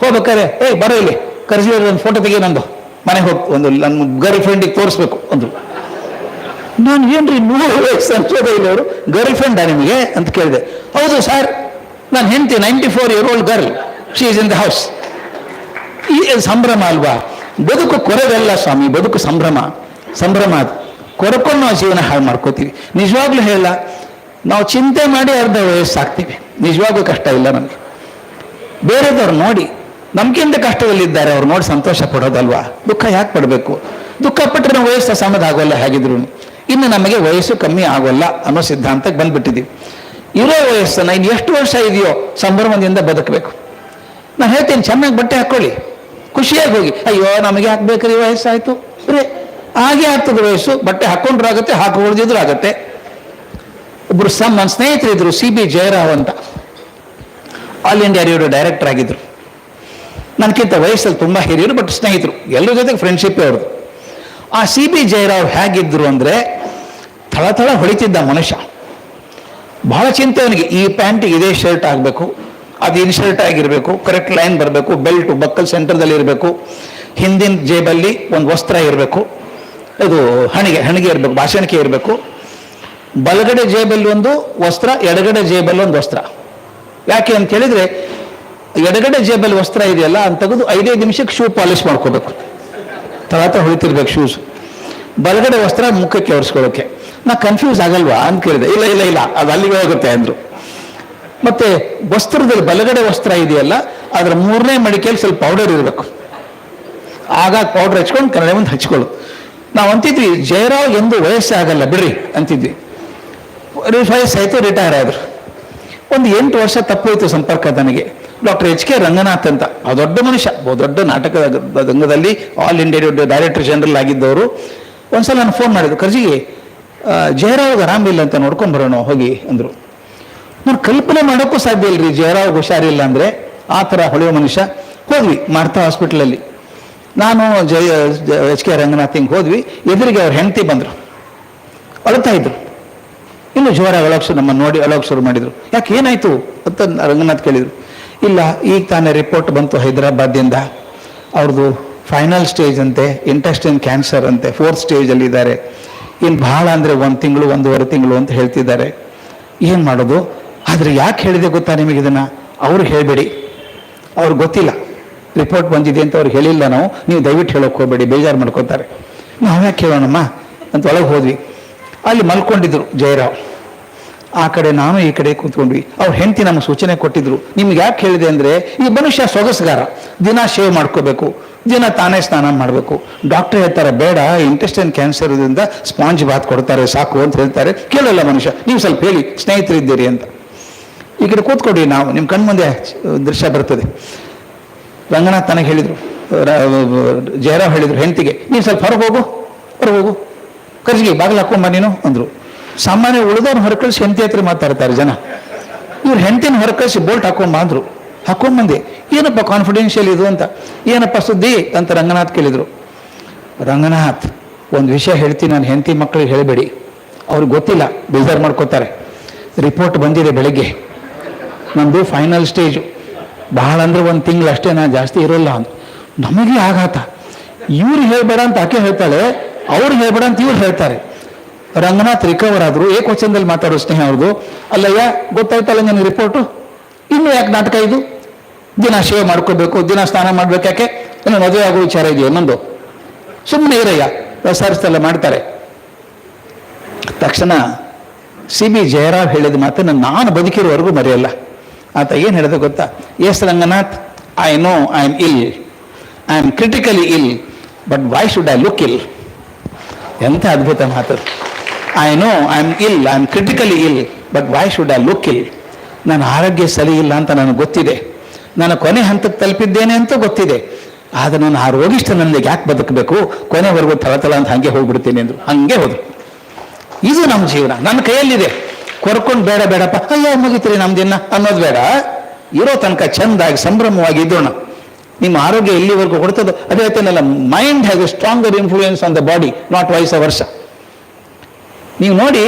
ಹೋಗ್ಬೇಕಾರೆ ಬರೋ ಇಲ್ಲಿ ಕರ್ಜಿ ಒಂದು ಫೋಟೋ ತೆಗಿ, ನಂದು ಮನೆಗೆ ಹೋಗಿ ಒಂದು ನನ್ನ ಗರ್ಲ್ ಫ್ರೆಂಡಿಗೆ ತೋರಿಸ್ಬೇಕು ಅಂದರು. ನಾನು ಏನ್ರಿ 100 ವಯಸ್ಸು ಸಂಶೋಧನೆಯವರು ಗರ್ಲ್ ಫ್ರೆಂಡಾ ನಿಮಗೆ ಅಂತ ಕೇಳಿದೆ. ಹೌದು ಸರ್, ನಾನು ಹೆಂಡತಿ 94 year old girl, she is in the house. ಈ ಸಂಭ್ರಮ ಅಲ್ವಾ? ಬದುಕು ಕೊರಗಲ್ಲ ಸ್ವಾಮಿ, ಬದುಕು ಸಂಭ್ರಮ. ಸಂಭ್ರಮ ಅದು. ಕೊರಕೊಂಡು ನಾವು ಜೀವನ ಹಾಳು ಮಾಡ್ಕೋತೀವಿ. ನಿಜವಾಗ್ಲೂ ಹೇಳ, ನಾವು ಚಿಂತೆ ಮಾಡಿ ಅರ್ಧ ವಯಸ್ಸಾಗ್ತೀವಿ. ನಿಜವಾಗ್ಲೂ ಕಷ್ಟ ಇಲ್ಲ ನಮಗೆ. ಬೇರೆದವ್ರು ನೋಡಿ ನಮ್ಗಿಂತ ಕಷ್ಟದಲ್ಲಿದ್ದಾರೆ, ಅವ್ರು ನೋಡಿ ಸಂತೋಷ ಪಡೋದಲ್ವಾ? ದುಃಖ ಯಾಕೆ ಪಡಬೇಕು? ದುಃಖ ಪಟ್ಟರೆ ನಾವು ವಯಸ್ಸು ಸಮಧ ಆಗೋಲ್ಲ ಹೇಗಿದ್ರು. ಇನ್ನು ನಮಗೆ ವಯಸ್ಸು ಕಮ್ಮಿ ಆಗೋಲ್ಲ ಅನ್ನೋ ಸಿದ್ಧಾಂತಕ್ಕೆ ಬಂದ್ಬಿಟ್ಟಿದ್ದೀವಿ. ಇರೋ ವಯಸ್ಸನ್ನ ಇನ್ನು ಎಷ್ಟು ವರ್ಷ ಇದೆಯೋ ಸಂಭ್ರಮದಿಂದ ಬದುಕಬೇಕು. ನಾನು ಹೇಳ್ತೀನಿ, ಚೆನ್ನಾಗಿ ಬಟ್ಟೆ ಹಾಕೊಳ್ಳಿ, ಖುಷಿಯಾಗಿ ಹೋಗಿ. ಅಯ್ಯೋ ನಮಗೆ ಹಾಕ್ಬೇಕ್ರಿ ವಯಸ್ಸಾಯ್ತು ರೇ, ಹಾಗೆ ಆಗ್ತದೆ ವಯಸ್ಸು. ಬಟ್ಟೆ ಹಾಕೊಂಡ್ರು ಆಗುತ್ತೆ, ಹಾಕೊಳ್ಳದಿದ್ರು ಆಗುತ್ತೆ. ಒಬ್ರು ನನ್ನ ಸ್ನೇಹಿತರಿದ್ರು, CB ಜಯರಾವ್ ಅಂತ, ಆಲ್ ಇಂಡಿಯಾ ರೇಡಿಯೋ ಡೈರೆಕ್ಟರ್ ಆಗಿದ್ರು. ನನಗಿಂತ ವಯಸ್ಸಲ್ಲಿ ತುಂಬ ಹಿರಿಯರು, ಬಟ್ ಸ್ನೇಹಿತರು, ಎಲ್ಲರ ಜೊತೆಗೆ ಫ್ರೆಂಡ್ಶಿಪ್ ಅವ್ರದ್ದು. ಆ CB ಜಯರಾವ್ ಹೇಗಿದ್ರು ಅಂದರೆ, ಥಳ ಹೊಳಿತಿದ್ದ ಮನುಷ್ಯ. ಬಹಳ ಚಿಂತೆ ಅವನಿಗೆ, ಈ ಪ್ಯಾಂಟಿಗೆ ಇದೇ ಶರ್ಟ್ ಆಗಬೇಕು, ಅದು ಇನ್ಶರ್ಟ್ ಆಗಿರಬೇಕು, ಕರೆಕ್ಟ್ ಲೈನ್ ಬರಬೇಕು, ಬೆಲ್ಟು ಬಕ್ಕಲ್ ಸೆಂಟರ್ದಲ್ಲಿ ಇರಬೇಕು, ಹಿಂದಿನ ಜೇಬಲ್ಲಿ ಒಂದು ವಸ್ತ್ರ ಇರಬೇಕು, ಇದು ಹಣಿಗೆ ಇರಬೇಕು, ಭಾಷಣಕ್ಕೆ ಇರಬೇಕು, ಬಲಗಡೆ ಜೇಬಲ್ಲಿ ಒಂದು ವಸ್ತ್ರ, ಎಡಗಡೆ ಜೇಬಲ್ಲಿ ಒಂದು ವಸ್ತ್ರ. ಯಾಕೆ ಅಂತ ಹೇಳಿದ್ರೆ, ಎಡಗಡೆ ಜೇಬಲ್ಲಿ ವಸ್ತ್ರ ಇದೆಯಲ್ಲ ಅಂತ ತೆಗೆದು 5 ನಿಮಿಷಕ್ಕೆ ಶೂ ಪಾಲಿಶ್ ಮಾಡ್ಕೋಬೇಕು, ತಳ ಹೊಳಿತಿರ್ಬೇಕು ಶೂಸ್. ಬಲಗಡೆ ವಸ್ತ್ರ ಮುಖಕ್ಕೆ ಒರೆಸ್ಕೊಳ್ಳೋಕೆ. ನಾ ಕನ್ಫ್ಯೂಸ್ ಆಗಲ್ವಾ ಅಂತ ಕೇಳಿದೆ. ಇಲ್ಲ ಅದು ಅಲ್ಲಿಗೆ ಹೋಗುತ್ತೆ ಅಂದ್ರು. ಮತ್ತೆ ವಸ್ತ್ರದಲ್ಲಿ ಬಲಗಡೆ ವಸ್ತ್ರ ಇದೆಯಲ್ಲ, ಅದರ 3ನೇ ಮಡಿಕೆಯಲ್ಲಿ ಸ್ವಲ್ಪ ಪೌಡರ್ ಇರಬೇಕು. ಆಗಾಗ ಪೌಡರ್ ಹಚ್ಕೊಂಡು ಕನ್ನಡ ಮುಂದೆ ಹಚ್ಕೊಳ್ಳು. ನಾವು ಅಂತಿದ್ವಿ, ಜಯರಾವ್ ಎಂದು ವಯಸ್ಸಾಗಲ್ಲ ಬಿಡ್ರಿ ಅಂತಿದ್ವಿ. ವಯಸ್ಸಾಯ್ತು, ರಿಟೈರ್ ಆದ್ರು. ಒಂದು 8 ವರ್ಷ ತಪ್ಪೋಯ್ತು ಸಂಪರ್ಕ ನನಗೆ. ಡಾಕ್ಟರ್ HK ರಂಗನಾಥ್ ಅಂತ, ಆ ದೊಡ್ಡ ಮನುಷ್ಯ, ದೊಡ್ಡ ನಾಟಕದ ರಂಗದಲ್ಲಿ ಆಲ್ ಇಂಡಿಯಾ ಡೈರೆಕ್ಟರ್ ಜನರಲ್ ಆಗಿದ್ದವರು. ಒಂದ್ಸಲ ನಾನು ಫೋನ್ ಮಾಡಿದ್ರು, ಕರ್ಜಿಗೆ ಜಯರಾವ್ ಆರಾಮಿಲ್ಲ ಅಂತ ನೋಡ್ಕೊಂಡು ಬರೋಣ ಹೋಗಿ ಅಂದರು. ನಾನು ಕಲ್ಪನೆ ಮಾಡೋಕ್ಕೂ ಸಾಧ್ಯ ಇಲ್ರಿ, ಜಯರಾವ್ ಹುಷಾರಿಲ್ಲ ಅಂದರೆ ಆ ಥರ ಹೊಳೆಯೋ ಮನುಷ್ಯ. ಹೋದ್ವಿ ಮಾರ್ತಾ ಹಾಸ್ಪಿಟ್ಲಲ್ಲಿ, ನಾನು HK ರಂಗನಾಥ್ ಹಿಂಗೆ ಹೋದ್ವಿ. ಎದುರಿಗೆ ಅವ್ರ ಹೆಂಡತಿ ಬಂದರು, ಅಳ್ತಾ ಇದ್ರು. ಇನ್ನು ಜೋರಾಗಿ ನಮ್ಮನ್ನು ನೋಡಿ ಅಳೋಕೆ ಶುರು ಮಾಡಿದರು. ಯಾಕೆ ಏನಾಯ್ತು ಅಂತ ರಂಗನಾಥ್ ಕೇಳಿದರು. ಇಲ್ಲ, ಈಗ ತಾನೇ ರಿಪೋರ್ಟ್ ಬಂತು ಹೈದರಾಬಾದಿಂದ, ಅವ್ರದ್ದು ಫೈನಲ್ ಸ್ಟೇಜ್ ಅಂತೆ, ಇಂಟೆಸ್ಟೈನ್ ಕ್ಯಾನ್ಸರ್ ಅಂತೆ, 4th ಸ್ಟೇಜಲ್ಲಿದ್ದಾರೆ. ಇನ್ನು ಭಾಳ ಅಂದರೆ 1 ತಿಂಗಳು 1.5 ತಿಂಗಳು ಅಂತ ಹೇಳ್ತಿದ್ದಾರೆ. ಏನು ಮಾಡೋದು? ಆದರೆ ಯಾಕೆ ಹೇಳಿದೆ ಗೊತ್ತಾ ನಿಮಗೆ ಇದನ್ನು? ಅವ್ರಿಗೆ ಹೇಳಬೇಡಿ, ಅವ್ರಿಗೆ ಗೊತ್ತಿಲ್ಲ ರಿಪೋರ್ಟ್ ಬಂದಿದೆ ಅಂತ ಅವ್ರಿಗೆ ಹೇಳಿಲ್ಲ ನಾವು. ನೀವು ದಯವಿಟ್ಟು ಹೇಳೋಕೆ ಹೋಗಬೇಡಿ, ಬೇಜಾರು ಮಾಡ್ಕೋತಾರೆ. ನಾವು ಯಾಕೆ ಹೇಳೋಣಮ್ಮ ಅಂತ ಒಳಗೆ ಹೋದ್ವಿ. ಅಲ್ಲಿ ಮಲ್ಕೊಂಡಿದ್ರು ಜಯರಾವ್. ಆ ಕಡೆ ನಾನು ಈ ಕಡೆ ಕೂತ್ಕೊಂಡ್ವಿ. ಅವ್ರ ಹೆಂಡತಿ ನಮಗೆ ಸೂಚನೆ ಕೊಟ್ಟಿದ್ರು. ನಿಮ್ಗೆ ಯಾಕೆ ಹೇಳಿದೆ ಅಂದರೆ, ಈ ಮನುಷ್ಯ ಸೊಗಸುಗಾರ, ದಿನ ಶೇವ್ ಮಾಡ್ಕೋಬೇಕು, ದಿನ ತಾನೇ ಸ್ನಾನ ಮಾಡಬೇಕು. ಡಾಕ್ಟರ್ ಹೇಳ್ತಾರೆ ಬೇಡ, ಇಂಟೆಸ್ಟೈನ್ ಕ್ಯಾನ್ಸರ್ ಇದರಿಂದ ಸ್ಪಾಂಜ್ ಬಾತ್ ಕೊಡ್ತಾರೆ ಸಾಕು ಅಂತ ಹೇಳ್ತಾರೆ. ಕೇಳಲ್ಲ ಮನುಷ್ಯ. ನೀವು ಸ್ವಲ್ಪ ಹೇಳಿ, ಸ್ನೇಹಿತರಿದ್ದೀರಿ ಅಂತ. ಈ ಕಡೆ ಕೂತ್ಕೊಡಿ, ನಾವು ನಿಮ್ಮ ಕಣ್ಮುಂದೆ ದೃಶ್ಯ ಬರ್ತದೆ. ರಂಗನಾಥ್ ನನಗೆ ಹೇಳಿದರು, ಜಯರಾವ್ ಹೇಳಿದರು ಹೆಂಡತಿಗೆ, ನೀನು ಸ್ವಲ್ಪ ಹೊರಗೆ ಹೋಗು, ಕರ್ಜಿಗೆ ಬಾಗಿಲು ಹಾಕೊಂಬ ನೀನು ಅಂದರು. ಸಾಮಾನ್ಯ ಉಳಿದವ್ರು ಹೊರಕಳಿಸಿ ಹೆಂಡತಿ ಹತ್ರ ಮಾತಾಡ್ತಾರೆ ಜನ. ಇವ್ರು ಹೆಂಡತಿನ ಹೊರಕಳಿಸಿ ಬೋಲ್ಟ್ ಹಾಕೊಂಬ ಅಂದರು. ಹಾಕೊಂಬಂದೆ. ಏನಪ್ಪ ಕಾನ್ಫಿಡೆನ್ಷಿಯಲ್ ಇದು ಅಂತ. ಏನಪ್ಪ ಸುದ್ದಿ ಅಂತ ರಂಗನಾಥ್ ಕೇಳಿದರು. ರಂಗನಾಥ್, ಒಂದು ವಿಷಯ ಹೇಳ್ತೀನಿ, ನಾನು ಹೆಂಡತಿ ಮಕ್ಕಳಿಗೆ ಹೇಳಬೇಡಿ, ಅವ್ರಿಗೆ ಗೊತ್ತಿಲ್ಲ, ಬೇಜಾರು ಮಾಡ್ಕೋತಾರೆ. ರಿಪೋರ್ಟ್ ಬಂದಿದೆ ಬೆಳಗ್ಗೆ, ನಮ್ಮದು ಫೈನಲ್ ಸ್ಟೇಜು, ಬಹಳ ಅಂದರೆ 1 ತಿಂಗಳು ಅಷ್ಟೇ, ನಾನು ಜಾಸ್ತಿ ಇರೋಲ್ಲ ಅಂತ. ನಮಗೆ ಆಘಾತ. ಇವ್ರು ಹೇಳಬೇಡ ಅಂತ ಆಕೆ ಹೇಳ್ತಾಳೆ, ಅವ್ರು ಹೇಳಬೇಡ ಅಂತ ಇವ್ರು ಹೇಳ್ತಾರೆ. ರಂಗನಾಥ್ ರಿಕವರ್ ಆದರು. ಏಕವಚನದಲ್ಲಿ ಮಾತಾಡೋ ಸ್ನೇಹ ಅವ್ರದ್ದು. ಅಲ್ಲಯ್ಯ, ಗೊತ್ತಾಯ್ತಲ್ಲ ನನಗೆ ರಿಪೋರ್ಟು, ಇನ್ನು ಯಾಕೆ ನಾಟಕ ಇದು? ದಿನ ಶೇವ್ ಮಾಡ್ಕೋಬೇಕು, ದಿನ ಸ್ನಾನ ಮಾಡ್ಬೇಕು, ಯಾಕೆ? ಇನ್ನು ಮದುವೆ ಆಗೋ ವಿಚಾರ ಇದೆಯೋ ನಂದು? ಸುಮ್ಮನೆ ಇರಯ್ಯ, ಪ್ರಸಾರಿಸ್ತೆಲ್ಲ ಮಾಡ್ತಾರೆ. ತಕ್ಷಣ CB ಜಯರಾವ್ ಹೇಳಿದ ಮಾತನ್ನು ನಾನು ಬದುಕಿರೋವರೆಗೂ ಮರೆಯಲ್ಲ. ಆತ ಏನು ಹೇಳಿದ ಗೊತ್ತಾ? Yes Ranganath, I know I am ill, I am critically ill, but why should I look ill? ಎಂಥ ಅದ್ಭುತ ಮಾತು. I know I am ill, I am critically ill, but why should I look ill? ನನ್ನ ಆರೋಗ್ಯ ಸರಿ ಇಲ್ಲ ಅಂತ ನನಗೆ ಗೊತ್ತಿದೆ, ನಾನು ಕೊನೆ ಹಂತಕ್ಕೆ ತಲುಪಿದ್ದೇನೆ ಅಂತ ಗೊತ್ತಿದೆ. ಆದರೆ ನಾನು ಆ ರೋಗಿಷ್ಠ ನನಗೆ ಯಾಕೆ ಬದುಕಬೇಕು? ಕೊನೆವರೆಗೂ ತಳತಳ ಅಂತ ಹಾಗೆ ಹೋಗ್ಬಿಡ್ತೀನಿ ಅಂದರು. ಹಾಗೆ ಹೋದ್ರು. ಇದು ನಮ್ಮ ಜೀವನ, ನನ್ನ ಕೈಯಲ್ಲಿದೆ. ಕೊರ್ಕೊಂಡು ಬೇಡಪ್ಪ, ಅಯ್ಯೋ ಮುಗಿತೀರಿ ನಮ್ದಿನ್ನ ಅನ್ನೋದು ಬೇಡ. ಇರೋ ತನಕ ಚೆಂದಾಗಿ ಸಂಭ್ರಮವಾಗಿ ಇದ್ದೋಣ. ನಿಮ್ಮ ಆರೋಗ್ಯ ಎಲ್ಲಿವರೆಗೂ ಕೊಡ್ತದೋ ಅದೇ ಹೇಳ್ತೇನಲ್ಲ, mind has a stronger influence on the body, not vice versa. ನೀವು ನೋಡಿ,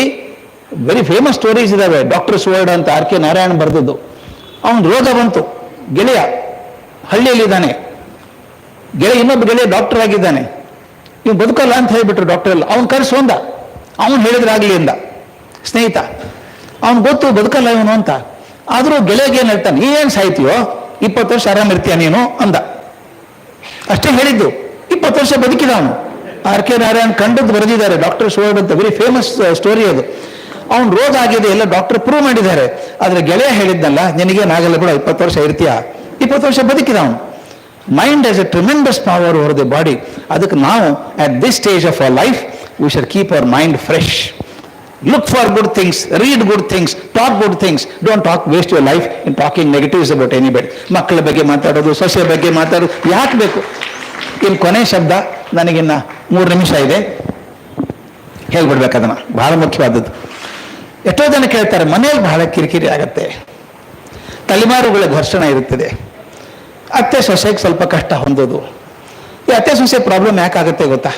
ವೆರಿ ಫೇಮಸ್ ಸ್ಟೋರೀಸ್ ಇದಾವೆ. ಡಾಕ್ಟರ್ಸ್ ವರ್ಡ್ ಅಂತ RK ನಾರಾಯಣ್ ಬರೆದದ್ದು. ಅವನು ರೋಗ ಬಂತು, ಗೆಳೆಯ ಹಳ್ಳಿಯಲ್ಲಿದ್ದಾನೆ, ಇನ್ನೊಬ್ಬ ಗೆಳೆಯ ಡಾಕ್ಟರ್ ಆಗಿದ್ದಾನೆ. ನೀವು ಬದುಕಲ್ಲ ಅಂತ ಹೇಳಿಬಿಟ್ರು ಡಾಕ್ಟರ್ ಎಲ್ಲ. ಅವ್ನು ಕರೆಸೋಂದ, ಅವನು ಹೇಳಿದ್ರೆ ಆಗಲಿ ಅಂದ ಸ್ನೇಹಿತ. ಅವನು ಗೊತ್ತು ಬದುಕಲ್ಲ ಇವನು ಅಂತ. ಆದರೂ ಗೆಳೆಯಗೆ ಏನು ಹೇಳ್ತಾನೆ, ಏನು ಸಾಯ್ತೀಯೋ, 20 ವರ್ಷ ಆರಾಮಿರ್ತೀಯ ನೀನು ಅಂದ. ಅಷ್ಟೇ ಹೇಳಿದ್ದು. 20 ವರ್ಷ ಬದುಕಿದ ಅವನು. ಆರ್ ಕೆ ನಾರಾಯಣ್ ಕಂಡದ್ದು ಬರೆದಿದ್ದಾರೆ, ಡಾಕ್ಟರ್ ಶೋರ್ಡ್ ಅಂತ, ವೆರಿ ಫೇಮಸ್ ಸ್ಟೋರಿ ಅದು. ಅವ್ನು ರೋಗ ಆಗಿದೆ ಎಲ್ಲ ಡಾಕ್ಟರ್ ಪ್ರೂವ್ ಮಾಡಿದ್ದಾರೆ. ಆದರೆ ಗೆಳೆಯ ಹೇಳಿದ್ನಲ್ಲ, ನಿನಗೇನಾಗಲ್ಲ ಬಿಡ, 20 ವರ್ಷ ಇರ್ತೀಯ. 20 ವರ್ಷ ಬದುಕಿದ ಅವನು. Mind as A tremendous power over the body. ಅದಕ್ಕೆ ನಾವು at this stage of our life we should keep our mind fresh. Look for good things, read good things, talk good things. Don't waste your life in talking negatives about anybody. ಮಕ್ಕಳ ಬಗ್ಗೆ ಮಾತಾಡೋದು, ಸೊಸೆ ಬಗ್ಗೆ ಮಾತಾಡೋದು ಯಾಕೆ ಬೇಕು? ಇನ್ನು ಕೊನೆ ಶಬ್ದ, ನನಗಿನ್ನ 3 ನಿಮಿಷ ಇದೆ, ಹೇಳ್ಬಿಡ್ಬೇಕು ಅದನ್ನು, ಬಹಳ ಮುಖ್ಯವಾದದ್ದು. ಎಷ್ಟೋ ಜನ ಕೇಳ್ತಾರೆ, ಮನೆಯಲ್ಲಿ ಬಹಳ ಕಿರಿಕಿರಿ ಆಗತ್ತೆ, ತಲೆಮಾರುಗಳ ಘರ್ಷಣೆ ಇರುತ್ತದೆ, ಅತ್ತೆ ಸೊಸೆಗೆ ಸ್ವಲ್ಪ ಕಷ್ಟ ಹೊಂದೋದು. ಈ ಅತ್ತೆ ಸೊಸೆ ಪ್ರಾಬ್ಲಮ್ ಯಾಕಾಗುತ್ತೆ ಗೊತ್ತಾ?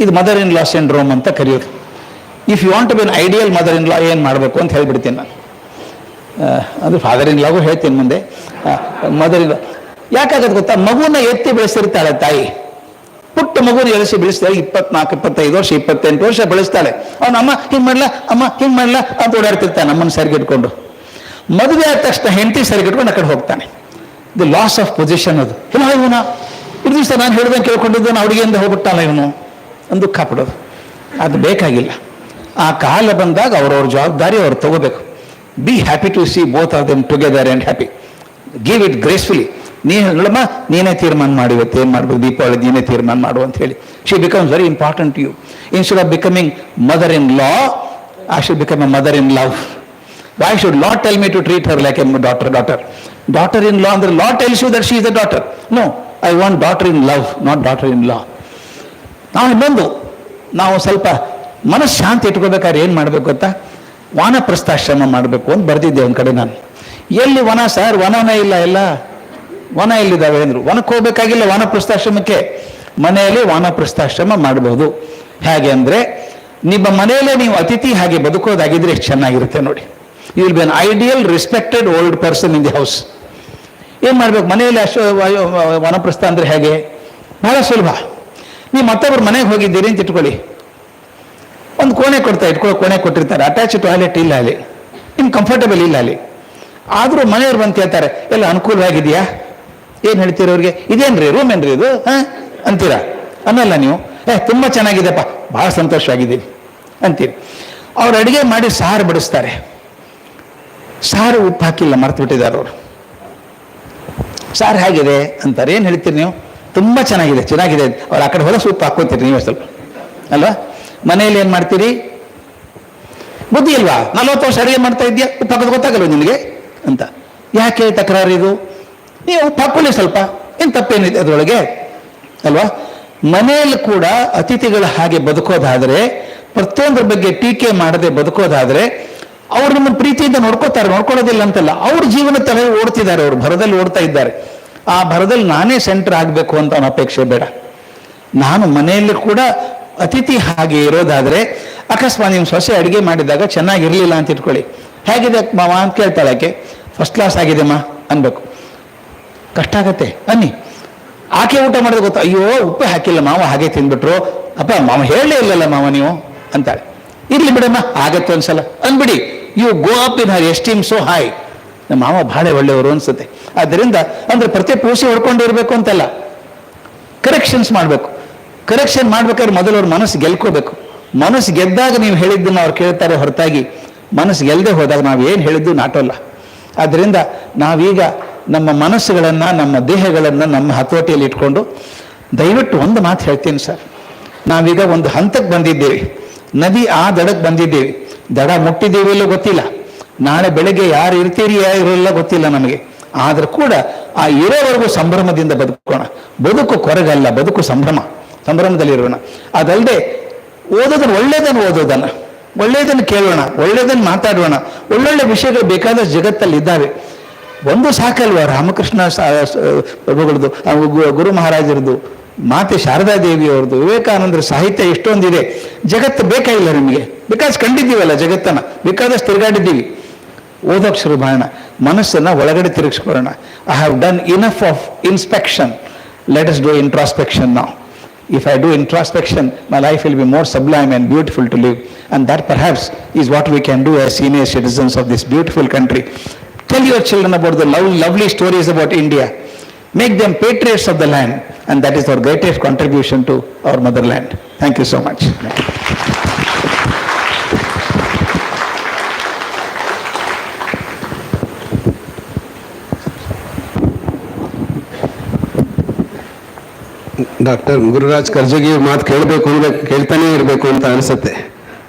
ಇದು ಮದರ್ ಇನ್ ಲಾ ಸಿಂಡ್ರೋಮ್ ಅಂತ ಕರೆಯೋದು. If you want to be an ideal mother in law ಏನು ಮಾಡಬೇಕು ಅಂತ ಹೇಳ್ಬಿಡ್ತೀನಿ ನಾನು. ಅದು ಫಾದರ್ ಇನ್ ಲಾಗೂ ಹೇಳ್ತೀನಿ ಮುಂದೆ. ಮದರ್ ಇನ್ ಲಾ ಯಾಕಾಗತ್ತೆ ಗೊತ್ತಾ? ಮಗುನ ಎತ್ತಿ ಬೆಳೆಸಿರ್ತಾಳೆ ತಾಯಿ, ಪುಟ್ಟ ಮಗುನ ಎಳೆಸಿ ಬೆಳೆಸ್ತಾಳೆ. 24, 25 ವರ್ಷ, 28 ವರ್ಷ ಬೆಳೆಸ್ತಾಳೆ. ಅವನ ಅಮ್ಮ ಹಿಂಗೆ ಮಾಡಲ್ಲ, ಅಮ್ಮ ಹಿಂಗೆ ಮಾಡಲ್ಲ ಅಂತ ಓಡಾಡ್ತಿರ್ತಾನೆ ನಮ್ಮನ್ನು ಸರಿಗಿಟ್ಕೊಂಡು. ಮದುವೆ ಆದ ತಕ್ಷಣ ಹೆಂಡತಿ ಸರಿಗಿಟ್ಕೊಂಡು ಆ ಕಡೆ ಹೋಗ್ತಾನೆ. ದಿ ಲಾಸ್ ಆಫ್ ಪೊಸಿಷನ್ ಅದು. ಇಲ್ಲ ಇವನ ಇಷ್ಟು ದಿವಸ ನಾನು ಹೇಳ್ದಂಗೆ ಕೇಳ್ಕೊಂಡಿದ್ದು ಹುಡುಗಿಯಿಂದ ಹೋಗ್ಬಿಟ್ಟಾನ ಇವನು ಅಂತ ದುಃಖ ಪಡೋದು. ಅದು ಬೇಕಾಗಿಲ್ಲ. ಆ ಕಾಲ ಬಂದಾಗ ಅವ್ರವ್ರ ಜವಾಬ್ದಾರಿ ಅವ್ರು ತಗೋಬೇಕು. Be happy to see both of them together and happy. Give it gracefully. ಹೇಳಮ್ಮ, ನೀನೇ ತೀರ್ಮಾನ ಮಾಡಿ ಇವತ್ತು ಏನು ಮಾಡ್ಬೇಕು, ದೀಪಾವಳಿ ನೀನೇ ತೀರ್ಮಾನ ಮಾಡು ಅಂತ ಹೇಳಿ. She becomes very important to you. Instead of becoming mother in law, I should become a mother in love. Why should law tell me to treat her like a daughter? Daughter-in-law, and the law tells you that she is a daughter. No, I want daughter-in-love, not daughter-in-law. ನಾವು ಸ್ವಲ್ಪ ಮನಃಶಾಂತಿ ಇಟ್ಕೋಬೇಕಾದ್ರೆ ಏನು ಮಾಡಬೇಕು ಗೊತ್ತಾ? ವಾನಪ್ರಸ್ಥಾಶ್ರಮ ಮಾಡಬೇಕು ಅಂತ ಬರೆದಿದ್ದೆ ಒಂದು ಕಡೆ ನಾನು. ಎಲ್ಲಿ ವನ ಸರ್? ವನನೇ ಇಲ್ಲ, ಎಲ್ಲ ವನ ಎಲ್ಲಿದ್ದಾವೆ ಅಂದರು. ವನಕ್ಕೆ ಹೋಗ್ಬೇಕಾಗಿಲ್ಲ, ವಾನಪ್ರಸ್ಥಾಶ್ರಮಕ್ಕೆ. ಮನೆಯಲ್ಲಿ ವಾನಪ್ರಸ್ಥಾಶ್ರಮ ಮಾಡಬಹುದು. ಹೇಗೆ ಅಂದರೆ, ನಿಮ್ಮ ಮನೆಯಲ್ಲೇ ನೀವು ಅತಿಥಿ ಹಾಗೆ ಬದುಕೋದಾಗಿದ್ರೆ ಎಷ್ಟು ಚೆನ್ನಾಗಿರುತ್ತೆ ನೋಡಿ. You will be an ideal respected old person in the house. ಏನು ಮಾಡಬೇಕು? ಮನೆಯಲ್ಲಿ ವಾನಪ್ರಸ್ಥ ಅಂದರೆ ಹೇಗೆ? ಬಹಳ ಸುಲಭ. ನೀವು ಮತ್ತೊಬ್ಬರು ಮನೆಗೆ ಹೋಗಿದ್ದೀರಿ ಅಂತ ಇಟ್ಕೊಳ್ಳಿ, ಒಂದು ಕೋಣೆ ಕೋಣೆ ಕೊಟ್ಟಿರ್ತಾರೆ, ಅಟ್ಯಾಚ್ ಟಾಯ್ಲೆಟ್ ಇಲ್ಲ ಅಲ್ಲಿ, ನಿಮ್ಗೆ ಕಂಫರ್ಟಬಲ್ ಇಲ್ಲ ಅಲ್ಲಿ. ಆದರೂ ಮನೆಯವ್ರು ಬಂದು ಕೇಳ್ತಾರೆ, ಎಲ್ಲ ಅನುಕೂಲವಾಗಿದೆಯಾ? ಏನು ಹೇಳ್ತೀರಿ ಅವ್ರಿಗೆ? ಇದೇನ್ರಿ ರೂಮ್ ಏನ್ರಿ ಇದು ಅಂತೀರಾ? ಅನ್ನಲ್ಲ ನೀವು. ತುಂಬ ಚೆನ್ನಾಗಿದೆಪ್ಪ, ಭಾಳ ಸಂತೋಷವಾಗಿದ್ದೀನಿ ಅಂತೀರಿ. ಅವ್ರು ಅಡುಗೆ ಮಾಡಿ ಸಾರು ಬಡಿಸ್ತಾರೆ. ಸಾರು ಉಪ್ಪು ಹಾಕಿಲ್ಲ, ಮರ್ತು ಬಿಟ್ಟಿದ್ದಾರೆ ಅವರು. ಸಾರು ಹೇಗಿದೆ ಅಂತಾರೆ. ಏನು ಹೇಳ್ತೀರಿ ನೀವು? ತುಂಬ ಚೆನ್ನಾಗಿದೆ. ಅವ್ರು ಆ ಕಡೆ ಹೊಲಸು ಉಪ್ಪು ಹಾಕ್ಕೋತೀರಿ ನೀವೇ ಸ್ವಲ್ಪ ಅಲ್ವಾ? ಮನೆಯಲ್ಲಿ ಏನು ಮಾಡ್ತೀರಿ? ಬುದ್ಧಿ ಇಲ್ವಾ? 40 ವರ್ಷ ಅಡುಗೆ ಮಾಡ್ತಾ ಇದೆಯಾ, ಉಪ್ಪು ಹಾಕೋದು ಗೊತ್ತಾಗಲ್ವ ನಿನಗೆ ಅಂತ. ಯಾಕೆ ತಕರಾರು ಇದು? ನೀವು ಉಪ್ಪು ಹಾಕೊಳ್ಳಿ ಸ್ವಲ್ಪ, ಏನು ತಪ್ಪೇನಿದೆ ಅದರೊಳಗೆ ಅಲ್ವಾ? ಮನೆಯಲ್ಲಿ ಕೂಡ ಅತಿಥಿಗಳ ಹಾಗೆ ಬದುಕೋದಾದರೆ, ಪ್ರತಿಯೊಂದ್ರ ಬಗ್ಗೆ ಟೀಕೆ ಮಾಡದೆ ಬದುಕೋದಾದರೆ, ಅವ್ರು ನಿಮ್ಮನ್ನು ಪ್ರೀತಿಯಿಂದ ನೋಡ್ಕೊಳ್ಳೋದಿಲ್ಲ ಅಂತಲ್ಲ, ಅವ್ರ ಜೀವನ ತಲೆ ಓಡ್ತಿದ್ದಾರೆ, ಅವರು ಭರದಲ್ಲಿ ಓಡ್ತಾ ಇದ್ದಾರೆ. ಆ ಭರದಲ್ಲಿ ನಾನೇ ಸೆಂಟರ್ ಆಗಬೇಕು ಅಂತ ಅವನ ಅಪೇಕ್ಷೆ ಬೇಡ. ನಾನು ಮನೆಯಲ್ಲಿ ಕೂಡ ಅತಿಥಿ ಹಾಗೆ ಇರೋದಾದರೆ, ಅಕಸ್ಮಾತ್ ನಿಮ್ಮ ಸೊಸೆ ಅಡುಗೆ ಮಾಡಿದಾಗ ಚೆನ್ನಾಗಿರಲಿಲ್ಲ ಅಂತ ಇಟ್ಕೊಳ್ಳಿ, ಹೇಗಿದೆ ಮಾವ ಅಂತ ಕೇಳ್ತಾಳೆ ಆಕೆ. ಫಸ್ಟ್ ಕ್ಲಾಸ್ ಆಗಿದೆಮ್ಮ ಅನ್ಬೇಕು. ಕಷ್ಟ ಆಗತ್ತೆ ಅನ್ನಿ. ಆಕೆ ಊಟ ಮಾಡೋದು ಗೊತ್ತಾ? ಅಯ್ಯೋ ಉಪ್ಪು ಹಾಕಿಲ್ಲ ಮಾವ, ಹಾಗೆ ತಿಂದ್ಬಿಟ್ರು. ಅಪ್ಪ ಮಾವ ಹೇಳಲೇ ಇಲ್ಲಲ್ಲ ಮಾವ ನೀವು ಅಂತಾಳೆ. ಇರ್ಲಿ ಬಿಡಮ್ಮ, ಆಗತ್ತೆ ಒಂದ್ಸಲ ಅಂದ್ಬಿಡಿ. You go up in her esteem so high. ನಮ್ಮ ಮಾವ ಭಾಳ ಒಳ್ಳೆಯವರು ಅನ್ಸುತ್ತೆ. ಆದ್ದರಿಂದ ಅಂದ್ರೆ ಪ್ರತಿ ಪೂಸಿ ಹೊಡ್ಕೊಂಡಿರ್ಬೇಕು ಅಂತಲ್ಲ, ಕರೆಕ್ಷನ್ಸ್ ಮಾಡಬೇಕು. ಕರೆಕ್ಷನ್ ಮಾಡ್ಬೇಕಾದ್ರೆ ಮೊದಲು ಅವ್ರ ಮನಸ್ಸು ಗೆಲ್ಕೋಬೇಕು. ಮನಸ್ಸು ಗೆದ್ದಾಗ ನೀವು ಹೇಳಿದ್ದನ್ನು ಅವ್ರು ಕೇಳ್ತಾರೆ ಹೊರತಾಗಿ, ಮನಸ್ಸು ಗೆಲ್ಲದೆ ಹೋದಾಗ ನಾವು ಏನು ಹೇಳಿದ್ದು ನಾಟೋಲ್ಲ. ಆದ್ದರಿಂದ ನಾವೀಗ ನಮ್ಮ ಮನಸ್ಸುಗಳನ್ನು, ನಮ್ಮ ದೇಹಗಳನ್ನು ನಮ್ಮ ಹತೋಟಿಯಲ್ಲಿ ಇಟ್ಕೊಂಡು, ದಯವಿಟ್ಟು ಒಂದು ಮಾತು ಹೇಳ್ತೀನಿ ಸರ್, ನಾವೀಗ ಒಂದು ಹಂತಕ್ಕೆ ಬಂದಿದ್ದೇವೆ, ನದಿ ಆ ದಡಕ್ಕೆ ಬಂದಿದ್ದೇವೆ. ದಡ ಮುಟ್ಟಿದ್ದೇವೆ ಇಲ್ಲೋ ಗೊತ್ತಿಲ್ಲ, ನಾಳೆ ಬೆಳಗ್ಗೆ ಯಾರು ಇರ್ತೀರಿ ಇರೋಲ್ಲ ಗೊತ್ತಿಲ್ಲ ನಮಗೆ. ಆದರೂ ಕೂಡ ಆ ಇರೋವರೆಗೂ ಸಂಭ್ರಮದಿಂದ ಬದುಕೋಣ. ಬದುಕು ಕೊರಗಲ್ಲ, ಬದುಕು ಸಂಭ್ರಮದಲ್ಲಿರೋಣ. ಅದಲ್ಲದೆ ಒಳ್ಳೆಯದನ್ನು ಕೇಳೋಣ, ಒಳ್ಳೆಯದನ್ನು ಮಾತಾಡೋಣ. ಒಳ್ಳೊಳ್ಳೆ ವಿಷಯಗಳು ಬೇಕಾದಷ್ಟು ಜಗತ್ತಲ್ಲಿ ಇದ್ದಾವೆ. ಒಂದು ಸಾಕಲ್ವ? ರಾಮಕೃಷ್ಣ ಪ್ರಭುಗಳದ್ದು, ಗುರು ಮಹಾರಾಜರದ್ದು, ಮಾತೆ ಶಾರದಾದೇವಿ ಅವ್ರದ್ದು, ವಿವೇಕಾನಂದರ ಸಾಹಿತ್ಯ ಎಷ್ಟೊಂದಿದೆ. ಜಗತ್ತು ಬೇಕಾಗಿಲ್ಲ ನಿಮಗೆ, ಬಿಕಾಸ್ ಕಂಡಿದ್ದೀವಲ್ಲ ಜಗತ್ತನ್ನು, ಬೇಕಾದಷ್ಟು ತಿರುಗಾಡಿದ್ದೀವಿ. ಓದೋಕೆ ಶುರು ಮಾಡೋಣ, ಮನಸ್ಸನ್ನು ಒಳಗಡೆ ತಿರುಗಿಸ್ಕೊಳ್ಳೋಣ. I have done enough of inspection, let us do introspection now. If I do introspection, my life will be more sublime and beautiful to live. And that perhaps is what we can do as senior citizens of this beautiful country. Tell your children about the lovely stories about India. make them patriots of the land, and that is our greatest contribution to our motherland. Thank you so much. Doctor Gururaj Karjagi ಅವ್ರ ಮಾತು ಕೇಳಬೇಕು ಅಂದರೆ ಕೇಳ್ತಾನೇ ಇರಬೇಕು ಅಂತ ಅನಿಸುತ್ತೆ.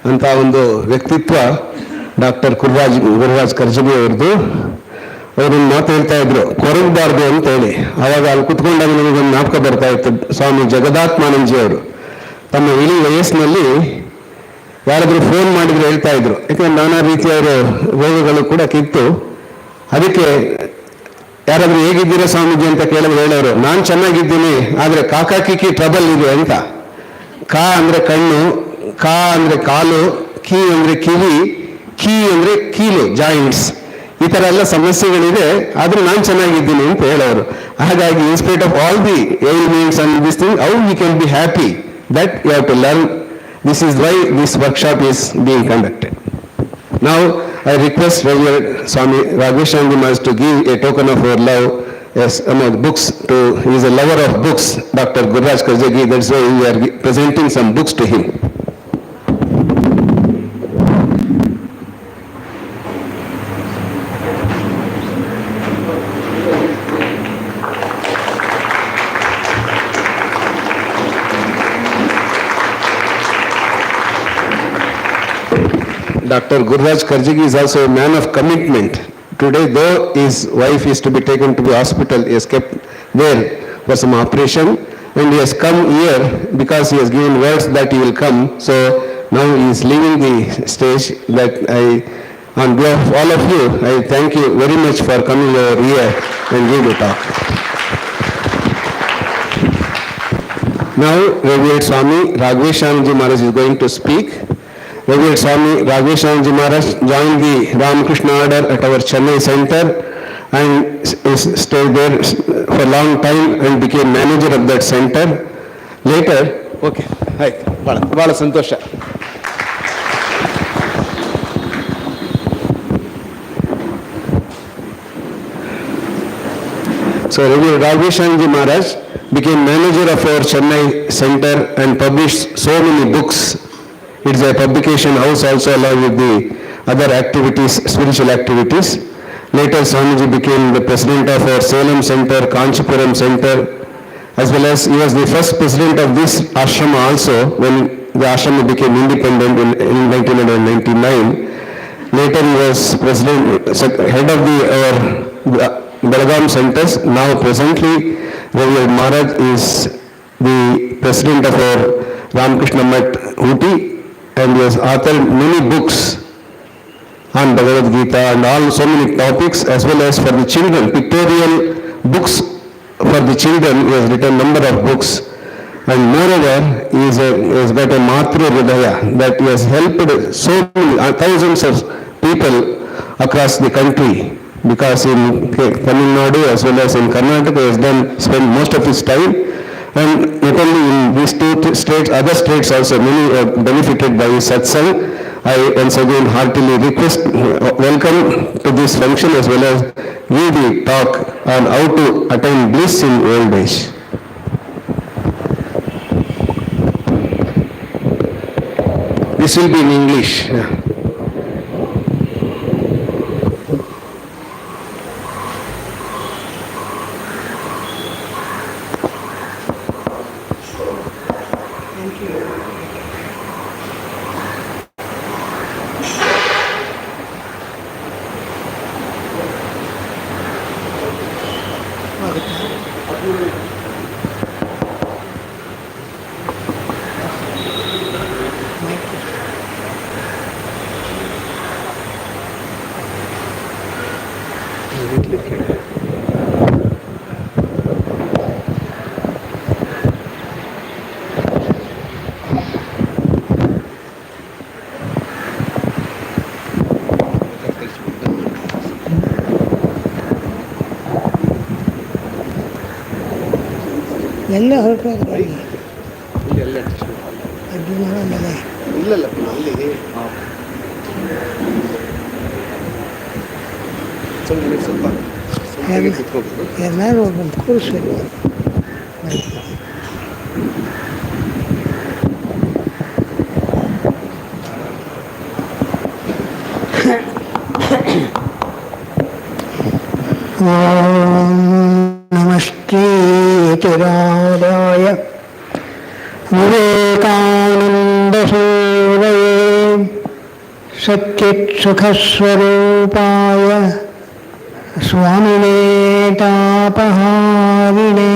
ಅಂತ ಒಂದು ವ್ಯಕ್ತಿತ್ವ ಡಾಕ್ಟರ್ ಗುರುರಾಜ್ ಕರ್ಜಗಿ ಅವ್ರದ್ದು. ಅವರೊಂದು ಮಾತು ಹೇಳ್ತಾ ಇದ್ರು, ಕೊರಗಬಾರ್ದು ಅಂತೇಳಿ. ಆವಾಗ ಅಲ್ಲಿ ಕುತ್ಕೊಂಡಾಗ ನನಗೊಂದು ಜ್ಞಾಪಕ ಬರ್ತಾ ಇತ್ತು. ಸ್ವಾಮಿ ಜಗದಾತ್ಮಾನಂದಜಿ ಅವರು ತಮ್ಮ ಇಳಿ ವಯಸ್ಸಿನಲ್ಲಿ ಯಾರಾದರೂ ಫೋನ್ ಮಾಡಿದ್ರೆ ಹೇಳ್ತಾ ಇದ್ರು, ಯಾಕಂದ್ರೆ ನಾನಾ ರೀತಿಯಾದ ರೋಗಗಳು ಕೂಡ ಕಿತ್ತು, ಅದಕ್ಕೆ ಯಾರಾದ್ರೂ ಹೇಗಿದ್ದೀರಾ ಸ್ವಾಮೀಜಿ ಅಂತ ಕೇಳಿದ್ರೆ ಹೇಳೋರು, ನಾನು ಚೆನ್ನಾಗಿದ್ದೀನಿ, ಆದರೆ ಕಾಕಾಕಿಕ್ಕಿ ಟ್ರಬಲ್ ಇದೆ ಅಂತ. ಕಾ ಅಂದ್ರೆ ಕಣ್ಣು, ಕಾ ಅಂದ್ರೆ ಕಾಲು, ಕೀ ಅಂದ್ರೆ ಕಿವಿ, ಕೀ ಅಂದ್ರೆ ಕೀಲು, ಜಾಯಿಂಟ್ಸ್, ಈ ತರ ಎಲ್ಲ ಸಮಸ್ಯೆಗಳಿದೆ, ಆದ್ರೆ ನಾನು ಚೆನ್ನಾಗಿದ್ದೀನಿ ಅಂತ ಹೇಳೋರು. ಹಾಗಾಗಿ in spite of all the elements and this thing, how we can be happy, that you have to learn. This is why this workshop is being conducted. Now, I request Reverend Swami Raghveshanji Maharaj to give a token of our love, yes, books to, he is a lover of books, Dr. Gururaj Karjagi, that's why we are presenting some books to him. Dr. Gururaj Karjagi is also a man of commitment. Today, though his wife is to be taken to the hospital, he has kept there for some operation, and he has come here because he has given words that he will come. So now he is leaving the stage. That I, on behalf of all of you, I thank you very much for coming over here and give the talk. Now, Reverend Swami Raghveshanji Maharaj is going to speak. Reverend Swami Raghveshanji Maharaj joined the Ramakrishna Order at our Chennai center and stayed there for a long time and became manager of that center. Later, okay, hi, bala santosha. So Reverend Raghveshanji Maharaj became manager of our Chennai center and published so many books. It's a publication house also along with the other activities, spiritual activities. Later Swamiji became the president of our Salem center, Kanchipuram center, as well as he was the first president of this ashrama also when the ashrama became independent in 1999. Later he was head of our Belgaum centers. Now presently Reverend Maharaj is the president of our Ramakrishna Math Ooty, and he has authored many books on Bhagavad Gita and all so many topics, as well as for the children, pictorial books for the children. He has written number of books, and moreover, he has got a Matru Hridaya that he has helped so many thousands of people across the country, because in Tamil Nadu as well as in Karnataka he has spent most of his time. And not only in these two states, other states also, many are benefited by his satsang. I once again heartily request, welcome to this function as well as give the talk on how to attain bliss in old age. This will be in English. Yeah. ಎಲ್ಲ ಹೊರಟೋದ್ರೆ ಅಡ್ಡಿ ಮಾಡೋಣ ಇಲ್ಲಲ್ಲ ಅಲ್ಲಿ ಸ್ವಲ್ಪ ಎಲ್ಲರೂ ಒಬ್ಬೊಂದು ಕೂರಿಸ್ಬೇಕು. ಓಂ ನಮಸ್ತೆ ರಾಧಾಯ ವಿವೇಕಾನಂದ ಸೂರಯೇ ಸಚ್ಚಿತ್ ಸುಖಸ್ವರೂಪಾಯ ಸ್ವಾಮಿನೇ ತಾಪಹಾರಿಣೇ.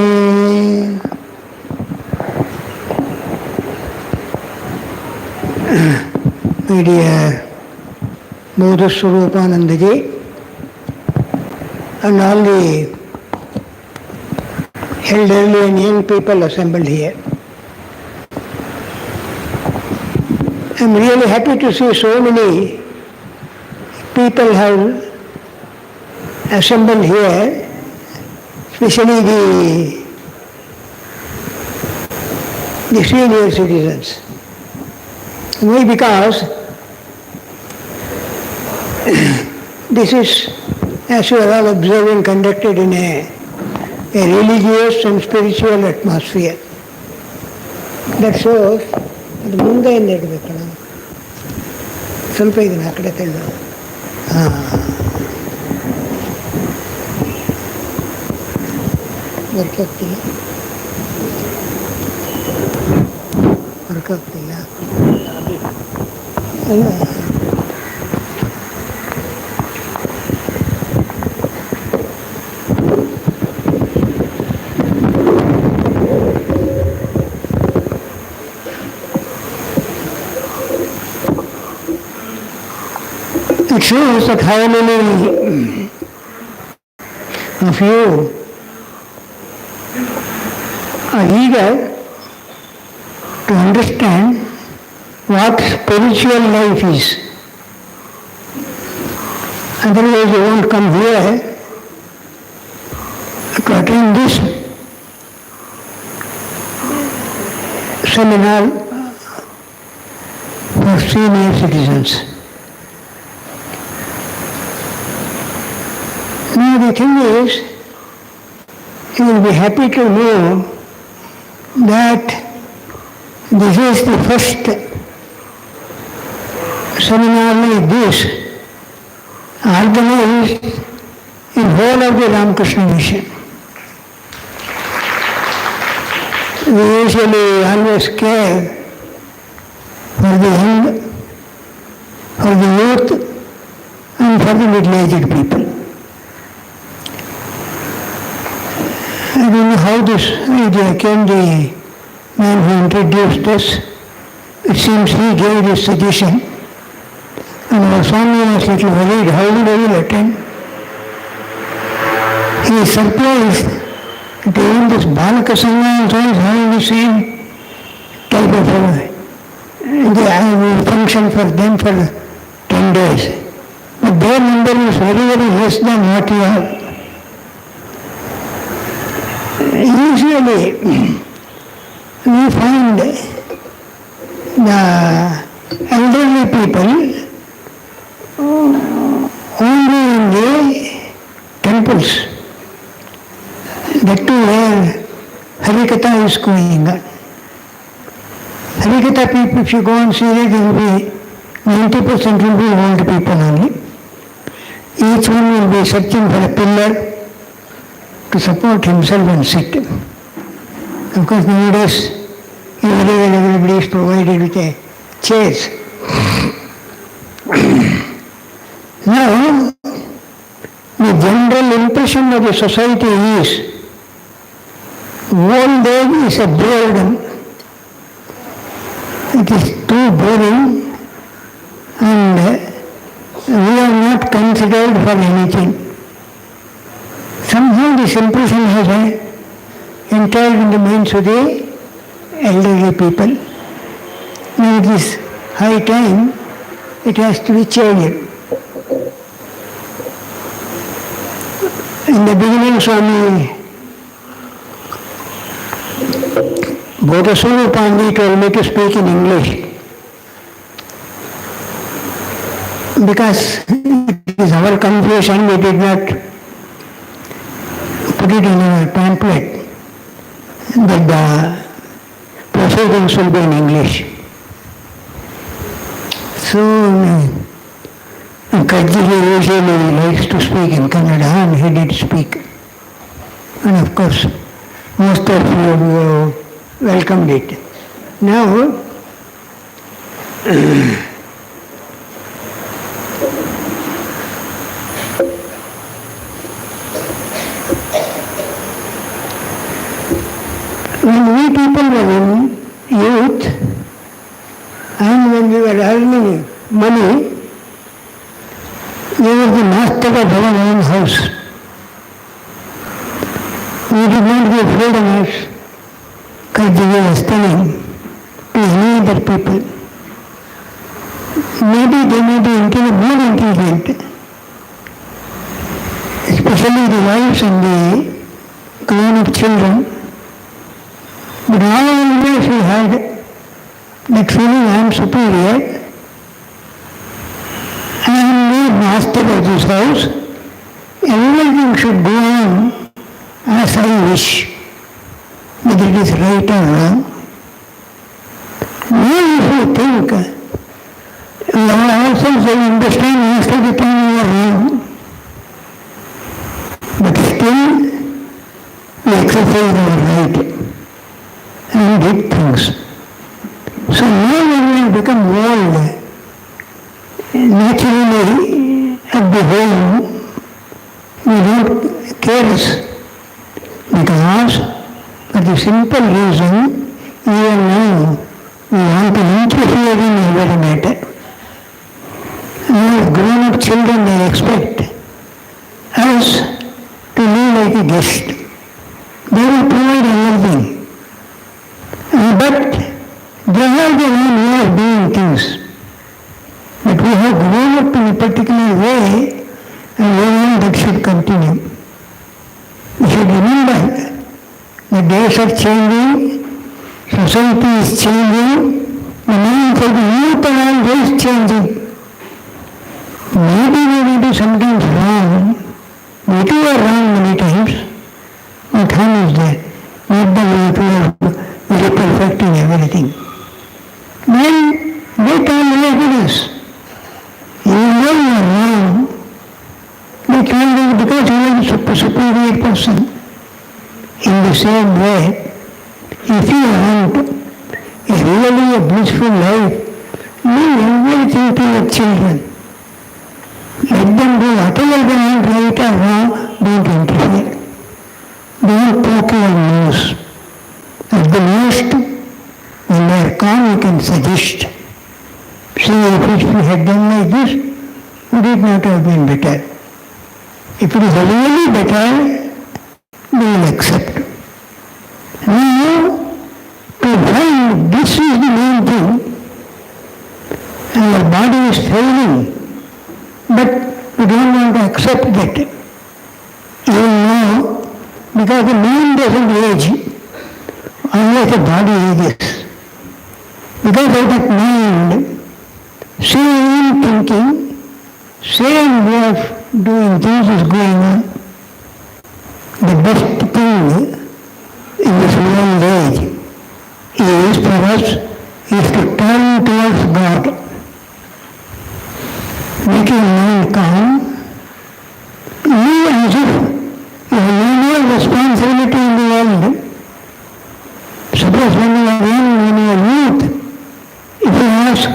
My dear Bodha Swarupanandaji and all the elderly and young people assembled here. I am really happy to see so many people have assembled here, especially the senior citizens. Why? Because this is, as you are all observing, conducted in a religious and spiritual atmosphere. That shows, ಅದು ಮುಂದೆಯಿಂದ ಇಡಬೇಕು ನಾವು ಸ್ವಲ್ಪ ಇದನ್ನು ಆ ಕಡೆ ತೆಗೆದು. ವರ್ಕಾಗ್ತಿಲ್ಲ ಅಲ್ಲ. It shows that how many of you are eager to understand what spiritual life is. Otherwise you won't come here to attend this seminar for senior citizens. Now the thing is, you will be happy to know that this is the first seminar like this organized in whole of the Ramakrishna Mission. We usually always care for the young, for the youth and for the middle-aged people. I don't know how this idea came, the man who introduced us. It seems he gave this suggestion. And our Swami was a little worried, how would I will attend? He is surprised that even this Balaka Sangha also is having the same type of function for them for 10 days. But their number is very, very less than what you have. Usually, we find the elderly people only in the temples, that too where Harikatha is going on. Harikatha people, if you go and see it, there will be 90% will be old people only. Each one will be searching for a pillar to support himself and sit. Of course, nowadays, everybody is provided with a chairs. Now, the general impression of the society is old age is a burden. It is too boring and we are not considered for anything. Somehow this impression has entered in the minds of the elderly people. Now it is high time, it has to be changed. In the beginning, Swami Bodha Swarupanji told me to speak in English because it is our confusion, we did not put it in a pamphlet that the proceedings will be in English. So, Kajiri usually likes to speak in Kannada, and he did speak. And of course, most of you welcomed it. Now, when we people were in youth, and when we were earning money, we were the master of our own house. We did not give freedom as Kajiji was telling to any other people. Maybe they may be more intelligent, especially the wives and the grown-up children. But all always we had that feeling I am superior, I am made master of this house, everything should go on as I wish, whether it is right or wrong. Now if you think, ourselves we understand most of the time we are wrong, but still we exercise our right and did things. So now when we become old, naturally at the home we don't care, because for the simple reason, even now we want to interfere in every matter. Now grown-up children, they expect us to live like a guest. They will provide everything. But they have their own way of doing things. But we have grown up in a particular way, and we want that should continue. We should remember the days are changing, society is changing, the meaning of the youth are always changing. Maybe we may be sometimes wrong, we too are wrong many times, but how is that? Not that we are very perfect in everything. Then they can't live with us. Even though you are wrong, they can't live because you are a superior person. In the same way, if you want a really a blissful life, leave everything to your children. Let them do whatever they want, right or wrong, don't interfere. Don't poke your nose. At the most, when they are calm, you can suggest. See, if we had done like this, would it not have been better? If it is really better, we will accept. Now, to find this is the main thing, and our body is failing, but we don't want to accept that. Even now, because the mind doesn't age, unless the body ages. Because of that mind, same thinking, same way of doing things is going on. The best thing in this old age is for us is to turn towards God. Make your mind calm. Live as if you have no more responsibility in the world. Suppose when you are young, when you are youth, if you ask,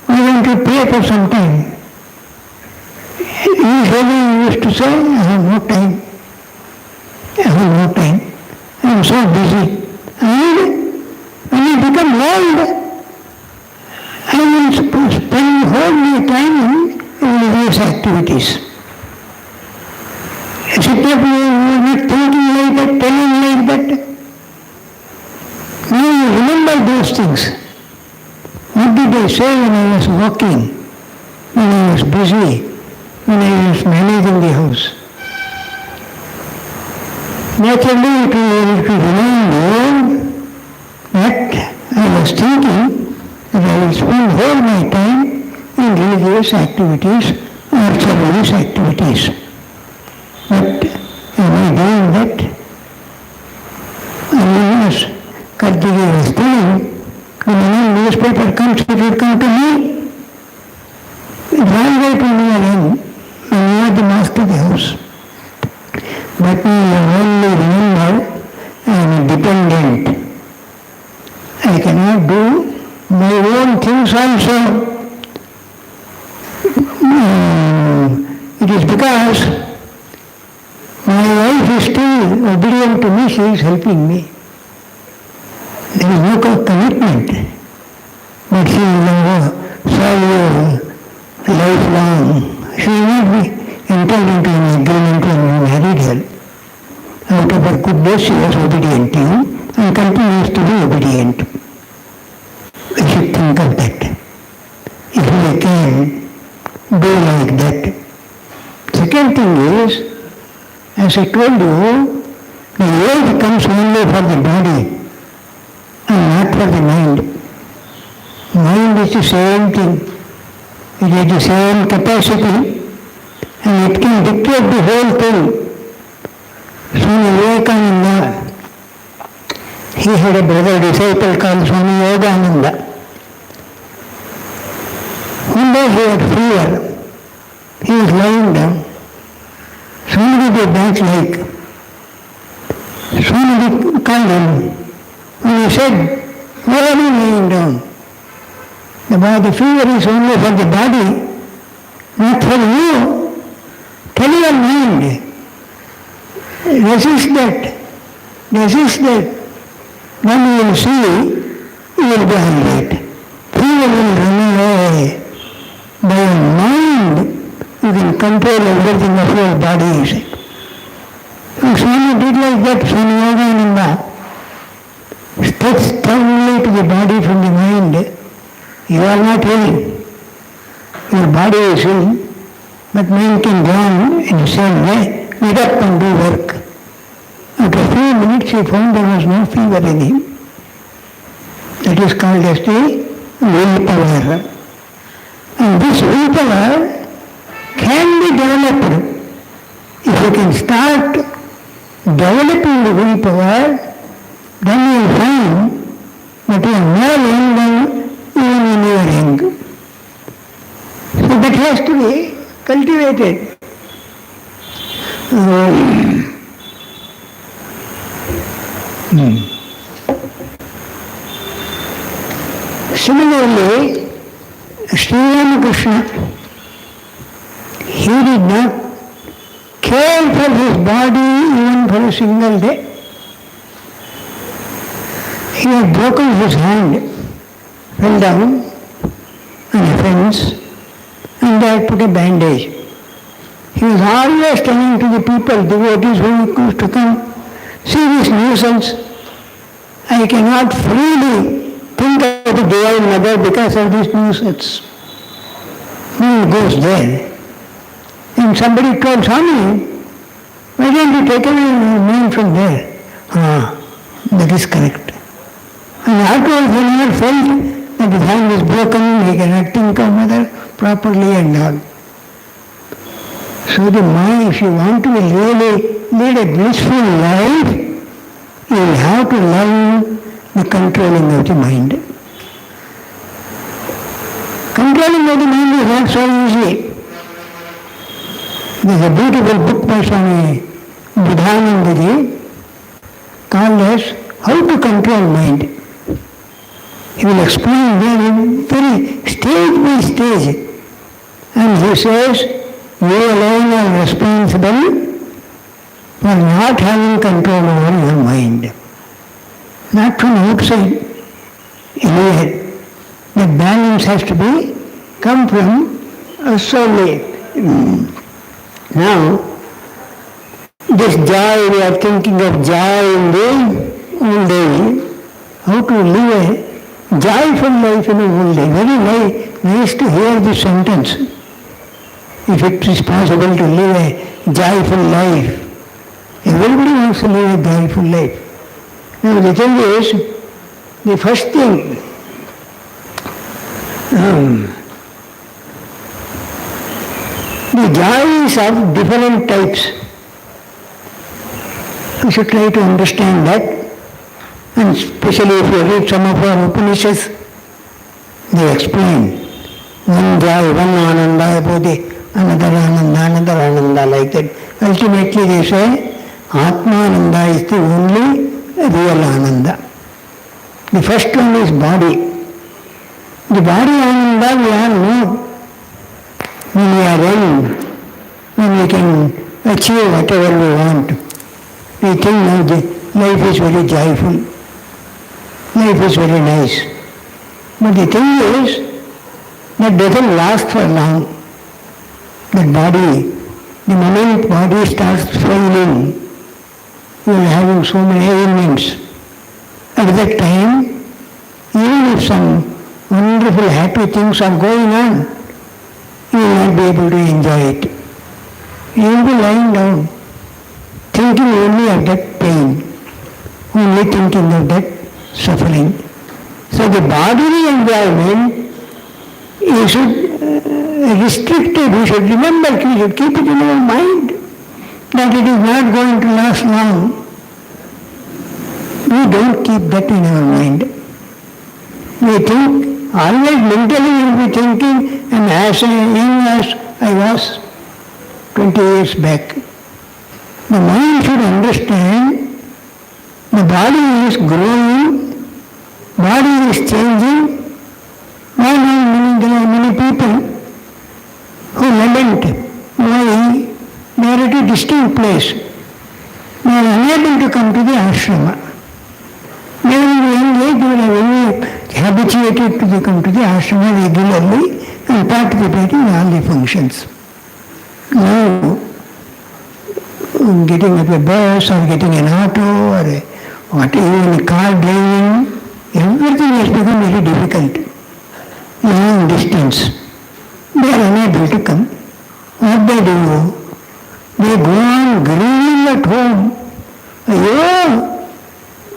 why don't you pray for some time? Usually you used to say, I have no time. I have no time. I am so busy. And when you become old, I will spend whole my time in various activities. Except if you are not thinking like that, telling like that, now you remember those things. What did I say when I was walking, when I was busy, when I was managing the house? Naturally, it will remind you that I was thinking that I will spend all my time in religious activities or service activities. But am I doing would come to me. It's all right when you are young, when you are the master of the house. But you only remember I am dependent. I cannot do my own things also. It is because my wife is still obedient to me, she is helping me. There is no commitment, but she will never follow lifelong. She will not be entered into an agreement when you married her. Out of her goodness, she was obedient to you and continues to be obedient. We should think of that. If we can do like that. Second thing is, as I told you, the age comes only for the body and not for the mind. Mind is the same thing. It has the same capacity and it can dictate the whole thing. Swami Vivekananda, he had a brother disciple called Swami Yogananda. One day he had fever. He was lying down. Somebody did not like. Somebody called him. And he said, why are you lying down? The fever is only for the body, not for you. Tell your mind. Resist that. Resist that. Then you will see, you will be all right. Fever will run away. By your mind, you can control everything of your body. So Swami did like that, Swami Yogananda. Touch thoroughly to the body from the mind. You are not ill. Your body is ill, but mind can go on in the same way. Get up and do work. After a few minutes, he found there was no fever in him. That is called as the willpower. And this willpower can be developed. If you can start developing the willpower, then you will find that you are more young than even when you are young. So that has to be cultivated. Similarly, Sri Ramakrishna, he did not care for his body even for a single day. He had broken his hand, fell down on a fence, and they had put a bandage. He was always telling to the people, devotees who used to come, see this nuisance. I cannot freely think of the Divine Mother because of this nuisance. Who goes there? And somebody told Swami, why don't you take away your name from there? That is correct. And afterwards, when he had felt that his hand is broken, he cannot think of Mother properly and all. So the mind, if you want to really lead a blissful life, you will have to learn the controlling of the mind. Controlling of the mind is not so easy. There is a beautiful book by Swami Buddhanandaji called as How to Control Mind. He will explain there very stage by stage. And he says, you alone are responsible for not having control over your mind. Not from outside. Anywhere. The balance has to be come from us solely. Now, this joy, we are thinking of joy in the old age. How to live a joyful life in the old age. Very nice to hear this sentence. If it is possible to live a joyful life. Everybody wants to live a joyful life. Now the thing is, the first thing, the joy is of different types. We should try to understand that. And especially if you read some of our Upanishads, they explain. One joy, one ananda, another ananda, like that. Ultimately they say, Atmananda is the only real ananda. The first one is body. The body ananda we all know. When we are young, when we can achieve whatever we want, we think now life is very joyful, life is very nice. But the thing is, that doesn't last for long. That body, the moment body starts failing, you are having so many ailments. At that time, even if some wonderful happy things are going on, you will not be able to enjoy it. You will be lying down, thinking only of that pain, only thinking of that suffering. So the bodily enjoyment, you should restrict it, we should remember, we should keep it in our mind, that it is not going to last long. We don't keep that in our mind. We think, always mentally we will be thinking, and as young as I was 20 years back. The mind should understand the body is growing, body is changing. There are many people who lament why they are at a distant place. They are unable to come to the ashrama. They will be engaged, they will have only habituated to come to the ashrama regularly and participate in all the functions. Now, getting up a bus or getting an auto or even a car driving, everything has become very difficult. Long distance. They are unable to come. What they do? They go on grieving at home. Oh,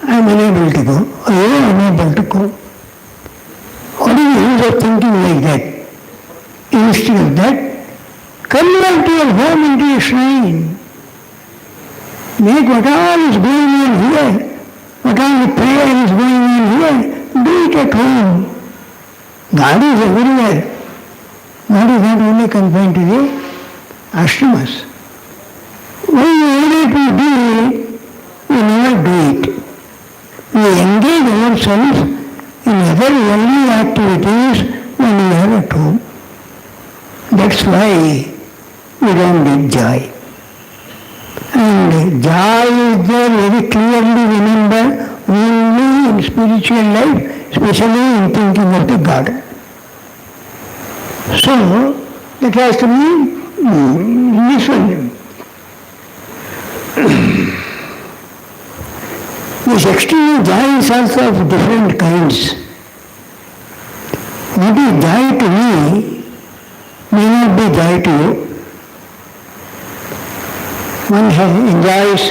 I am unable to go. Oh, I am unable to go. What is the use of thinking like that? Instead of that, come back to your home into a shrine. Make what all is going on here, what all the prayer is going on here, do it at home. God is everywhere. God is not only confined to the ashramas. When we order to do it, we never do it. We engage ourselves in other worldly activities when we are at home. That's why we don't get joy. And joy is there very clearly remembered only in spiritual life, especially in thinking of the God. So, that has to be this one. This extreme joy is also of different kinds. What is joy to me may not be joy to you. One enjoys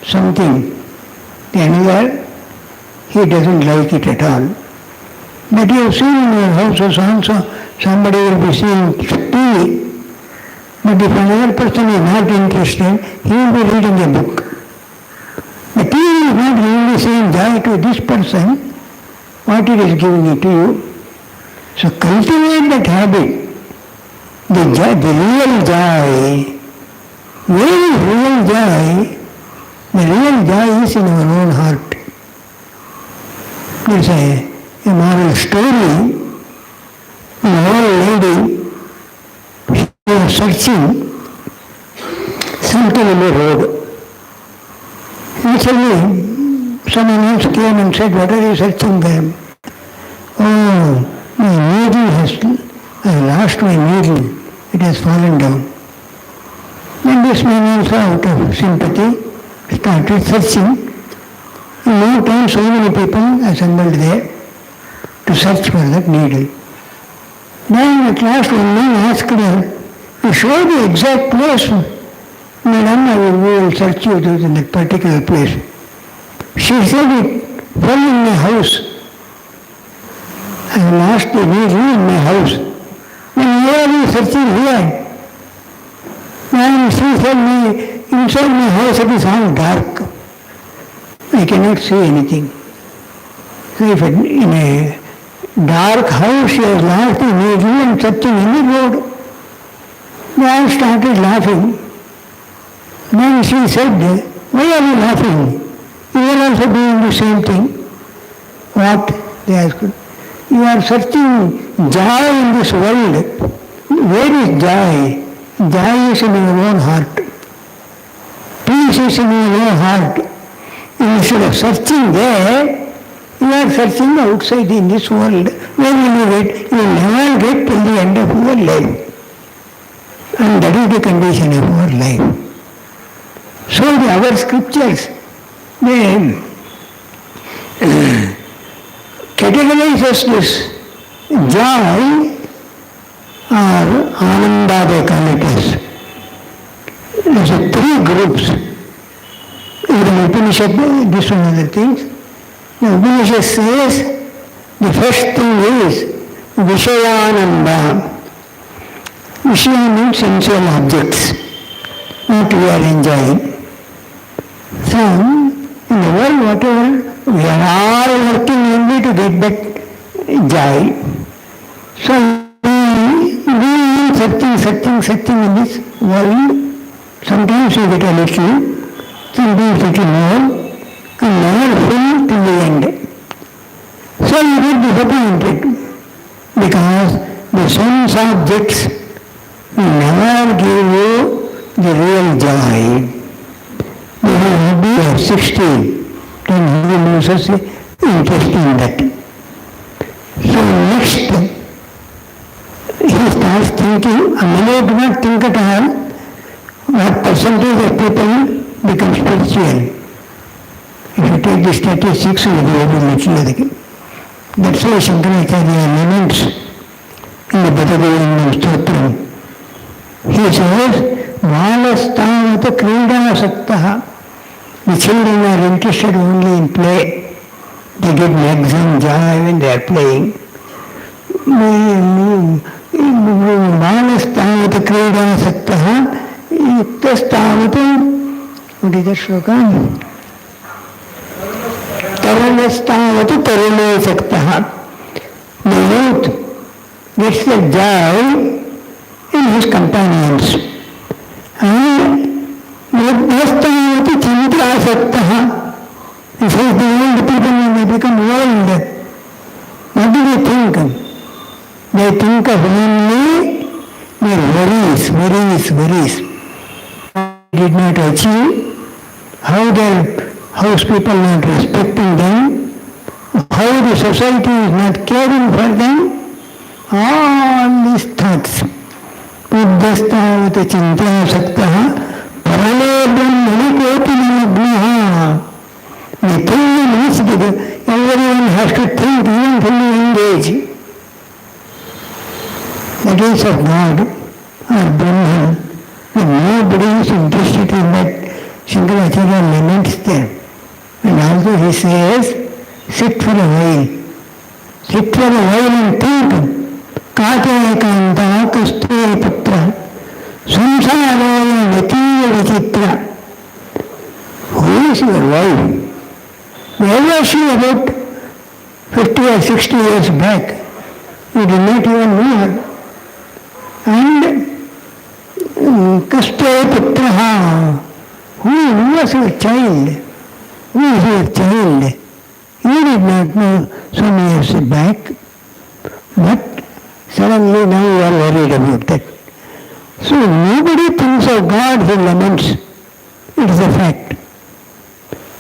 something, the another, he doesn't like it at all. But you have seen in your houses also, somebody will be seeing TV, but if another person is not interested, he will be reading a book. The TV is not really saying joy to this person, what it is giving it to you. So cultivate that habit. The real joy, where is real joy? The real joy is in our own heart. There's a moral story. An old lady, she was searching something in the road. Actually, someone else came and said, what are you searching there? Oh, my needle I lost my needle. It has fallen down. And this man also, out of sympathy, started searching. In no time, so many people assembled there to search for that needle. Then at last one man asked her to show the exact place. Madam, we will search you in that particular place. She said it fell in my house. I lost the needle in my house. When you are searching here, and she said, inside my house it is all dark. I cannot see anything. So if in a dark house, she was laughing, he was even touching in the road. They all started laughing. Then she said, why are you laughing? You are also doing the same thing. What? They asked. You are searching joy in this world. Where is joy? Joy is in your own heart. Peace is in your own heart. Instead of searching there, you are searching outside in this world. Where will you get? You will never get till the end of your life. And that is the condition of our life. So our scriptures, they categorize this joy or ananda, they call it as. There are three groups. In the Upanishad, this one other things. The Upanishad says the first thing is Vishayananda. Vishaya means sensual objects, what we are enjoying. So, in the world, whatever, we are all working only to get that joy. So, we are searching in this world. Sometimes we get a little, sometimes little more, and never full till the end. So you get disappointed because the sense objects will never give you the real joy. You have to be 60, then he loses interest in that. So next, he starts thinking, many do not think at all, what percentage of people become spiritual. If you take the statistics, you will be little. That's why Shankaracharya laments in the Bhattacharya Stotram. He says, Valastavata Kridasaktaha. The children are interested only in play. They get maximum joy when they are playing. Valastavata Kridasaktaha. Yuktastavata, what is that shloka? Taranastavata Taranasaktaha. The youth gets the joy in his companions. And Yuktastavata Chintasaktaha. This is the old people when they become old. What do they think? They think of only their worries. Did not achieve, how their house people not respecting them, how the society is not caring for them, all these thoughts. Buddhastavata chintasaktaha parale brahmani koti nagnaha. The thing in which everyone has to think, even fully engage. That is of God or Brahman. Nobody is interested in that. Shankaracharya laments there. And also he says, sit for a while and think. Kate ekanta kaste putra samsaraya vatiya vichitra. Who is your wife? Where was she about 50 or 60 years back? You did not even know her. And Kaste putraha. Who was your child? Who is your child? You did not know some years back. But suddenly now you are worried about that. So nobody thinks of God, he laments. It is a fact.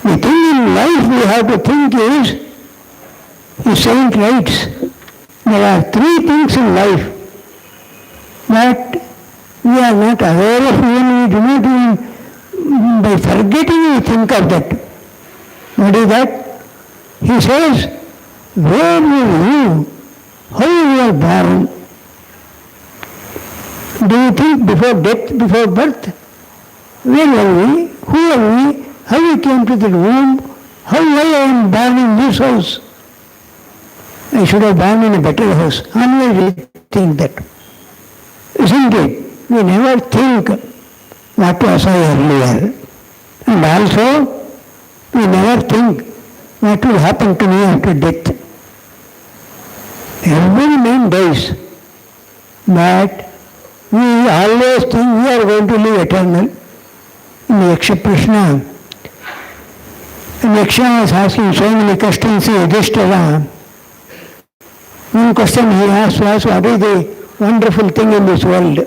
The thing in life we have to think is, the saint writes, there are three things in life that we are not aware of, even we do not even, by forgetting we think of that. What is that? He says, where were you? How you were born? Do you think before death, before birth? Where were we? Who are we? How we came to the womb? How I am born in this house? I should have born in a better house. Always we think that. Isn't it? We never think what was I earlier. And also, we never think what will happen to me after death. Every man dies, but we always think we are going to live eternal. In the Yaksha Prashna, and Yaksha was asking so many questions to Yudhishthira. One question he asked was, what is the wonderful thing in this world?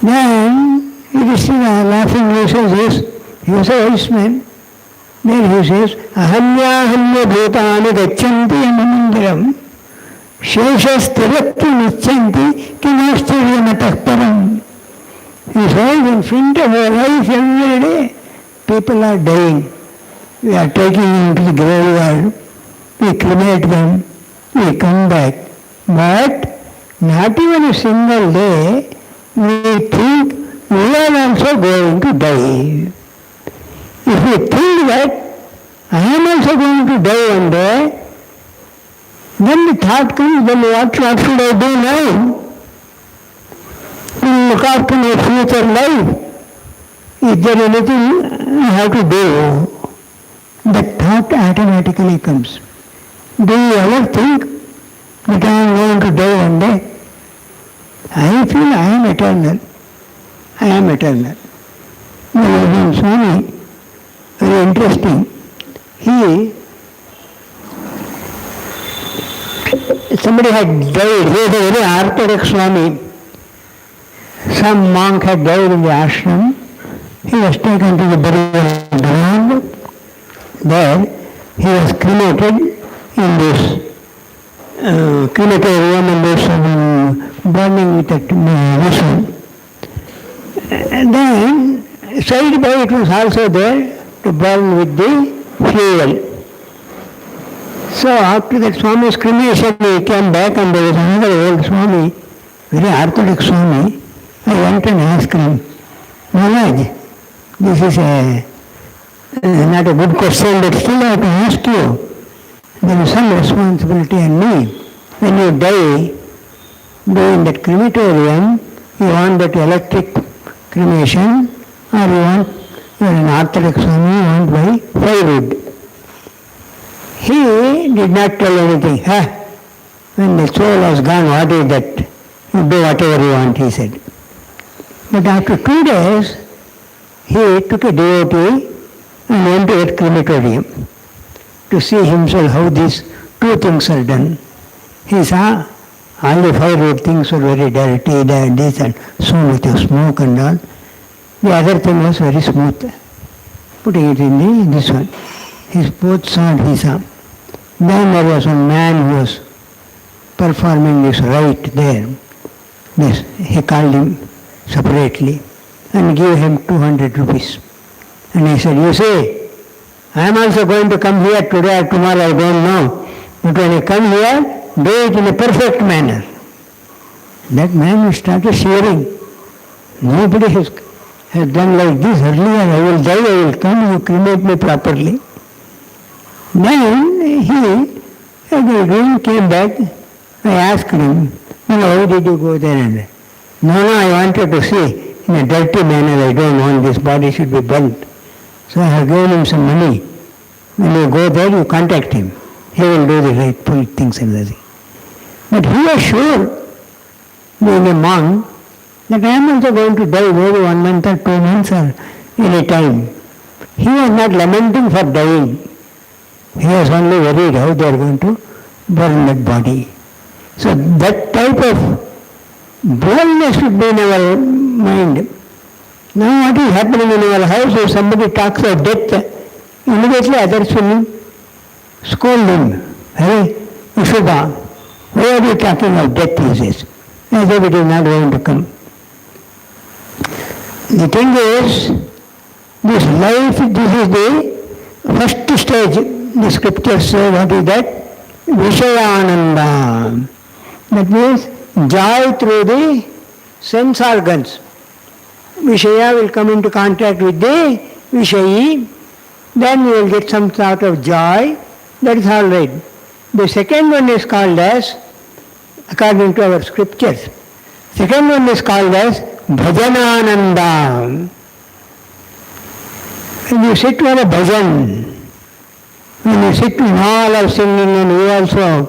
Then Yudhishthira laughingly says, yes, he was a wise man. Then he says, ahanya bhutani gacchanti amanandaram sheshasthiratu nichanti kinashcharyamataḥ param. He says, in front of our eyes every day, people are dying. We are taking them to the graveyard, we cremate them, we come back. But not even a single day we think we are also going to die. If we think that I am also going to die one day, then the thought comes, then what should I do now? To look after my future life. Is there anything I have to do? That thought automatically comes. Do you ever think that I am going to die one day? I feel I am eternal. I am eternal. Now, Swami, very interesting. Somebody had died. He was a very orthodox Swami. Some monk had died in the ashram. He was taken to the burial ground. There he was cremated in this crematorium, and there was burning with that mission. And then side by it was also there to burn with the fuel. So after that Swami's cremation, he came back, and there was another old Swami, very orthodox Swami. I went and asked him, Maharaj, this is not a good question, but still I have to ask you. There is some responsibility on me. When you die, in that crematorium, you want that electric cremation, or you are an orthodox Swami, you want by firewood. He did not tell anything. When the soul has gone, what is that? You do whatever you want, he said. But after 2 days, he took a devotee and went to that crematorium to see himself how these two things are done. He saw all the firewood things were very dirty, this and so much of smoke and all. The other thing was very smooth. Putting it in this one. His both sword he saw. Then there was one man who was performing this rite there. This, he called him separately and gave him 200 rupees. And he said, you see, I am also going to come here today or tomorrow, I don't know. But when I come here, do it in a perfect manner. That man started shivering. Nobody has done like this earlier. I will die, I will come, you cremate me properly. Then he again came back. I asked him, why did you go there? And no, I wanted to see in a dirty manner. I don't want this body should be burnt. So I have given him some money. When you go there, you contact him. He will do the rightful things and everything. But he was sure, being a monk, that I am also going to die maybe 1 month or 2 months or any time. He was not lamenting for dying. He was only worried how they are going to burn that body. So that type of boldness should be in our mind. Now what is happening in our house, if somebody talks of death, immediately others will scold him. Hey, Vishubha, why are you talking of death, he says, as if it is not going to come. The thing is, this life, this is the first stage. The scriptures say, what is that? Vishayananda. That means joy through the sense organs. Vishaya will come into contact with the Vishayi, then you will get some sort of joy. That is all right. The second one is called as, according to our scriptures, second one is called as Bhajanananda. When you sit for a bhajan, when you sit, we all are singing and we also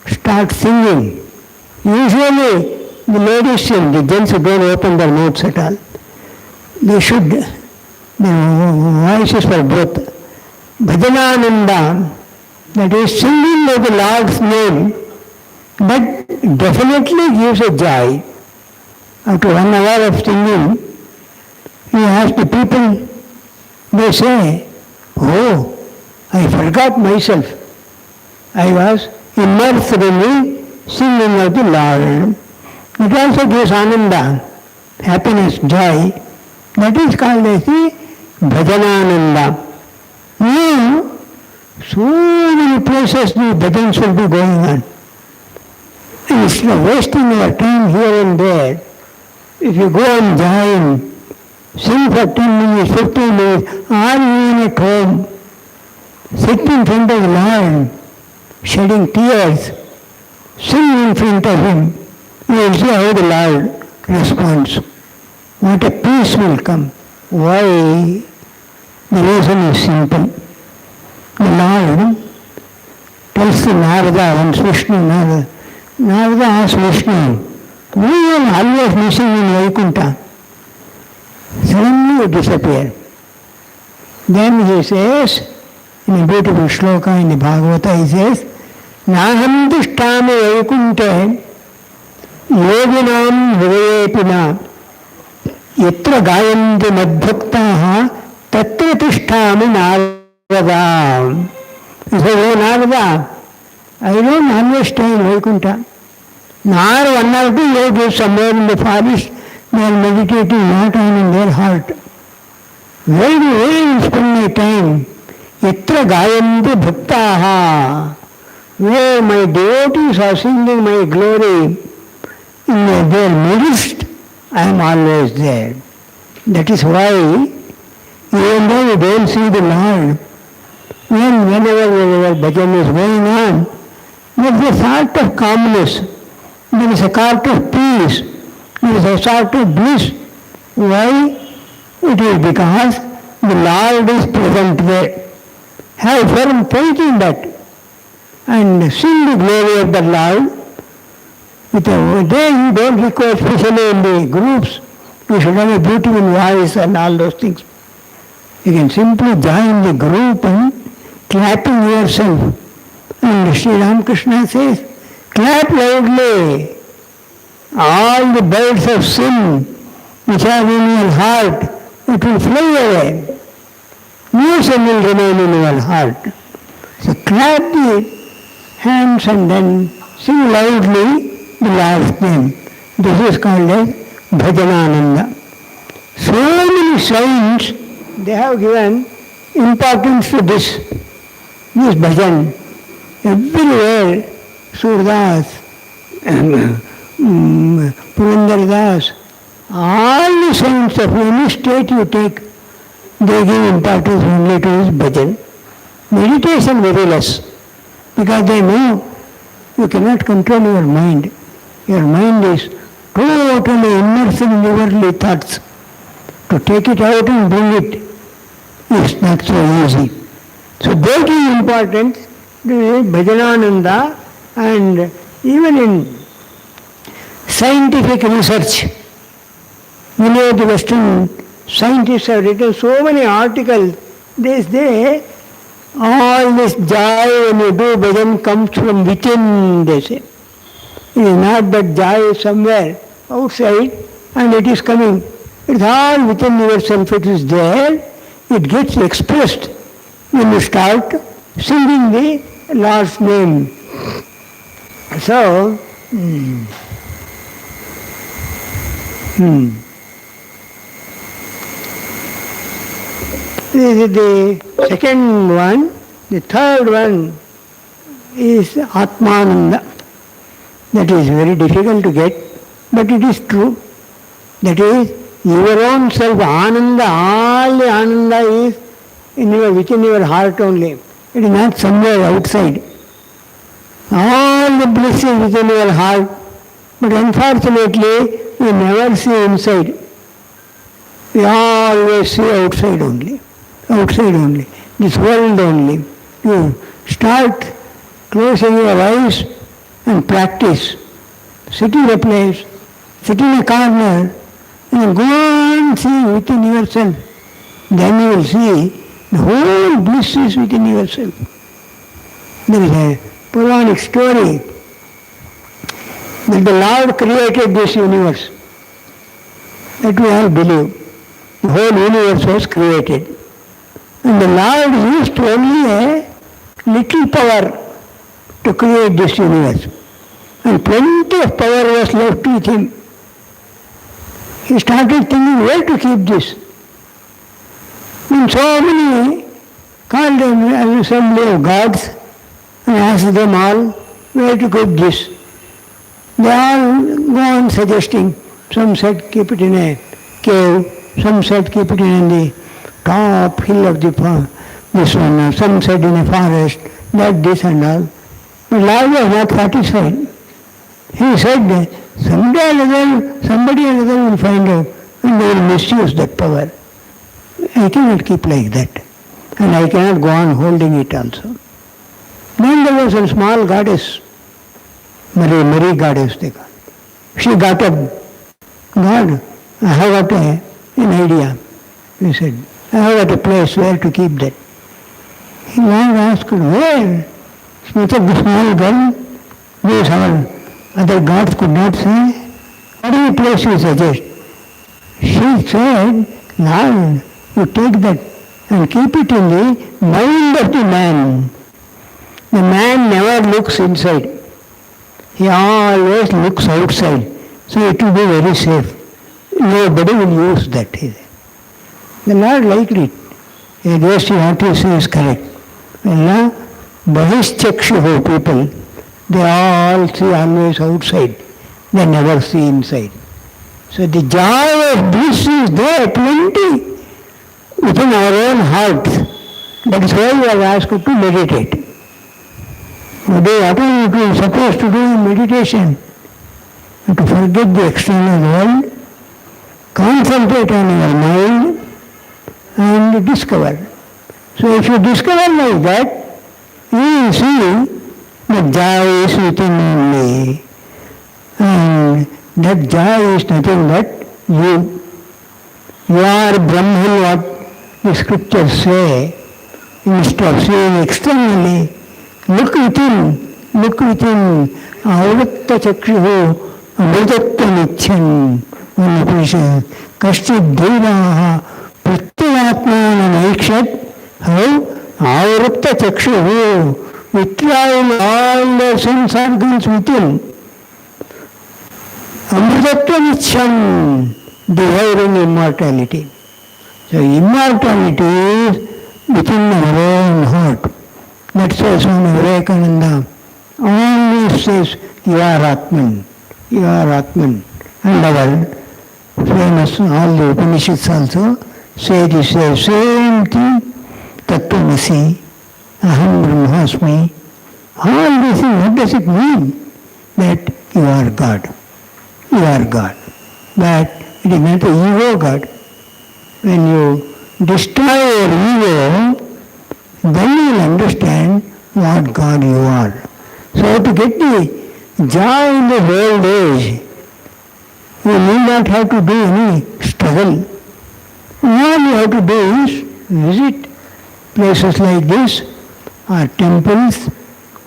start singing. Usually the ladies sing, the gents don't open their mouths at all. They should. The voices for both. Bhajanananda, that is singing of the Lord's name, but definitely gives a joy. After 1 hour of singing, you ask the people, they say, oh, I forgot myself. I was immersed in the singing of the Lord. It also gives ananda, happiness, joy. That is called as the bhajanananda. Now, so many places the bhajans will be going on. And instead of wasting your time here and there, if you go and join, sing for 10 minutes, 15 minutes, or even at home, sit in front of the Lord, shedding tears, sing in front of Him, you will see how the Lord responds. What a peace will come. Why? The reason is simple. The Lord tells the Narada, once Vishnu, Narada asks Vishnu, why are you always missing in Vaikuntha? Suddenly you disappear. Then he says, in a beautiful shloka in the Bhagavata, he says, Naham tishtami Vaikunte yoginam hridayepina yatra gayanti madbhaktaha tatra tishtami Narada. He says, oh Narada, I don't always stay in Vaikuntha. Nor 1 or 2 yogis somewhere in the forest, they are meditating not on in their heart. Where do I spend my time? Yatra gayanti bhaktaha. Where my devotees are singing my glory, in their midst, I am always there. That is why, even though we don't see the Lord, whenever bhajan is going on, there is a sort of calmness, there is a sort of peace, there is a sort of bliss. Why? It is because the Lord is present there. Have firm faith in that and sing the glory of the Lord. There you don't require, especially in the groups, you should have a beautiful voice and all those things. You can simply join the group and clapping yourself. And Sri Ramakrishna says, clap loudly. All the birds of sin which are in your heart, it will fly away. No sin will remain in your heart. So clap the hands and then sing loudly the Lord's name. This is called as Bhajanananda. So many saints, they have given importance to this bhajan. Everywhere, Surdas, Purandardas, all the saints of any state you take, they give importance only to this bhajan. Meditation very less, because they know you cannot control your mind. Your mind is totally immersed in worldly thoughts. To take it out and bring it is not so easy. So they give importance to Bhajanananda, and even in scientific research, the Western scientists have written so many articles. They say all this joy when you do bhajan comes from within, they say. It is not that joy is somewhere outside and it is coming. It is all within yourself, it is there. It gets expressed when you start singing the Lord's name. So, this is the second one. The third one is Atmananda. That is very difficult to get, but it is true. That is your own self, Ananda, all the Ananda is within your heart only. It is not somewhere outside. All the bliss is within your heart, but unfortunately we never see inside. We always see outside only. Outside only. This world only. You start closing your eyes and practice. Sit in a place, sit in a corner, and go on seeing within yourself. Then you will see the whole bliss is within yourself. There is a Puranic story that the Lord created this universe. That we all believe. The whole universe was created. And the Lord used only a little power to create this universe. And plenty of power was left with him. He started thinking where to keep this. And so many called an assembly of gods and asked them all where to keep this. They all go on suggesting. Some said keep it in a cave, some said keep it in the top hill of this one, some said in a forest, that this and all. But Lord was not satisfied. He said, someday or other, somebody or other will find out and they will misuse that power. I cannot keep like that. And I cannot go on holding it also. Then there was a small goddess, Mary goddess they call. She got up, God, I have got an idea. He said, I have got a place where to keep that. Lord asked, where? Such a small girl, these our other gods could not say. What is the place you suggest? She said, Lord, you take that and keep it in the mind of the man. The man never looks inside. He always looks outside. So it will be very safe. Nobody will use that. The Lord liked it. Yes, what you say is correct. Bahishchakshuhu people, they all see always outside. They never see inside. So the joy of bliss is there, plenty, within our own hearts. That is why we are asked to meditate. Today, what are you supposed to do in meditation? To forget the external world, concentrate on your mind and discover. So if you discover like that, you will see that joy is within me. And that joy is nothing but you. You are Brahman, what the scriptures say. Instead of seeing externally, look within. Avritta chakshuhu amritatvam one Upanishad. Kashchid devaha pratyaatmanam aikshat. How? Avritta chakshuhu. Withdrawing all the sense organs within. Amritatvam ichcham. Desiring immortality. So immortality is within our own heart. That's why Swami Vivekananda always says, you are Atman, you are Atman. And our famous, all the Upanishads also say this same thing, Tattvamasi, Aham Brahmasmi. All this things, what does it mean? That you are God. You are God. That it is not the ego God. When you destroy your ego, then you will understand what God you are. So to get the joy in the old age, you need not have to do any struggle. All you have to do is visit places like this, or temples.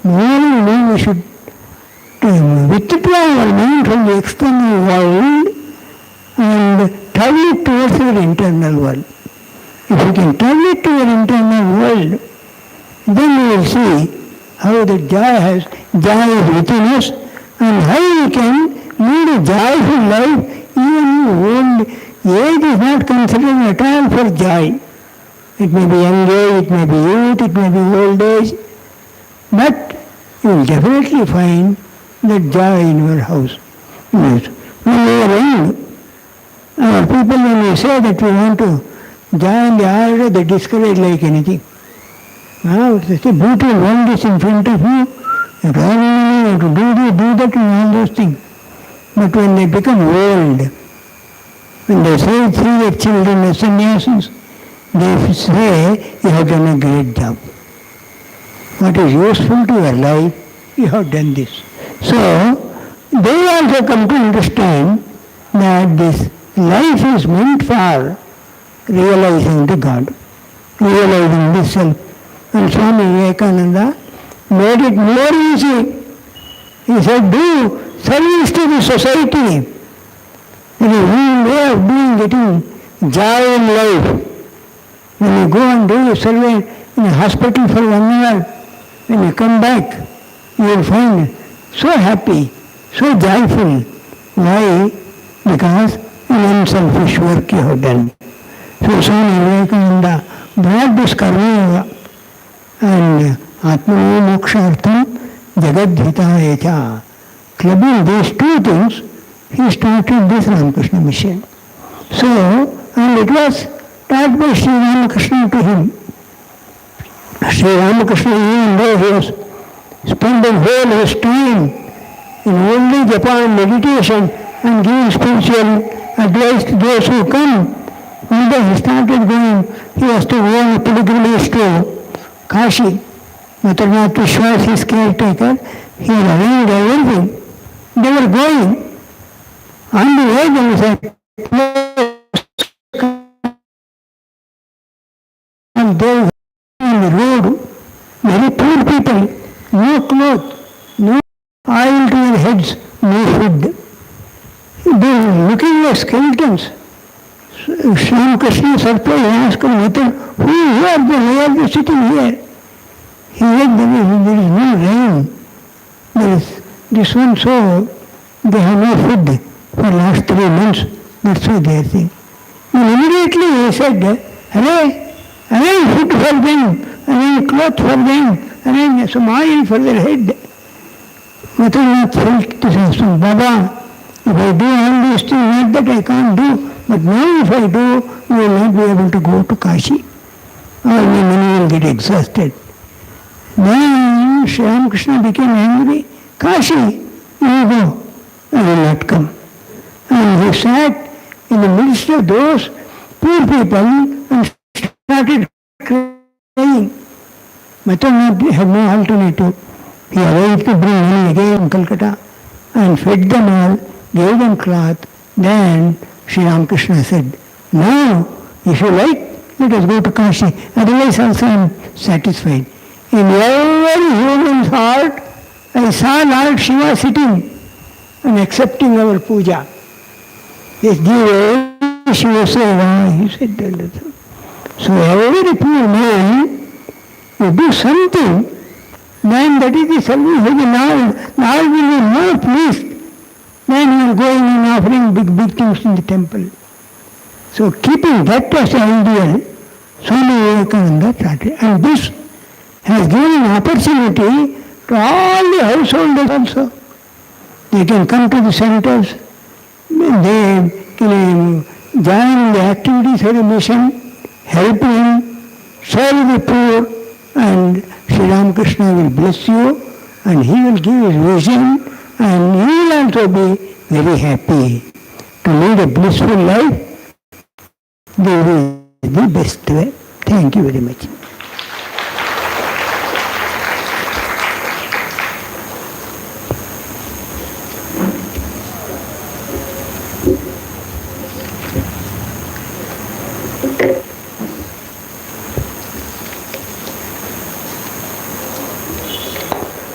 Only we should withdraw our mind from the external world and turn it towards your internal world. If you can turn it to your internal world, then you will see how the joy is within us and how we can lead a joyful life even in old age is not considered at all for joy. It may be young age, it may be youth, it may be old age, but you will definitely find that joy in your house. Yes. When we are young, our people, when we say that we want to join the order, they discourage like anything. It's a beautiful world is in front of you. You have to do this, do that, and all those things. But when they become old, when they say see their children as sannyasis, they say you have done a great job. What is useful to your life, you have done this. So, they also come to understand that this life is meant for realizing the God, realizing the self. And Swami Vivekananda made it more easy. He said, do service to the society. There is one way of doing getting joy in life. When you go and do a survey in a hospital for 1 hour, when you come back, you will find so happy, so joyful. Why? Because an unselfish work you have done. So Swami Vivekananda brought this Karma Yoga and Atmano Mokshartham Jagadhitaya Cha. Clubbing these two things, he started this Ramakrishna mission. So, and it was taught by Sri Ramakrishna to him. Sri Ramakrishna, even though he was spending whole his time in only Japan meditation and giving spiritual advice to those who come, one day he started going, he was to go on a pilgrimage to Kashi. Matarnath Vishwas, his caretaker, he arranged everything. They were going. On the way there was a and they were on the road, very poor people, no cloth, no oil to their heads, no food. They were looking like skeletons. Sri Ramakrishna surprised, asked Mother, who are they? Why are they sitting here? He said, there is no rain. There is this one, so they have no food for last 3 months. That's why they are saying. And immediately he said, arrange food for them, arrange cloth for them, arrange some oil for their head. Matarnath felt this and said, Baba, if I do all these things, not that I can't do, but now if I do, we will not be able to go to Kashi. Or my money will get exhausted. Then Sri Ramakrishna became angry. Kashi, you go, I will not come. And he sat in the midst of those poor people and started crying. Matarnath had no alternative. He arranged to bring money again in Calcutta and fed them all, gave them cloth. Then Sri Ramakrishna said, now, if you like, let us go to Kashi. Otherwise also I am satisfied. In every human's heart, I saw Lord Shiva sitting and accepting our puja. Yes, give Shiva Seva, he said that. So every poor man, you do something, then that is the service of the Lord. Lord will be more pleased. Then you are going and offering big things in the temple. So keeping that as an ideal, Swami Vivekananda started. And this has given an opportunity to all the householders also. They can come to the centers, they can join the activities of the mission, helping, serve the poor, and Sri Ramakrishna will bless you and he will give his vision and you will also be very happy. To lead a blissful life, this is the best way. Thank you very much.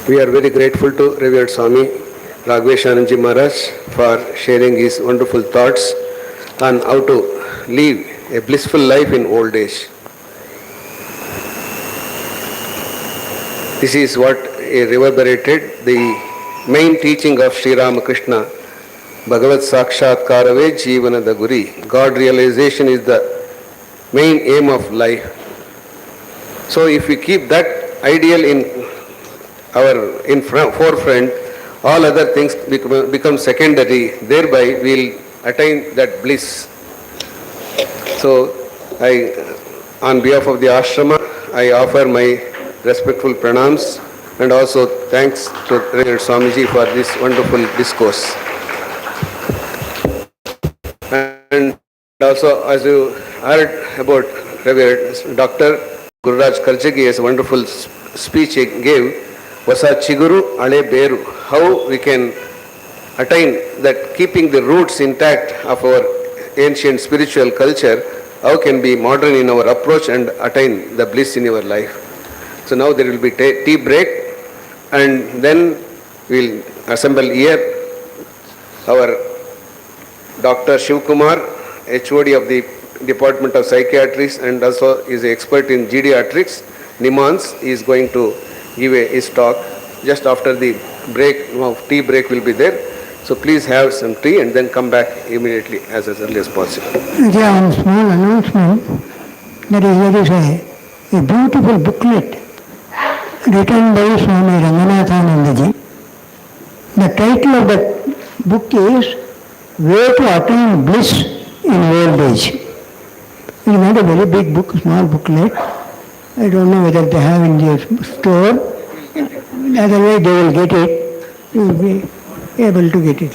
We are very grateful to revered Swami Raghveshananji Maharaj for sharing his wonderful thoughts on how to live a blissful life in old age. This is what reverberated the main teaching of Sri Ramakrishna, Bhagavad Sakshatkarave Jeevanada Guri. God realization is the main aim of life. So if we keep that ideal in forefront, all other things become secondary, thereby we'll attain that bliss. So on behalf of the ashrama, I offer my respectful pranams and also thanks to Reverend Swamiji for this wonderful discourse. And also, as you heard about Reverend Dr. Gururaj Karjagi, as a wonderful speech he gave, ಹೊಸ ಚಿಗುರು ಹಳೆ ಬೇರು. How we can attain that, keeping the roots intact of our ancient spiritual culture, how can be modern in our approach and attain the bliss in your life. So now there will be tea break, and then we'll assemble here our Dr. Shiv Kumar, HOD of the Department of Psychiatry and also is an expert in geriatrics. Nimans is going to give his talk just after the break. Tea break will be there. So please have some tea and then come back immediately as early as possible. Yeah, one small announcement. There is a beautiful booklet written by Swami Ranganathanandaji. The title of that book is Way to Attain Bliss in Old Age. It's not a very big book, small booklet. I don't know whether they have in their store. Otherwise they will get it. You will be able to get it.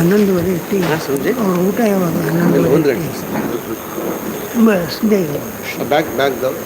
ಹನ್ನೊಂದುವರೆ tea ಅವ್ರ ಊಟ ಯಾವಾಗ? 11 bus ಬೇಗ. Back though.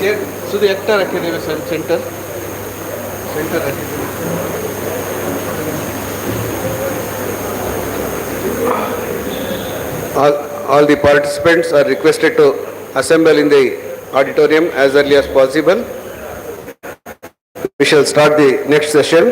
Chair শুধু একটা রেখে দেবে sir, centre centre রেখে দেবে। All the participants are requested to assemble in the auditorium as early as possible. We shall start the next session.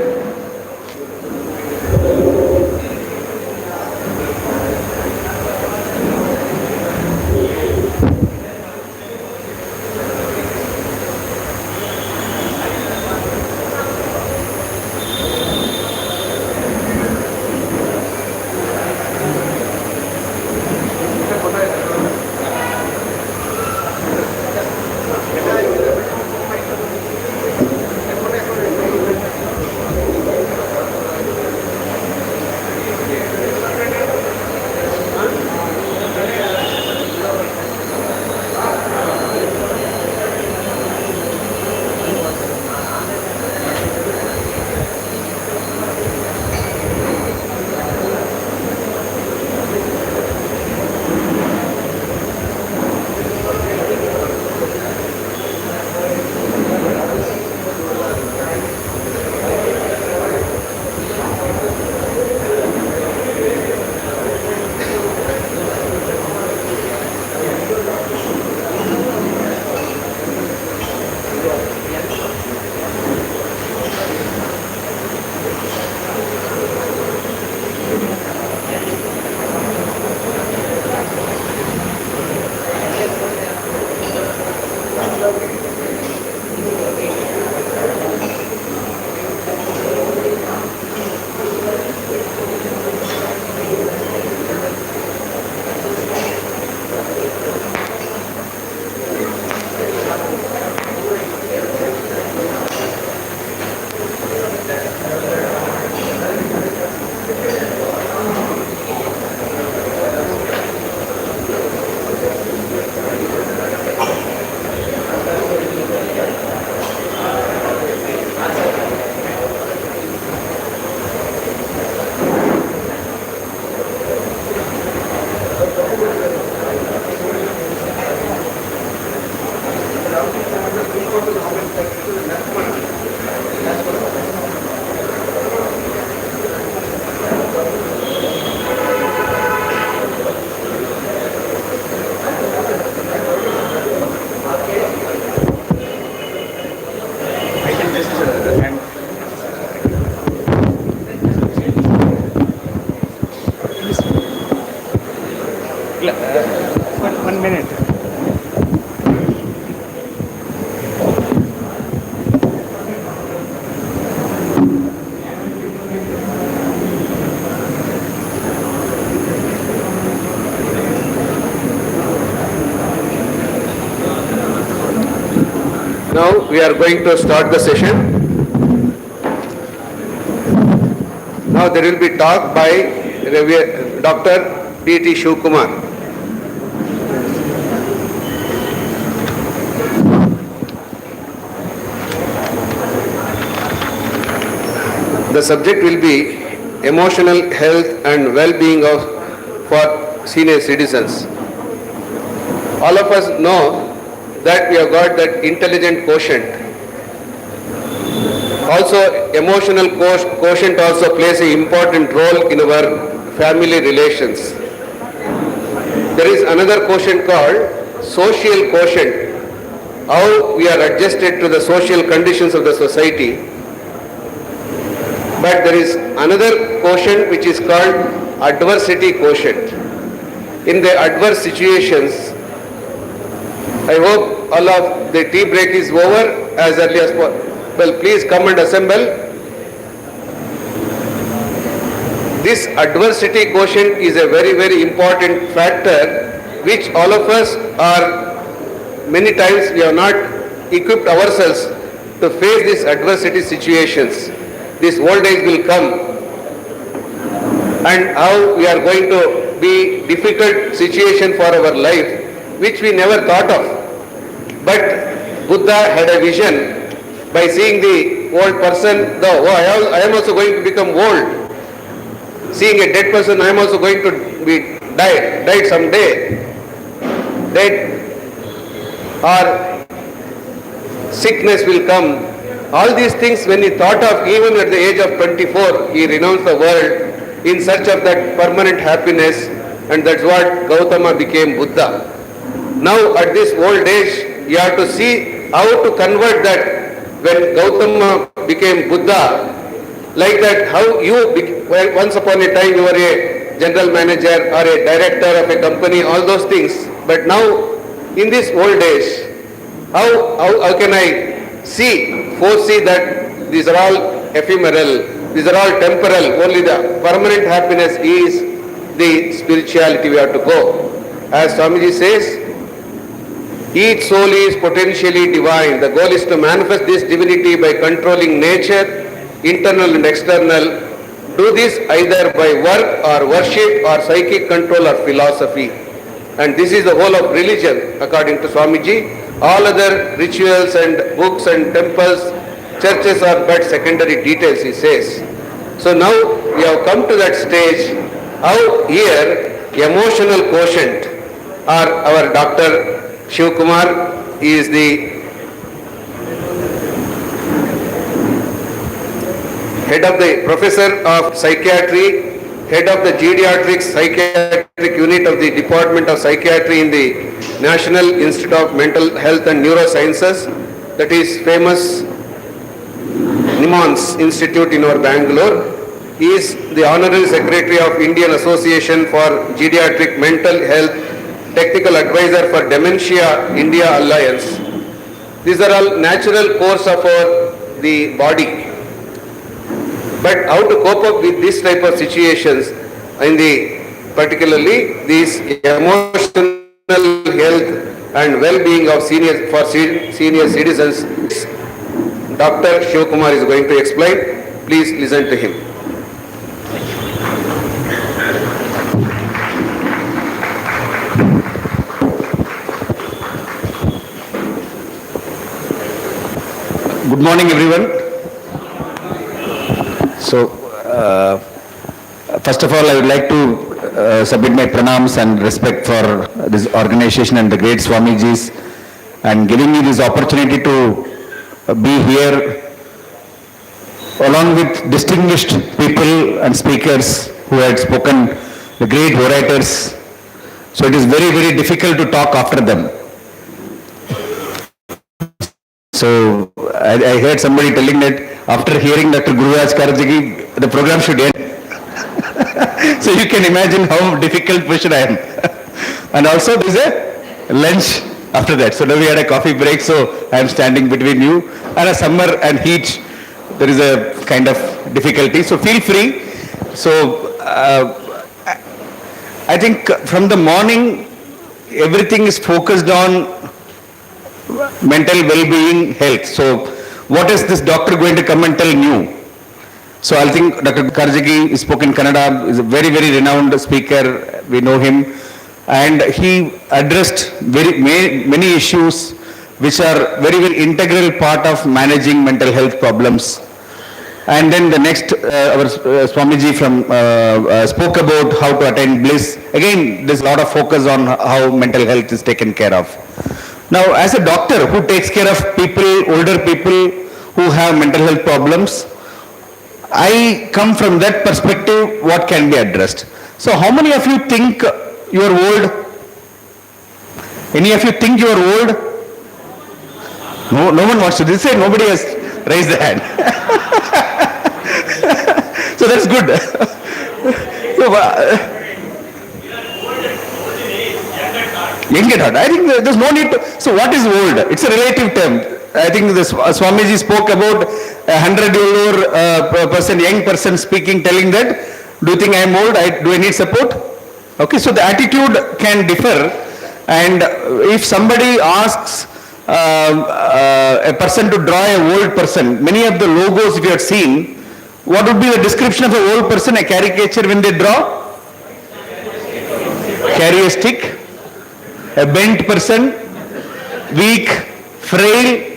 One minute. Now we are going to start the session. Now there will be talk by Dr. D.T. Shivkumar. The subject will be emotional health and well-being for senior citizens. All of us know that we have got that intelligent quotient. Also, emotional quotient also plays an important role in our family relations. There is another quotient called social quotient, how we are adjusted to the social conditions of the society. But there is another quotient which is called adversity quotient. In the adverse situations, I hope all of the tea break is over as early as possible. Well, please come and assemble. This adversity quotient is a very, very important factor which all of us are, many times we have not equipped ourselves to face these adversity situations. This old age will come and how we are going to be difficult situation for our life which we never thought of. But Buddha had a vision by seeing the old person, I am also going to become old. Seeing a dead person, I am also going to be died someday. Dead. Or sickness will come. All these things, when he thought of, even at the age of 24, he renounced the world in search of that permanent happiness, and that's what Gautama became Buddha. Now at this old age, you have to see how to convert that. When Gautama became Buddha, like that, how you, well, once upon a time you were a general manager or a director of a company, all those things. But now, in this old age, how can I foresee that these are all ephemeral, these are all temporal, only the permanent happiness is the spirituality we have to go. As Swamiji says, each soul is potentially divine. The goal is to manifest this divinity by controlling nature, internal and external. Do this either by work or worship or psychic control or philosophy. And this is the whole of religion, according to Swamiji. All other rituals and books and temples, churches are but secondary details, he says. So now we have come to that stage, how here emotional quotient, or our Dr. Shiv Kumar is the head of the professor of psychiatry, head of the geriatric psychiatric unit of the Department of Psychiatry in the National Institute of Mental Health and Neurosciences, that is famous Nimans Institute in our Bangalore. He is the Honorary Secretary of Indian Association for Geriatric Mental Health, Technical Advisor for Dementia India Alliance. These are all natural course of the body. But how to cope up with this type of situations, in the particularly these emotional health and well-being of senior citizens, Dr. Shiv Kumar is going to explain. Please listen to him. Good morning, everyone. So, first of all, I would like to submit my pranams and respect for this organization and the great Swamijis, and giving me this opportunity to be here along with distinguished people and speakers who had spoken, the great orators. So it is very, very difficult to talk after them. So I heard somebody telling that after hearing Dr. Gururaj Karajagi, the program should end. So you can imagine how difficult position I am. And also there is a lunch after that. So now we had a coffee break, so I am standing between you. And a summer and heat, there is a kind of difficulty. So feel free. So I think from the morning, everything is focused on mental well-being, health. So what is this doctor going to come and tell new? So I think Dr. Karajagi spoke in Kannada, is a very, very renowned speaker. We know him. And he addressed many issues which are very, very integral part of managing mental health problems. And then the next, our Swamiji spoke about how to attain bliss. Again, there's a lot of focus on how mental health is taken care of. Now, as a doctor who takes care of people, older people who have mental health problems, I come from that perspective, what can be addressed. So how many of you think you are old? Any of you think you are old? No one wants to. This say nobody has raised the hand. So that's good. So, young at heart. I think there's no need to. So what is old? It's a relative term. I think the Swamiji spoke about 100-year-old person, young person speaking, telling that, do you think I am old? Do I need support? Okay, so the attitude can differ. And if somebody asks a person to draw an old person, many of the logos if you have seen, what would be the description of an old person, a caricature when they draw? Carry a stick, a bent person, weak, frail.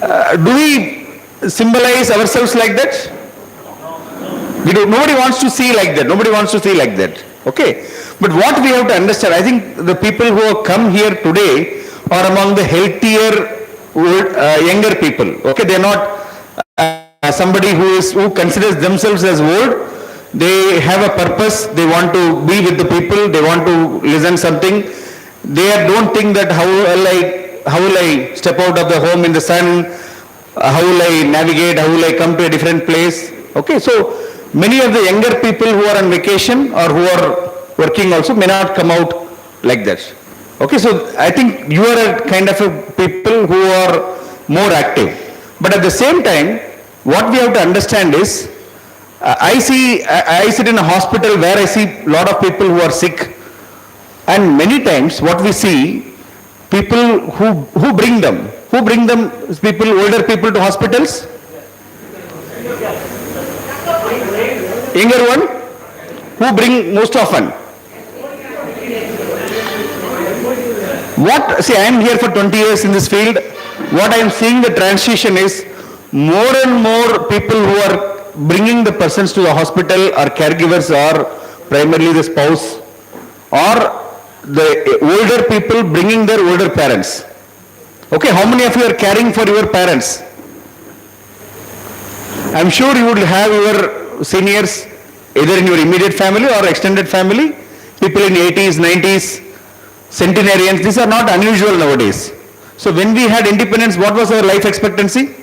Do we symbolize ourselves like that? Nobody wants to see like that. Nobody wants to see like that. Okay. But what we have to understand, I think the people who have come here today are among the healthier younger people. Okay, they are not somebody who considers themselves as old. They have a purpose. They want to be with the people. They want to listen something. They don't think that how will I step out of the home in the sun? How will I navigate? How will I come to a different place? Okay, so many of the younger people who are on vacation or who are working also may not come out like that. Okay, so I think you are a kind of a people who are more active. But at the same time, what we have to understand is, I sit in a hospital where I see a lot of people who are sick, and many times what we see, people who bring them people, older people to hospitals, younger one, who bring most often. See, I am here for 20 years in this field. What I am seeing the transition is more and more people who are bringing the persons to the hospital or caregivers or primarily the spouse or the older people bringing their older parents. Okay, how many of you are caring for your parents? I am sure you would have your seniors either in your immediate family or extended family, people in 80s, 90s, centenarians. These are not unusual nowadays. So when we had independence, what was our life expectancy?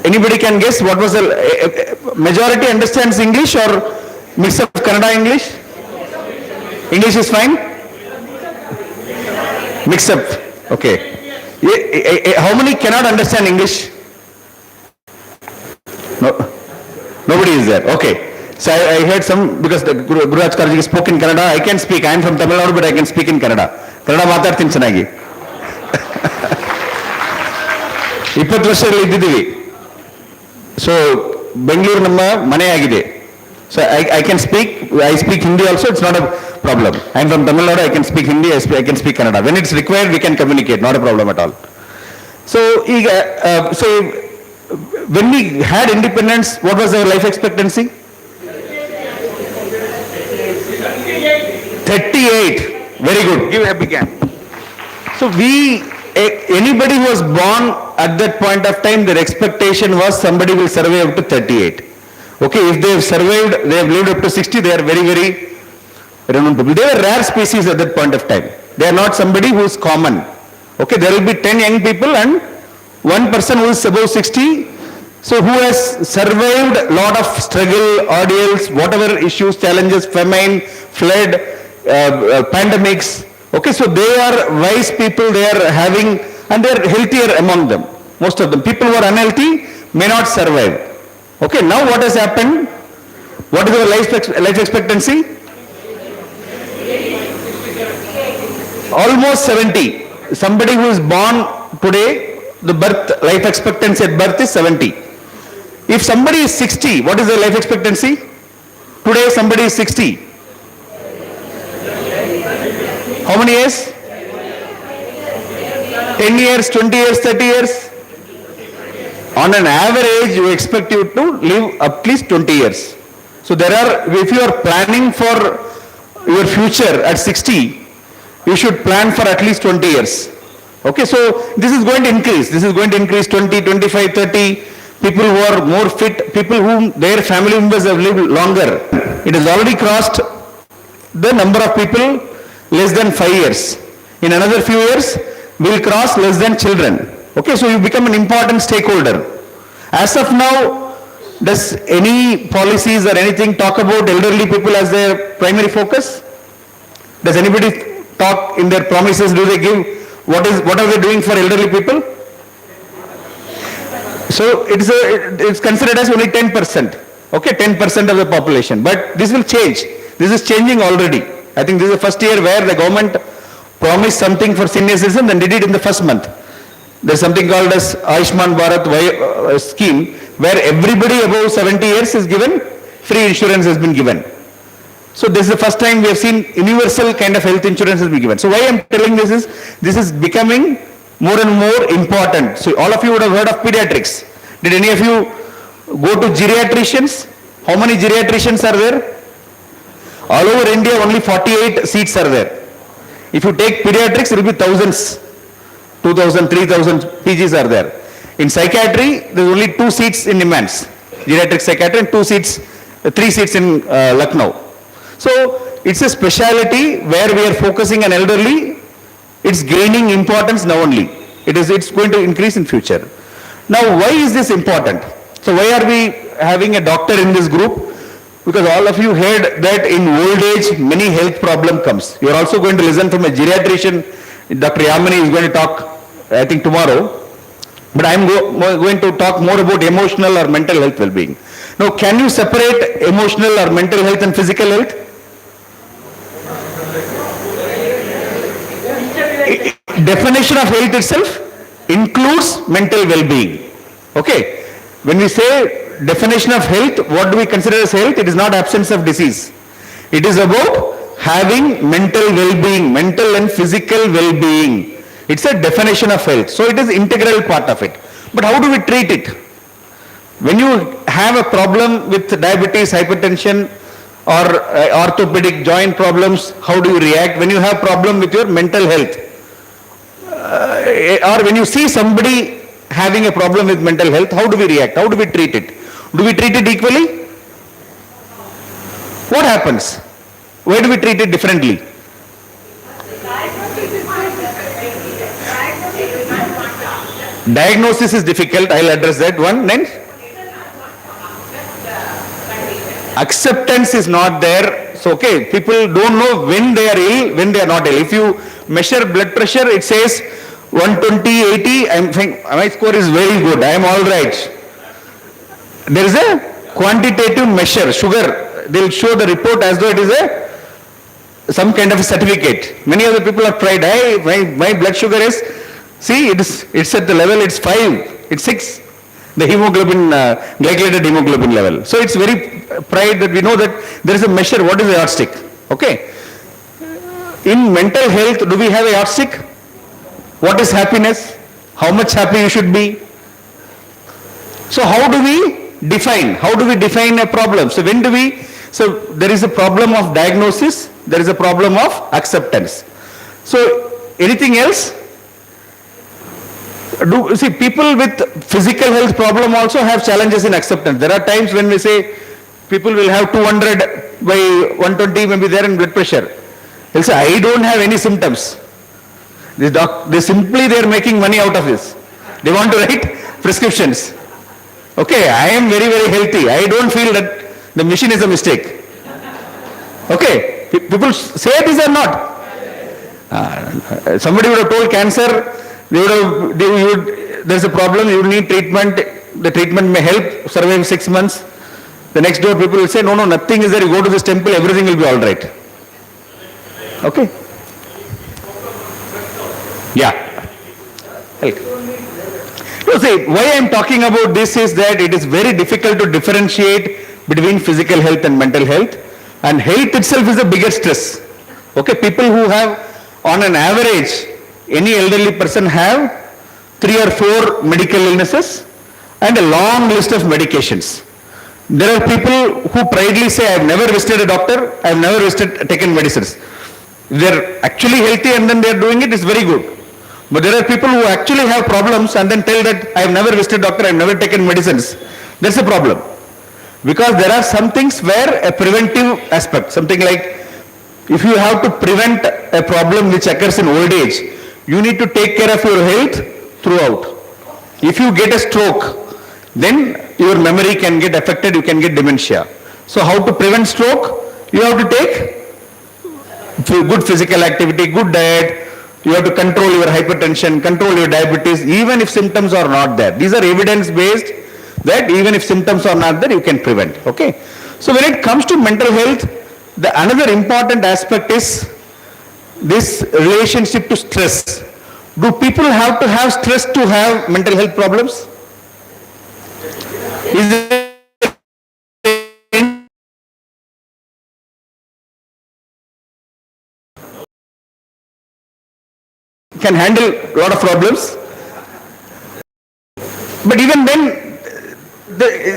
Anybody can guess what was the majority understands English or mix of Kannada English? English is fine? Mix up. Okay. How many cannot understand English? No. Nobody is there. Okay. So I heard some, because the Gururaj Karji spoke in Kannada. I can speak. I am from Tamil Nadu, but I can speak in Kannada. Kannada ಮಾತಾಡ್ತೀನಿ ಚೆನ್ನಾಗಿ. 20 ವರ್ಷಗಳು ಇದ್ದಿದ್ದೀವಿ. So Bengaluru ನಮ್ಮ ಮನೆ ಆಗಿದೆ. So I can speak Hindi also, it's not a problem. I am from Tamil Nadu, I can speak Hindi, I can speak Kannada. When it's required, we can communicate, not a problem at all. So when we had independence, what was our life expectancy? 38. Very good. Give a big hand. So anybody who was born at that point of time, their expectation was somebody will survive up to 38. Okay, if they have survived, they have lived up to 60, they are very, very renowned people. They are rare species at that point of time. They are not somebody who is common. Okay, there will be 10 young people and one person who is above 60, so who has survived a lot of struggle, ordeals, whatever issues, challenges, famine, flood, pandemics. Okay, so they are wise people, they are having, and they are healthier among them, most of them. People who are unhealthy may not survive. Okay, now what has happened? What is our life expectancy? Almost 70. Somebody who is born today, the life expectancy at birth is 70. If somebody is 60, what is the life expectancy? Today somebody is 60. How many years? 10 years, 20 years, 30 years? On an average, you expect you to live at least 20 years. So if you are planning for your future at 60, you should plan for at least 20 years. Okay, so this is going to increase. This is going to increase 20, 25, 30. People who are more fit, people whom their family members have lived longer. It has already crossed the number of people less than 5 years. In another few years, we will cross less than children. Okay, so you become an important stakeholder. As of now, does any policies or anything talk about elderly people as their primary focus? Does anybody talk in their promises? Do they give what are they doing for elderly people? So it's considered as only 10%. Okay, 10% of the population. But this will change. This is changing already. I think this is the first year where the government promised something for senior citizens and did it in the first month. There's something called as Ayushman Bharat scheme, where everybody above 70 years is given, free insurance has been given. So this is the first time we have seen universal kind of health insurance has been given. So why I am telling this is becoming more and more important. So all of you would have heard of pediatrics. Did any of you go to geriatricians? How many geriatricians are there? All over India, only 48 seats are there. If you take pediatrics, it will be thousands. 2,000, 3,000 PGs are there. In psychiatry, there's only 2 seats in Imans, geriatric psychiatry, and 3 seats in Lucknow. So it's a specialty where we are focusing on elderly. It's gaining importance now only. It's going to increase in future. Now, why is this important? So why are we having a doctor in this group? Because all of you heard that in old age, many health problem comes. You are also going to listen from a geriatrician. Dr. Yamini is going to talk, I think, tomorrow. But I am going to talk more about emotional or mental health well-being. Now, can you separate emotional or mental health and physical health? Definition of health itself includes mental well-being. Okay. When we say definition of health, what do we consider as health? It is not absence of disease. It is about having mental well-being, mental and physical well-being. It's a definition of health. So it is integral part of it. But how do we treat it? When you have a problem with diabetes, hypertension, or orthopedic joint problems, how do you react? When you have problem with your mental health, or when you see somebody having a problem with mental health, how do we react? How do we treat it? Do we treat it equally? What happens? Why do we treat it differently? Diagnosis is difficult. I'll address that one. Then acceptance is not there. So, okay, people don't know when they are ill, when they are not ill. If you measure blood pressure, it says 120, 80, I'm saying my score is very good, I am all right. There is a quantitative measure, sugar, they will show the report as though it is some kind of a certificate. Many of the people have tried, hey, my blood sugar is, see, it's at the level, it's 5, it's 6, the hemoglobin, glycated hemoglobin level. So it's very pride that we know that there is a measure, what is the yardstick, okay. In mental health, do we have a yardstick? What is happiness? How much happy you should be? So how do we define? How do we define a problem? So so there is a problem of diagnosis, there is a problem of acceptance. So anything else? See, people with physical health problem also have challenges in acceptance. There are times when we say people will have 200 by 120 maybe there in blood pressure. They'll say, I don't have any symptoms. They are making money out of this. They want to write prescriptions. Okay, I am very, very healthy. I don't feel that the machine is a mistake. Okay, people say this or not. Somebody would have told cancer, there's a problem, you need treatment, the treatment may help, survive 6 months. The next door people will say, no, nothing is there, you go to this temple, everything will be all right. Okay. Yeah. So see, why I am talking about this is that it is very difficult to differentiate between physical health and mental health. And health itself is the biggest stress. Okay, people who have, on an average, any elderly person have 3 or 4 medical illnesses and a long list of medications. There are people who proudly say, I have never visited a doctor, I have never taken medicines. They are actually healthy and then they are doing it, it's very good. But there are people who actually have problems and then tell that I have never visited doctor, I have never taken medicines. That's a problem. Because there are some things where a preventive aspect, something like if you have to prevent a problem which occurs in old age, you need to take care of your health throughout. If you get a stroke, then your memory can get affected, you can get dementia. So how to prevent stroke? You have to take good physical activity, good diet, you have to control your hypertension, control your diabetes, even if symptoms are not there. These are evidence-based that even if symptoms are not there, you can prevent. Okay. So when it comes to mental health, another important aspect is this relationship to stress. Do people have to have stress to have mental health problems? Is there can handle a lot of problems, but even then,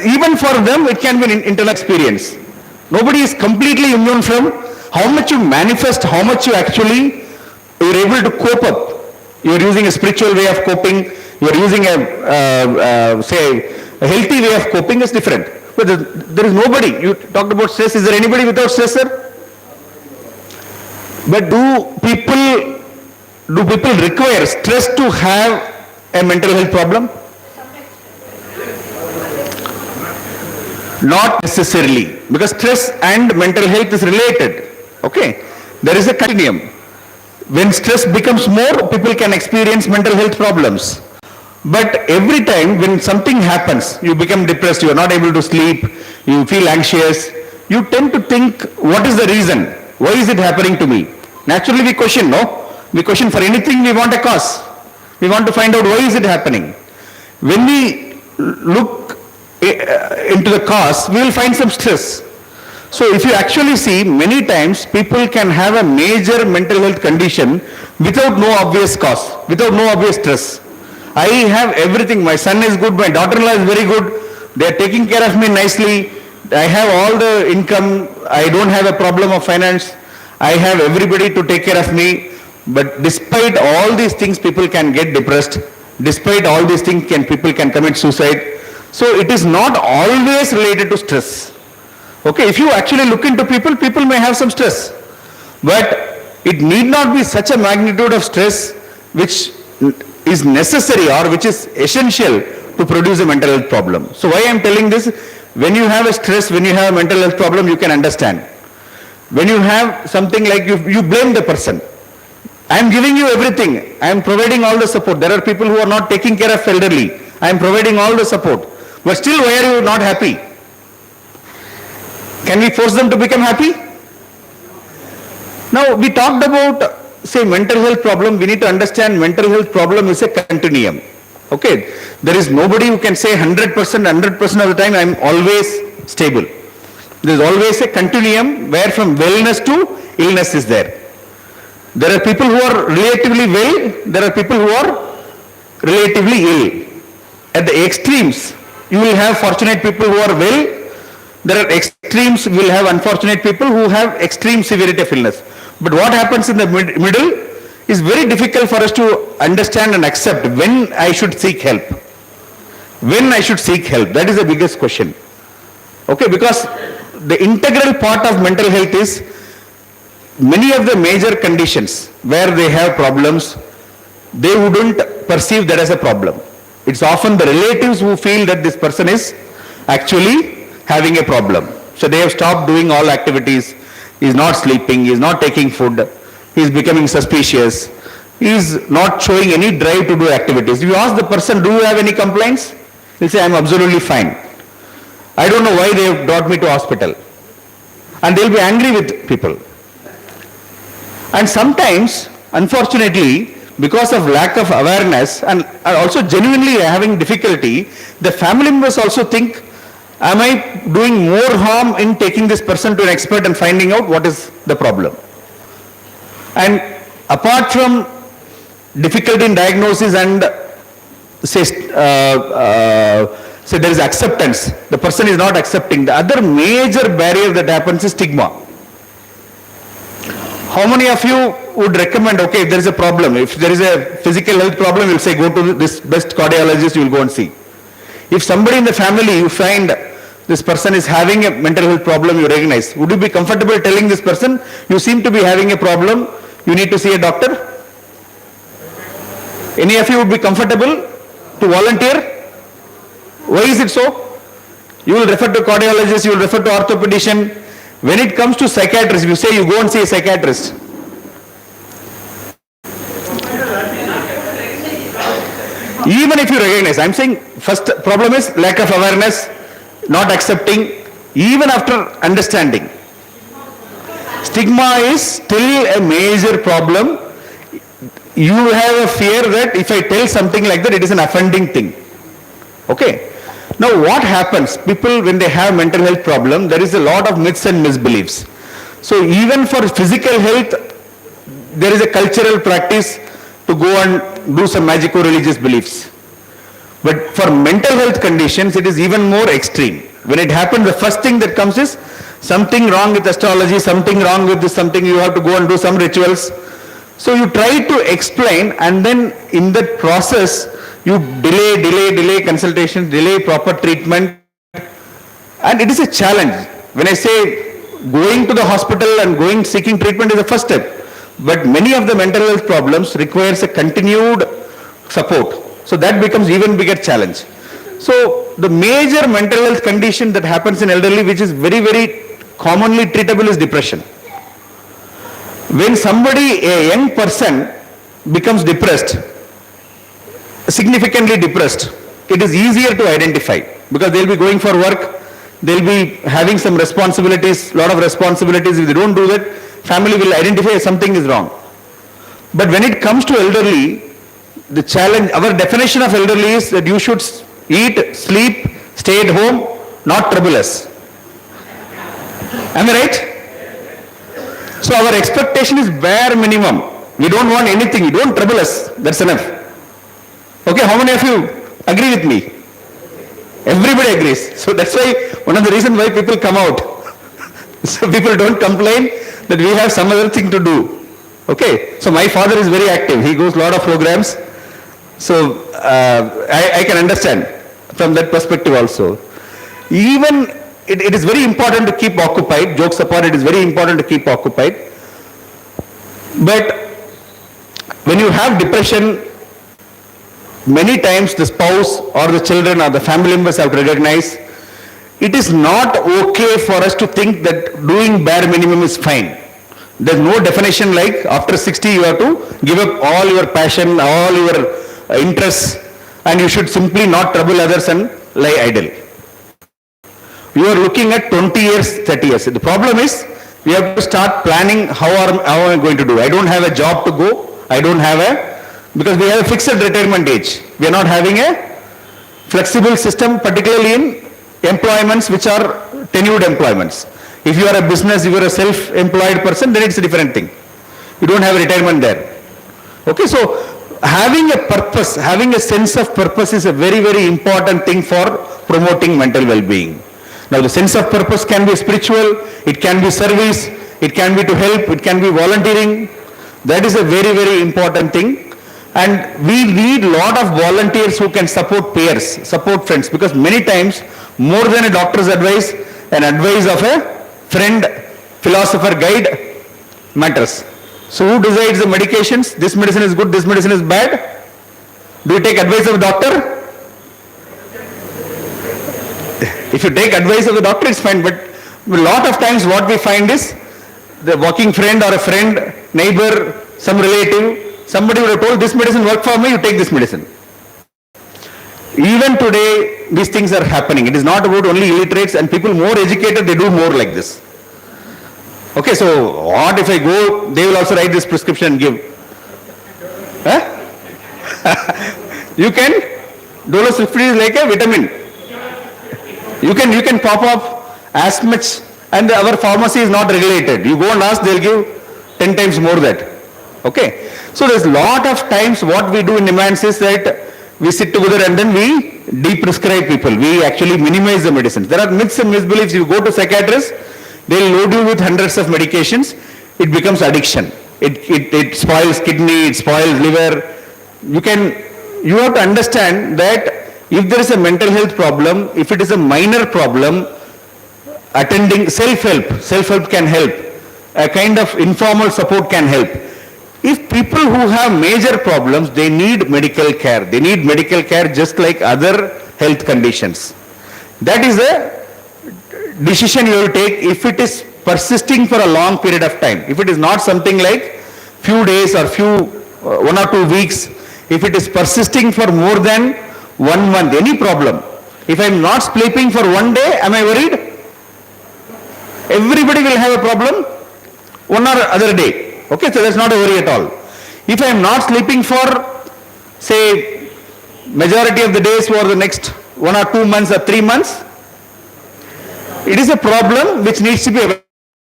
even for them, it can be an internal experience. Nobody is completely immune from how much you manifest, how much you actually are able to cope up. You are using a spiritual way of coping. You are using say, a healthy way of coping is different. But there is nobody. You talked about stress. Is there anybody without stress, sir? But do people require stress to have a mental health problem? Not necessarily, because stress and mental health is related. Okay, there is a continuum. When stress becomes more, people can experience mental health problems. But every time when something happens, you become depressed, you are not able to sleep, you feel anxious, you tend to think, what is the reason? Why is it happening to me? Naturally we question, no? We question for anything, we want a cause. We want to find out why is it happening. When we look into the cause, we will find some stress. So if you actually see, many times people can have a major mental health condition without no obvious cause, without no obvious stress. I have everything. My son is good, my daughter-in-law is very good, they are taking care of me nicely, I have all the income, I don't have a problem of finance, I have everybody to take care of me. But despite all these things, people can get depressed. Despite all these things, people can commit suicide. So it is not always related to stress. Okay, if you actually look into people, people may have some stress. But it need not be such a magnitude of stress which is necessary or which is essential to produce a mental health problem. So why I am telling this, when you have a stress, when you have a mental health problem, you can understand. When you have something like you blame the person. I am giving you everything. I am providing all the support. There are people who are not taking care of elderly. I am providing all the support. But still, why are you not happy? Can we force them to become happy? Now, we talked about, say, mental health problem. We need to understand mental health problem is a continuum. Okay? There is nobody who can say 100% of the time I am always stable. There is always a continuum where from wellness to illness is there. There are people who are relatively well, there are people who are relatively ill. At the extremes, you will have fortunate people who are well, there are extremes, you will have unfortunate people who have extreme severity of illness. But what happens in the middle is very difficult for us to understand and accept when I should seek help. When I should seek help, that is the biggest question. Okay, because the integral part of mental health is many of the major conditions where they have problems, they wouldn't perceive that as a problem. It's often the relatives who feel that this person is actually having a problem. So they have stopped doing all activities, he is not sleeping, he is not taking food, he is becoming suspicious, he is not showing any drive to do activities. You ask the person, do you have any complaints? He'll say, I am absolutely fine. I don't know why they have brought me to hospital. And they'll be angry with people. And sometimes, unfortunately, because of lack of awareness and also genuinely having difficulty, the family members also think, am I doing more harm in taking this person to an expert and finding out what is the problem? And apart from difficulty in diagnosis and say there is acceptance, the person is not accepting, the other major barrier that happens is stigma. How many of you would recommend, okay, if there is a problem, if there is a physical health problem, you will say, go to this best cardiologist, you will go and see. If somebody in the family, you find this person is having a mental health problem, you recognize, would you be comfortable telling this person, you seem to be having a problem, you need to see a doctor? Any of you would be comfortable to volunteer? Why is it so? You will refer to cardiologist, you will refer to orthopedician. When it comes to psychiatrist, you say you go and see a psychiatrist. Even if you recognize, I am saying first problem is lack of awareness, not accepting, even after understanding. Stigma is still a major problem. You have a fear that if I tell something like that, it is an offending thing. Okay. Now what happens? People, when they have mental health problem, there is a lot of myths and misbeliefs. So even for physical health, there is a cultural practice to go and do some magico-religious beliefs. But for mental health conditions, it is even more extreme. When it happens, the first thing that comes is something wrong with astrology, something wrong with this, something you have to go and do some rituals. So you try to explain, and then in that process, you delay consultation, delay proper treatment, and it is a challenge. When I say going to the hospital and going seeking treatment is the first step, but many of the mental health problems requires a continued support. So that becomes even bigger challenge. So the major mental health condition that happens in elderly, which is very, very commonly treatable, is depression. When somebody, a young person, becomes depressed, significantly depressed, it is easier to identify because they'll be going for work, they'll be having some responsibilities, lot of responsibilities. If they don't do that, family will identify something is wrong. But when it comes to elderly, the challenge, our definition of elderly is that you should eat, sleep, stay at home, not trouble us. Am I right? So our expectation is bare minimum. We don't want anything. You don't trouble us. That's enough. Okay, how many of you agree with me? Everybody agrees. So that's why one of the reasons why people come out. So people don't complain that we have some other thing to do. Okay, so my father is very active. He goes a lot of programs. So I can understand from that perspective also. Even it is very important to keep occupied. Jokes apart, it is very important to keep occupied. But when you have depression, many times the spouse or the children or the family members have to recognize it is not okay for us to think that doing bare minimum is fine. There is no definition like after 60 you have to give up all your passion, all your interests, and you should simply not trouble others and lie idle. You are looking at 20 years, 30 years. The problem is we have to start planning how am I going to do. I don't have a job to go. I don't have because we have a fixed retirement age. We are not having a flexible system, particularly in employments which are tenured employments. If you are a business, if you are a self-employed person, then it's a different thing. You don't have a retirement there. Okay, so having a purpose, having a sense of purpose is a very, very important thing for promoting mental well-being. Now the sense of purpose can be spiritual, it can be service, it can be to help, it can be volunteering. That is a very, very important thing. And we need a lot of volunteers who can support peers, support friends, because many times more than a doctor's advice, an advice of a friend, philosopher, guide matters. So who decides the medications? This medicine is good, this medicine is bad. Do you take advice of a doctor? If you take advice of the doctor, it's fine, but a lot of times what we find is the working friend or a friend, neighbor, some relative, somebody would have told this medicine work for me, you take this medicine. Even today, these things are happening. It is not about only illiterates, and people more educated, they do more like this. Okay, so what if I go, they will also write this prescription and give. Huh? You can, Dolocifree is like a vitamin. You can pop up as much, and our pharmacy is not regulated. You go and ask, they'll give 10 times more that. Okay. So there's a lot of times what we do in Nimans is that we sit together and then we de-prescribe people. We actually minimize the medicines. There are myths and misbeliefs. You go to psychiatrists, they'll load you with hundreds of medications. It becomes addiction. It spoils kidney, it spoils liver. You have to understand that if there is a mental health problem, if it is a minor problem, attending self-help can help. A kind of informal support can help. If people who have major problems, they need medical care. They need medical care just like other health conditions. That is a decision you will take if it is persisting for a long period of time. If it is not something like few days or 1 or 2 weeks, if it is persisting for more than 1 month, any problem. If I am not sleeping for 1 day, am I worried? Everybody will have a problem 1 or other day. Okay, so that's not a worry at all. If I am not sleeping for, say, majority of the days for the next 1 or 2 months or 3 months, it is a problem which needs to be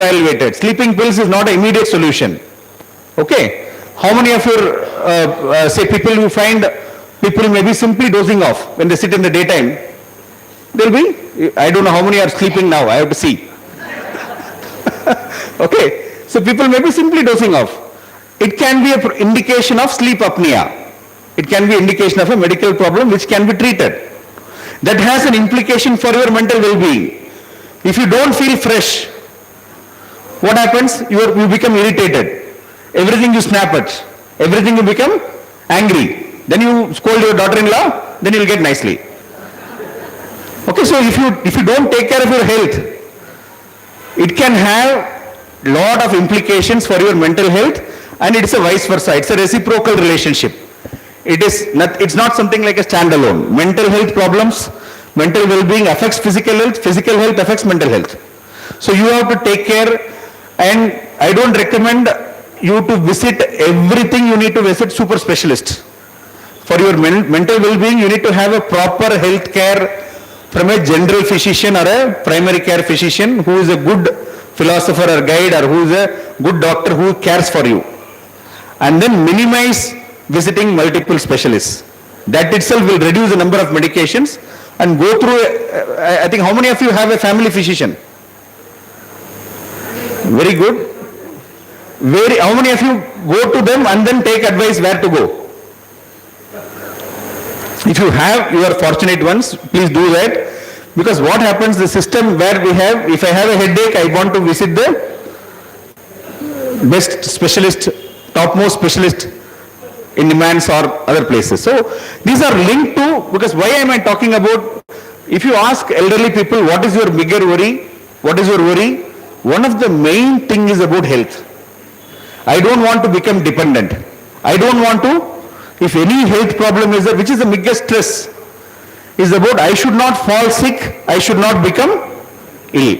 evaluated. Sleeping pills is not an immediate solution. Okay, how many of your, say, people you find, people may be simply dozing off when they sit in the daytime. There will be, I don't know how many are sleeping now, I have to see. Okay, so people may be simply dozing off. it can be an indication of sleep apnea. It can be indication of a medical problem which can be treated. That has an implication for your mental well-being. If you don't feel fresh, what happens? You become irritated. Everything you snap at. Everything you become angry. Then you scold your daughter-in-law, then you'll get nicely. Okay, so if you don't take care of your health, it can have lot of implications for your mental health, and it's a vice versa. It's a reciprocal relationship. It's not something like a standalone. Mental health problems, mental well-being affects physical health affects mental health. So you have to take care, and I don't recommend you to visit everything. You need to visit super specialists. For your mental well-being, you need to have a proper health care from a general physician or a primary care physician who is a good philosopher or guide, or who is a good doctor who cares for you. And then minimize visiting multiple specialists. That itself will reduce the number of medications and go through, I think, how many of you have a family physician? Very good. How many of you go to them and then take advice where to go? If you have, you are fortunate ones, please do that. Because what happens, the system where we have, if I have a headache, I want to visit the best specialist, topmost specialist in demands or other places. So these are linked to, because why am I talking about, if you ask elderly people, what is your bigger worry? What is your worry? One of the main thing is about health. I don't want to become dependent. I don't want to, if any health problem is there, which is the biggest stress, is about I should not fall sick, I should not become ill.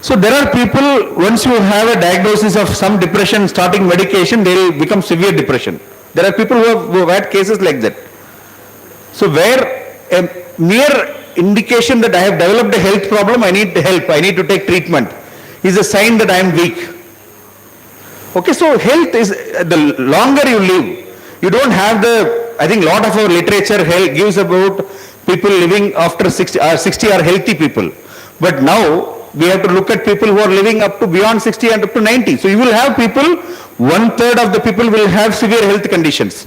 So there are people, once you have a diagnosis of some depression, starting medication, they will become severe depression. There are people who have had cases like that. So where a mere indication that I have developed a health problem, I need help, I need to take treatment, is a sign that I am weak. Okay, so health is, the longer you live, you don't have the, I think lot of our literature gives about people living after 60 are healthy people. But now we have to look at people who are living up to beyond 60 and up to 90. So you will have people, 1/3 of the people will have severe health conditions.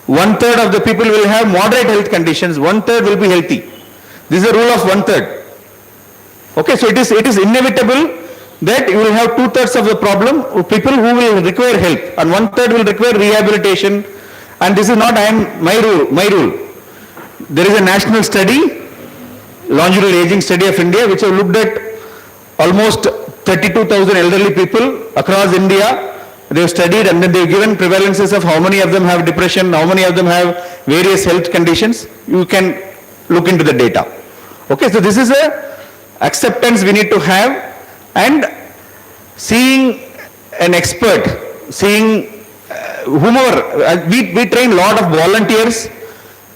1/3 of the people will have moderate health conditions. 1/3 will be healthy. This is a rule of 1/3. Okay, so it is inevitable that you will have 2/3 of the problem of people who will require help, and 1/3 will require rehabilitation. And this is not my rule. There is a national study, longitudinal aging study of India, which have looked at almost 32,000 elderly people across India. They have studied, and then they have given prevalences of how many of them have depression, how many of them have various health conditions. You can look into the data. Okay, so this is a acceptance we need to have, and seeing an expert, seeing whomever, we train a lot of volunteers,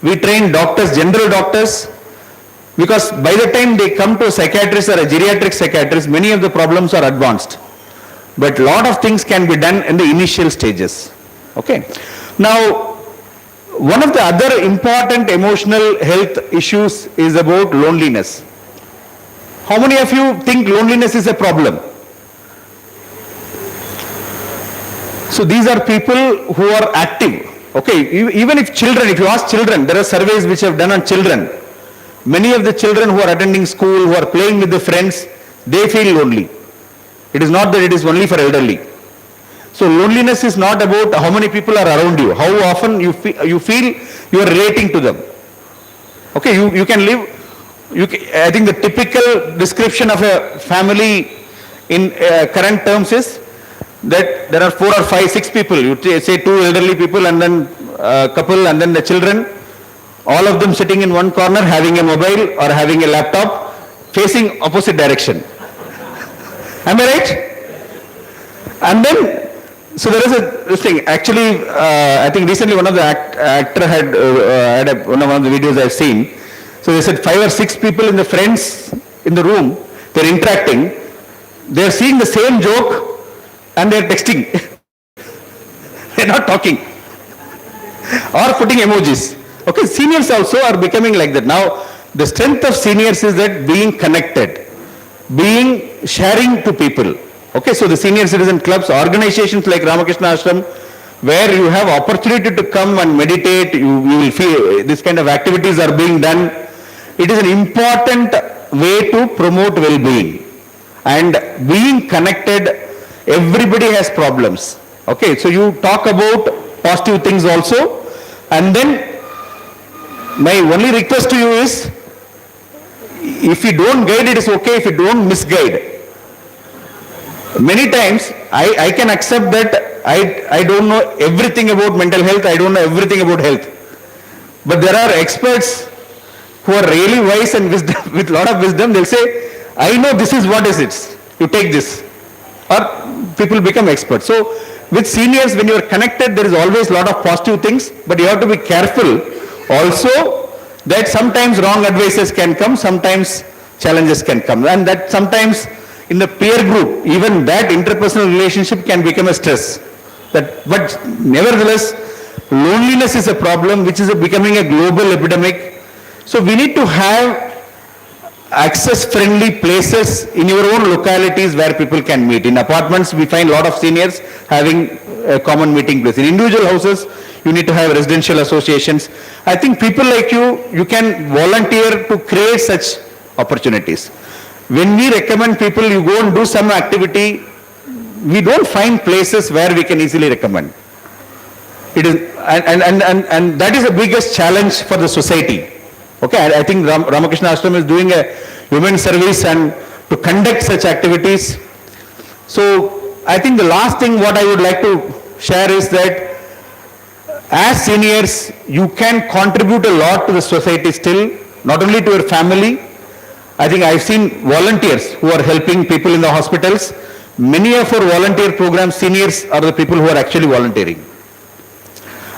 we train doctors, general doctors, because by the time they come to a psychiatrist or a geriatric psychiatrist, many of the problems are advanced. But a lot of things can be done in the initial stages. Okay. Now, one of the other important emotional health issues is about loneliness. How many of you think loneliness is a problem? So these are people who are active. Okay, even if children, if you ask children, there are surveys which have done on children. Many of the children who are attending school, who are playing with the friends, they feel lonely. It is not that it is only for elderly. So loneliness is not about how many people are around you, how often you feel you are relating to them. Okay, you can live, I think the typical description of a family in current terms is that there are 4 or 5, 6 people. You say 2 elderly people and then a couple and then the children, all of them sitting in one corner having a mobile or having a laptop facing opposite direction. Am I right? And then, so there is this thing. Actually, I think recently one of the actor had one of the videos I've seen. So they said 5 or 6 people in the friends in the room, they're interacting, they're seeing the same joke and they're texting. They're not talking. Or putting emojis. Okay, seniors also are becoming like that. Now, the strength of seniors is that being connected, sharing to people. Okay, so the senior citizen clubs, organizations like Ramakrishna Ashram, where you have opportunity to come and meditate, you will feel this kind of activities are being done. It is an important way to promote well-being. And being connected, everybody has problems. Okay, so you talk about positive things also, and then my only request to you is, if you don't guide, it is okay. If you don't misguide. Many times, I can accept that I don't know everything about mental health, I don't know everything about health. But there are experts who are really wise and wisdom, with lot of wisdom, they'll say, I know this is what is it, you take this. Or people become experts. So with seniors, when you are connected, there is always a lot of positive things, but you have to be careful also that sometimes wrong advices can come, sometimes challenges can come, and that sometimes in the peer group, even that interpersonal relationship can become a stress. But nevertheless, loneliness is a problem which is becoming a global epidemic. So we need to have access-friendly places in your own localities where people can meet. In apartments, we find a lot of seniors having a common meeting place. In individual houses, you need to have residential associations. I think people like you can volunteer to create such opportunities. When we recommend people, you go and do some activity, we don't find places where we can easily recommend. It is, and that is the biggest challenge for the society. Okay, I think Ramakrishna Ashram is doing a human service and to conduct such activities. So I think the last thing what I would like to share is that as seniors, you can contribute a lot to the society still, not only to your family. I think I've seen volunteers who are helping people in the hospitals. Many of our volunteer programs, seniors are the people who are actually volunteering.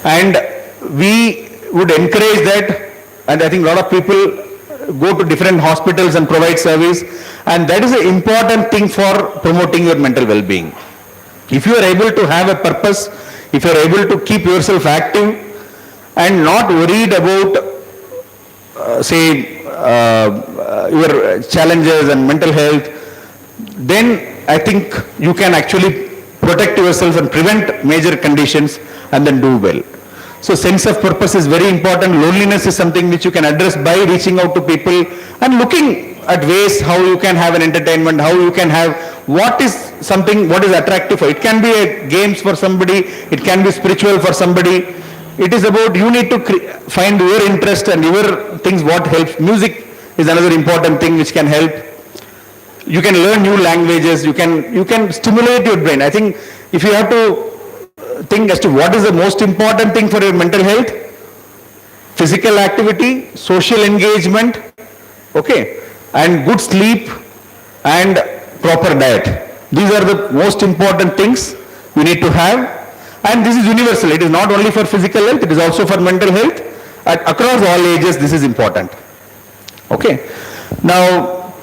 And we would encourage that, and I think a lot of people go to different hospitals and provide service, and that is an important thing for promoting your mental well-being. If you are able to have a purpose, if you are able to keep yourself active and not worried about, your challenges and mental health, then I think you can actually protect yourself and prevent major conditions and then do well. So sense of purpose is very important. Loneliness is something which you can address by reaching out to people and looking at ways how you can have an entertainment, how you can have what is attractive for. It can be a games for somebody, it can be spiritual for somebody. It is about you need to find your interest and your things what helps. Music is another important thing which can help. You can learn new languages, you can stimulate your brain. I think if you have to think as to what is the most important thing for your mental health, physical activity, social engagement, okay, and good sleep and proper diet. These are the most important things you need to have. And this is universal. It is not only for physical health, it is also for mental health. Across all ages, this is important. Okay. Now,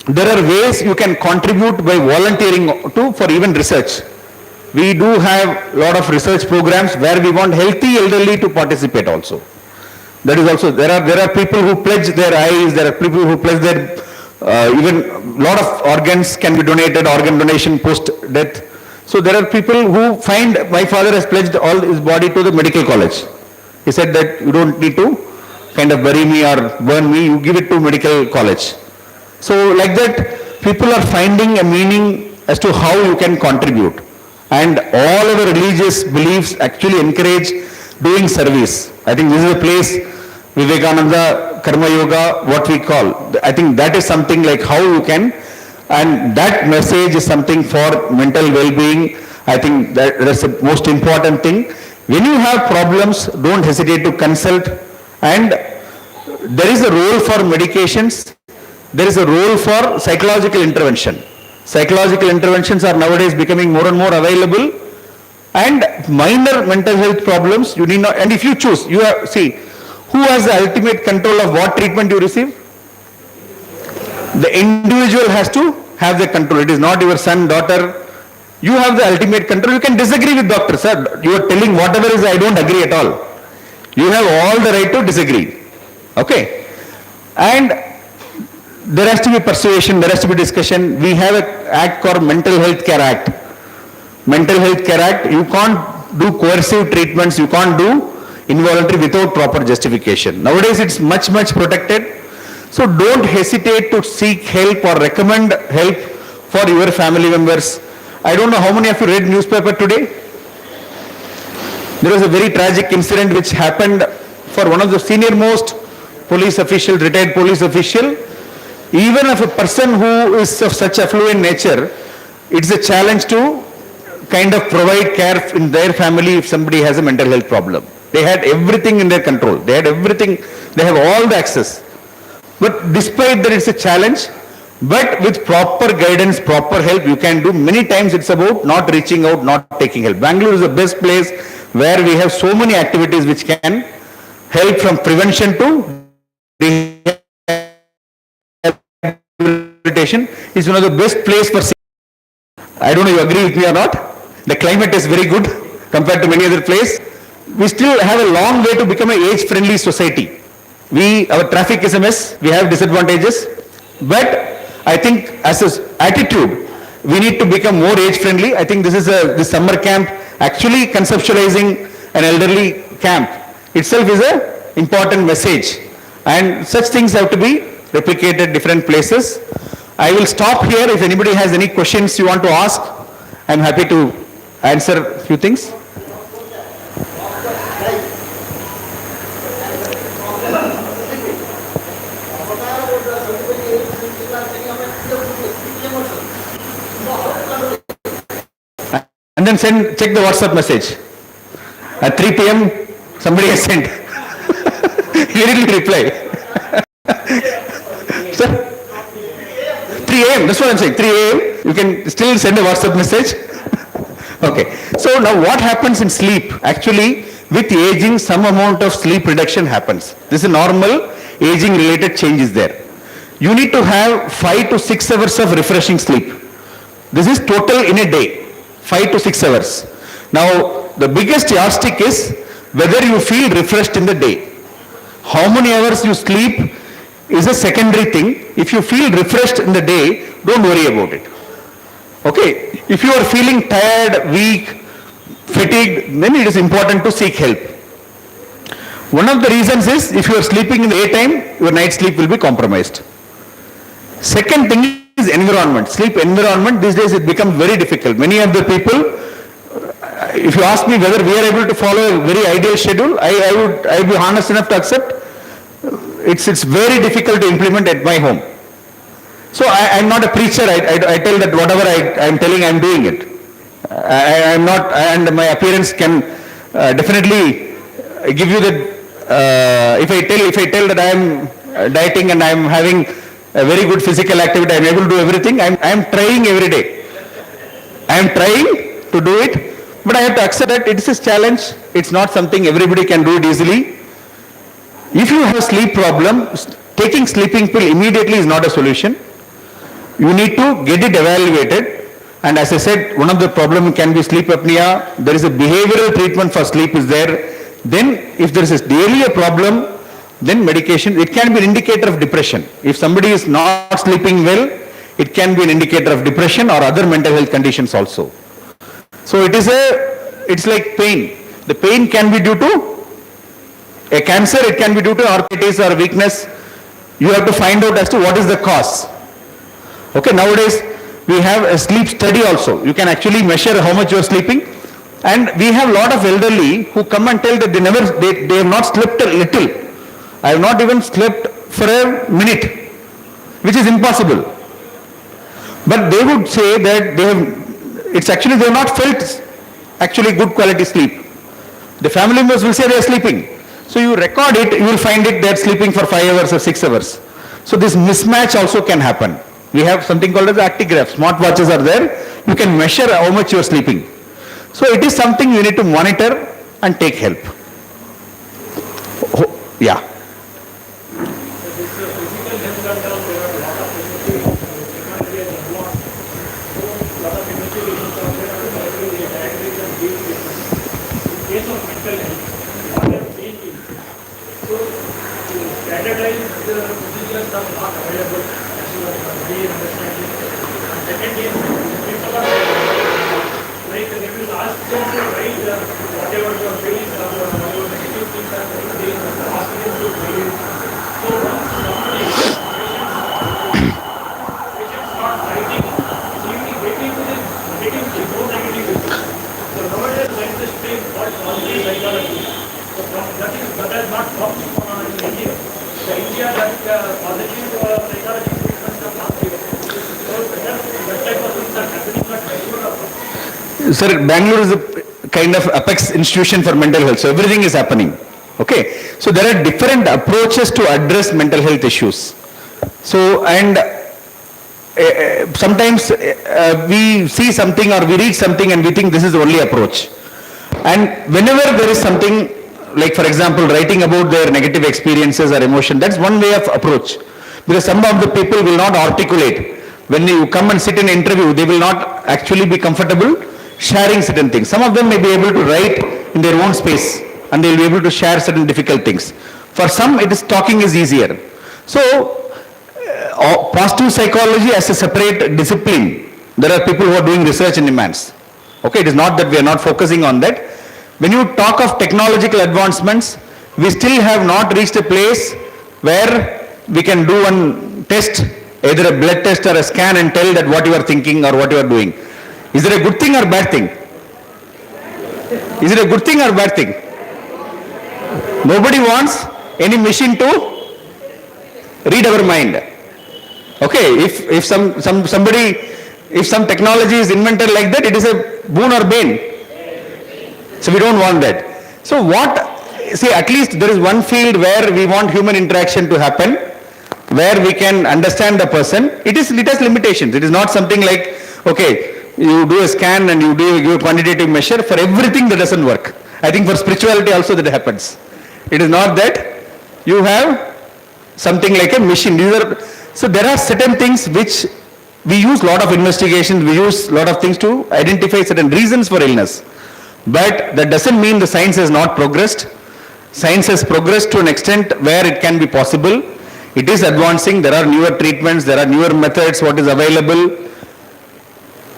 there are ways you can contribute by volunteering to for even research. We do have a lot of research programs where we want healthy elderly to participate also. That is also, there are people who pledge their eyes, there are people who pledge their, even a lot of organs can be donated, organ donation post-death. So there are people who find, my father has pledged all his body to the medical college. He said that you don't need to kind of bury me or burn me, you give it to medical college. So like that, people are finding a meaning as to how you can contribute. And all our religious beliefs actually encourage doing service. I think this is a place, Vivekananda, Karma Yoga, what we call. I think that is something like how you can, and that message is something for mental well-being. I think that's the most important thing. When you have problems, don't hesitate to consult. And there is a role for medications. There is a role for psychological intervention. Psychological interventions are nowadays becoming more and more available. And minor mental health problems, you need not, and if you choose, you have, see, who has the ultimate control of what treatment you receive? The individual has to have the control. It is not your son, daughter. You have the ultimate control. You can disagree with doctor, sir. You are telling whatever is, I don't agree at all. You have all the right to disagree. Okay? And there has to be persuasion, there has to be discussion. We have an act called Mental Health Care Act. Mental Health Care Act, you can't do coercive treatments, you can't do involuntary without proper justification. Nowadays it's much, much protected. So don't hesitate to seek help or recommend help for your family members. I don't know how many of you read newspaper today. There was a very tragic incident which happened for one of the senior most police official, retired police official. Even if a person who is of such affluent nature, it's a challenge to kind of provide care in their family if somebody has a mental health problem. They had everything in their control. They had everything, they have all the access. But despite that it's a challenge, but with proper guidance, proper help, you can do. Many times it's about not reaching out, not taking help. Bangalore is the best place where we have so many activities which can help from prevention to rehabilitation. It's one of the best place for. I don't know you agree with me or not. The climate is very good compared to many other places. We still have a long way to become an age-friendly society. Our traffic is a mess, we have disadvantages, but I think as an attitude, we need to become more age-friendly. I think this summer camp, actually conceptualizing an elderly camp itself is an important message. And such things have to be replicated at different places. I will stop here. If anybody has any questions you want to ask, I'm happy to answer a few things. And then check the WhatsApp message. At 3 p.m. somebody has sent. Immediately reply. Sir? 3 a.m. That's what I'm saying. 3 a.m. You can still send a WhatsApp message. Okay. So now what happens in sleep? Actually, with aging, some amount of sleep reduction happens. This is a normal aging related changes there. You need to have 5 to 6 hours of refreshing sleep. This is total in a day. 5 to 6 hours. Now, the biggest yardstick is whether you feel refreshed in the day. How many hours you sleep is a secondary thing. If you feel refreshed in the day, don't worry about it. Okay? If you are feeling tired, weak, fatigued, then it is important to seek help. One of the reasons is if you are sleeping in the daytime, your night sleep will be compromised. Second thing is environment. Sleep environment, these days it becomes very difficult. Many of the people, if you ask me whether we are able to follow a very ideal schedule, I would be honest enough to accept it's very difficult to implement at my home. So I'm not a preacher. I tell that whatever I'm telling, I'm doing it. I'm not, and my appearance can definitely give you that. If I tell that I'm dieting and I'm having a very good physical activity, I'm able to do everything. I'm trying every day. I'm trying to do it, but I have to accept that it's a challenge. It's not something everybody can do it easily. If you have sleep problem, taking sleeping pill immediately is not a solution. You need to get it evaluated. And as I said, one of the problem can be sleep apnea. There is a behavioral treatment for sleep is there. Then if there is daily a problem, then medication, it can be an indicator of depression. If somebody is not sleeping well, it can be an indicator of depression or other mental health conditions also. So it's like pain. The pain can be due to a cancer, it can be due to arthritis or weakness. You have to find out as to what is the cause. Okay, nowadays we have a sleep study also. You can actually measure how much you are sleeping. And we have a lot of elderly who come and tell that they have not slept a little. I have not even slept for a minute, which is impossible. But they would say that they have not felt actually good quality sleep. The family members will say they are sleeping. So you record it, you will find it they are sleeping for 5 hours or 6 hours. So this mismatch also can happen. We have something called as actigraph. Smartwatches are there. You can measure how much you are sleeping. So it is something you need to monitor and take help. Yeah. Like if you ask them to write Sir, Bangalore is a kind of apex institution for mental health, so everything is happening. Okay, so there are different approaches to address mental health issues. So, and sometimes we see something or we read something and we think this is the only approach. And whenever there is something, like for example, writing about their negative experiences or emotion, that's one way of approach. Because some of the people will not articulate. When you come and sit in an interview, they will not actually be comfortable sharing certain things. Some of them may be able to write in their own space and they will be able to share certain difficult things. For some, it is talking is easier. So, positive psychology as a separate discipline, there are people who are doing research in immense. Okay, it is not that we are not focusing on that. When you talk of technological advancements, we still have not reached a place where we can do one test, either a blood test or a scan, and tell that what you are thinking or what you are doing. Is it a good thing or bad thing? Is it a good thing or bad thing? Nobody wants any machine to read our mind. Okay, if some technology is invented like that, it is a boon or bane. So we don't want that. So at least there is one field where we want human interaction to happen, where we can understand the person. It has limitations. It is not something like, okay, you do a scan and you give a quantitative measure. For everything that doesn't work. I think for spirituality also that happens. It is not that you have something like a machine. So there are certain things which we use lot of investigations, we use lot of things to identify certain reasons for illness. But that doesn't mean the science has not progressed. Science has progressed to an extent where it can be possible. It is advancing. There are newer treatments, there are newer methods, what is available.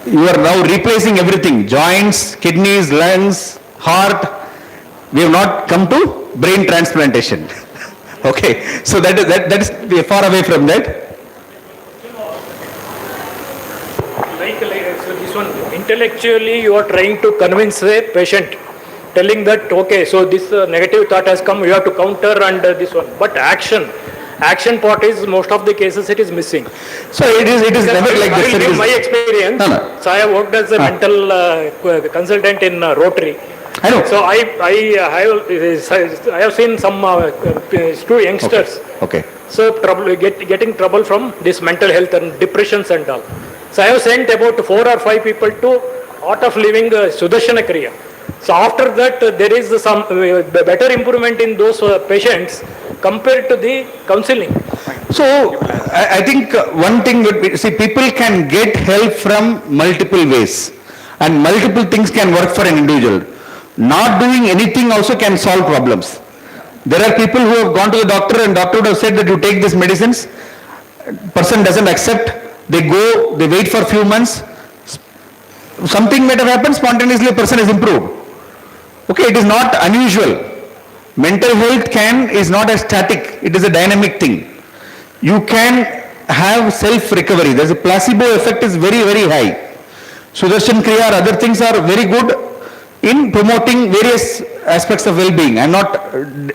You are now replacing everything, joints, kidneys, lungs, heart. We have not come to brain transplantation. Okay, so that is we are far away from that. So this one, intellectually you are trying to convince a patient, telling that, okay, so this negative thought has come, you have to counter and this one. But action part is, most of the cases it is missing. So it is never like this. I will give my experience. No. So I have worked as a mental consultant in Rotary. I know. So I have seen some two youngsters. Okay. So getting trouble from this mental health and depressions and all. So I have sent about 4 or 5 people to Art of Living Sudarshana Kriya. So after that there is some better improvement in those patients compared to the counseling. So I think one thing would be, see, people can get help from multiple ways and multiple things can work for an individual. Not doing anything also can solve problems. There are people who have gone to the doctor and doctor would have said that you take these medicines, person doesn't accept, they go, they wait for a few months, something might have happened, spontaneously a person is improved. Okay, it is not unusual. Mental health is not a static, it is a dynamic thing. You can have self-recovery. There's a placebo effect is very, very high. Sudarshan Kriya or other things are very good in promoting various aspects of well-being. I'm not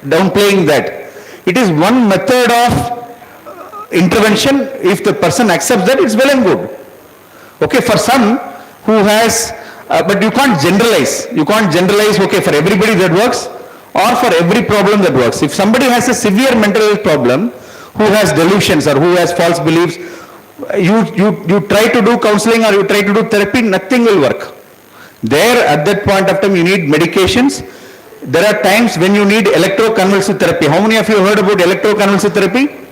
downplaying that. It is one method of intervention. If the person accepts that, it's well and good. Okay, for some who has, but you can't generalize. You can't generalize, okay, for everybody that works or for every problem that works. If somebody has a severe mental health problem, who has delusions or who has false beliefs, you try to do counseling or you try to do therapy, nothing will work. There, at that point of time, you need medications. There are times when you need electroconvulsive therapy. How many of you heard about electroconvulsive therapy?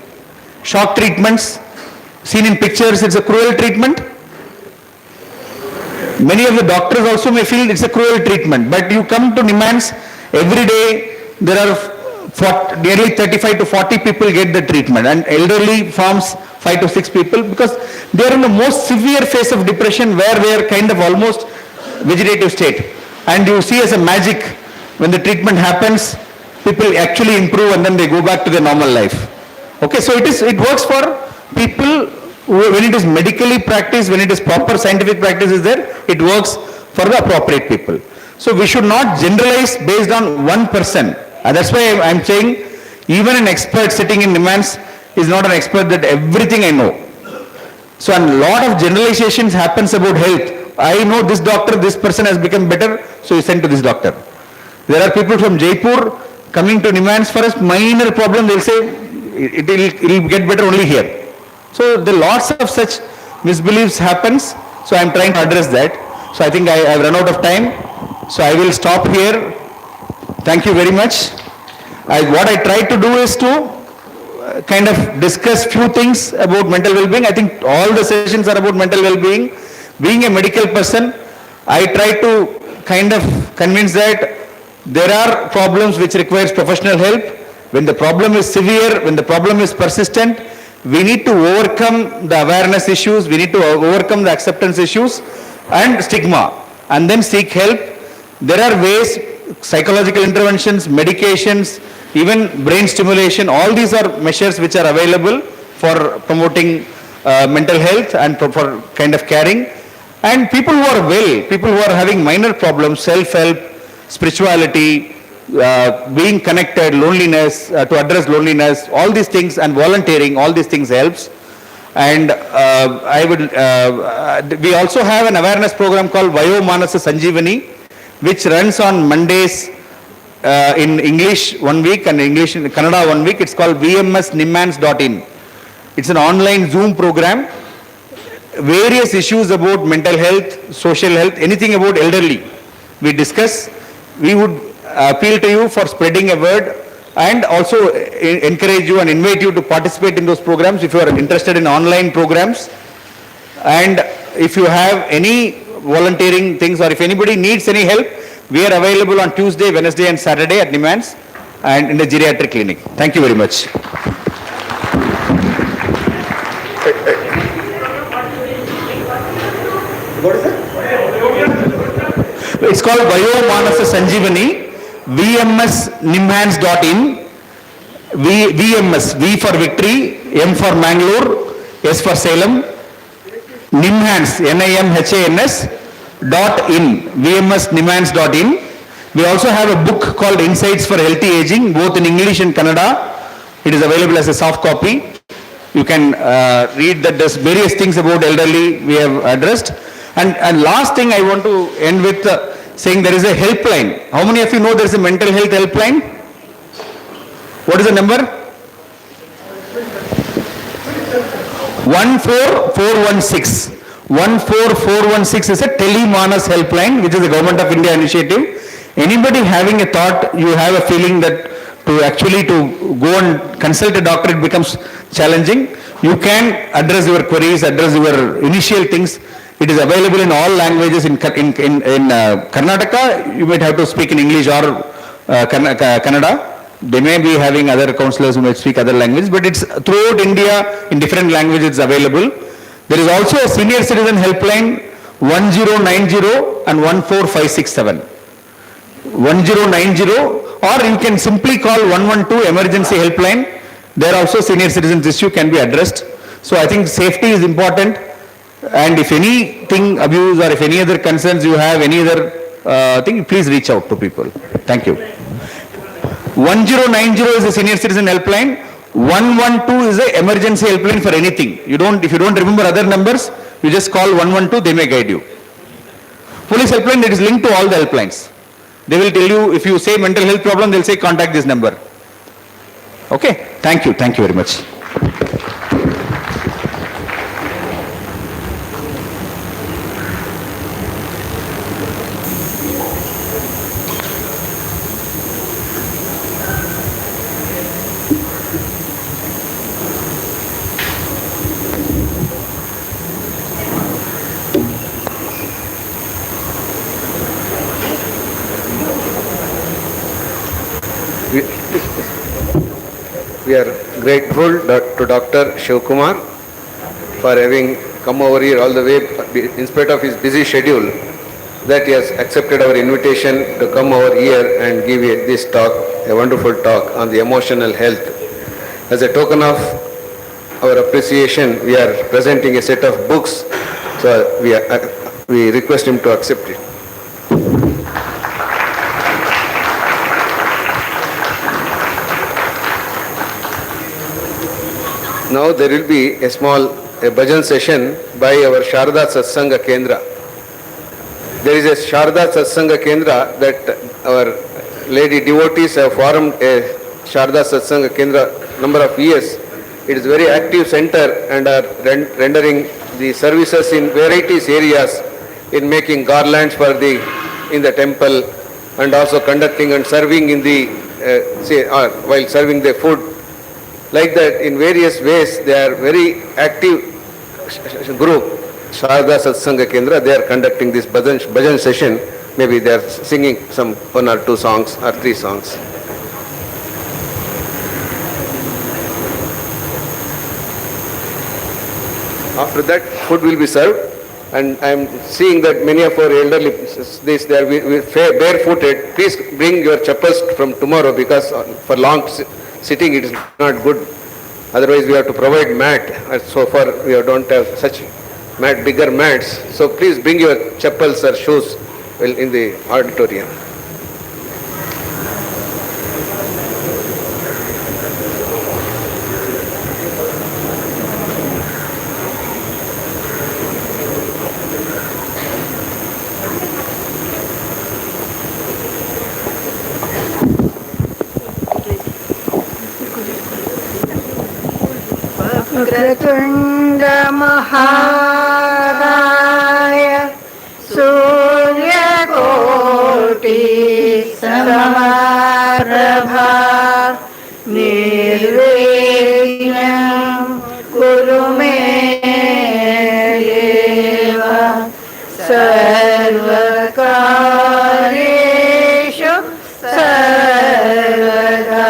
Shock treatments. Seen in pictures, it's a cruel treatment. Many of the doctors also may feel it's a cruel treatment. But you come to Nimans, every day there are nearly 35 to 40 people get the treatment. And elderly forms 5 to 6 people because they are in the most severe phase of depression where they are kind of almost vegetative state, and you see as a magic when the treatment happens, people actually improve and then they go back to their normal life. Okay, so it works for people when it is medically practiced, when it is proper scientific practice is there, it works for the appropriate people. So we should not generalize based on one person, and that's why I'm saying even an expert sitting in Nimans is not an expert that everything I know. So a lot of generalizations happens about health I know this doctor, this person has become better, so you send to this doctor. There are people from Jaipur coming to Nimans for a minor problem, they'll say it will get better only here. So the lots of such misbeliefs happens, so I am trying to address that. So I think I have run out of time, so I will stop here. Thank you very much. What I try to do is to kind of discuss few things about mental well-being. I think all the sessions are about mental well-being. Being a medical person, I try to kind of convince that there are problems which requires professional help. When the problem is severe, when the problem is persistent, we need to overcome the awareness issues, we need to overcome the acceptance issues and stigma, and then seek help. There are ways, psychological interventions, medications, even brain stimulation, all these are measures which are available for promoting mental health and for kind of caring. And people who are well, people who are having minor problems, self-help, spirituality, being connected, loneliness, to address loneliness, all these things, and volunteering, all these things helps. And we also have an awareness program called Vayo Manasa Sanjeevani, which runs on Mondays in English 1 week and English in Kannada 1 week. It's called vmsnimmans.in. It's an online Zoom program. Various issues about mental health, social health, anything about elderly, we discuss. We would appeal to you for spreading a word and also encourage you and invite you to participate in those programs if you are interested in online programs. And if you have any volunteering things or if anybody needs any help, we are available on Tuesday, Wednesday and Saturday at Nimans and in the geriatric clinic. Thank you very much. What is it? It's called Vayo Manasa Sanjeevani, vmsnimmans.in, VMS, V for victory, M for Mangalore, S for Salem, Nimhans, NIMHANS, .in, vmsnimmans.in. We also have a book called Insights for Healthy Aging, both in English and Kannada. It is available as a soft copy. You can read that there's various things about elderly we have addressed. And last thing I want to end with saying there is a helpline. How many of you know there is a mental health helpline? What is the number? 14416. 14416 is a Telemanas helpline, which is a Government of India initiative. Anybody having a thought, you have a feeling that to go and consult a doctor, it becomes challenging. You can address your queries, address your initial things. It is available in all languages. In Karnataka, you might have to speak in English or Kannada. They may be having other counselors who might speak other languages, but it's throughout India in different languages available. There is also a senior citizen helpline 1090 and 14567. 1090, or you can simply call 112 emergency helpline. There also senior citizens issue can be addressed. So I think safety is important. And if anything abuse or if any other concerns you have, any other thing, please reach out to people. Thank you. 1090 is a senior citizen helpline. 112 is an emergency helpline for anything. If you don't remember other numbers, you just call 112, they may guide you. Police helpline, it is linked to all the helplines. They will tell you, if you say mental health problem, they'll say contact this number. Okay, thank you very much. We are grateful to Dr. Shivkumar for having come over here all the way, in spite of his busy schedule, that he has accepted our invitation to come over here and give this talk, a wonderful talk on the emotional health. As a token of our appreciation, we are presenting a set of books, so we request him to accept it. Now there will be a bhajan session by our Sharda Satsanga Kendra. there is a Sharda Satsanga Kendra that our lady devotees have formed a Sharda Satsanga Kendra number of years. It is a very active center and are rendering the services in varieties areas in making garlands for in the temple and also conducting and serving in the while serving the food. Like that, in various ways, they are very active group. Sharda Satsanga Kendra, they are conducting this bhajan session. Maybe they are singing some 1 or 2 songs or 3 songs. After that, food will be served, and I am seeing that many of our elderly, they are barefooted. Please bring your chappals from tomorrow, because for long sitting it is not good. Otherwise, we have to provide mat. And so far, we don't have such bigger mats. So please bring your chappals or shoes in the auditorium. वक्रतुण्ड महाकाय सूर्यकोटि समप्रभा निर्विघ्नं कुरु मे देव सर्वकार्येषु सर्वदा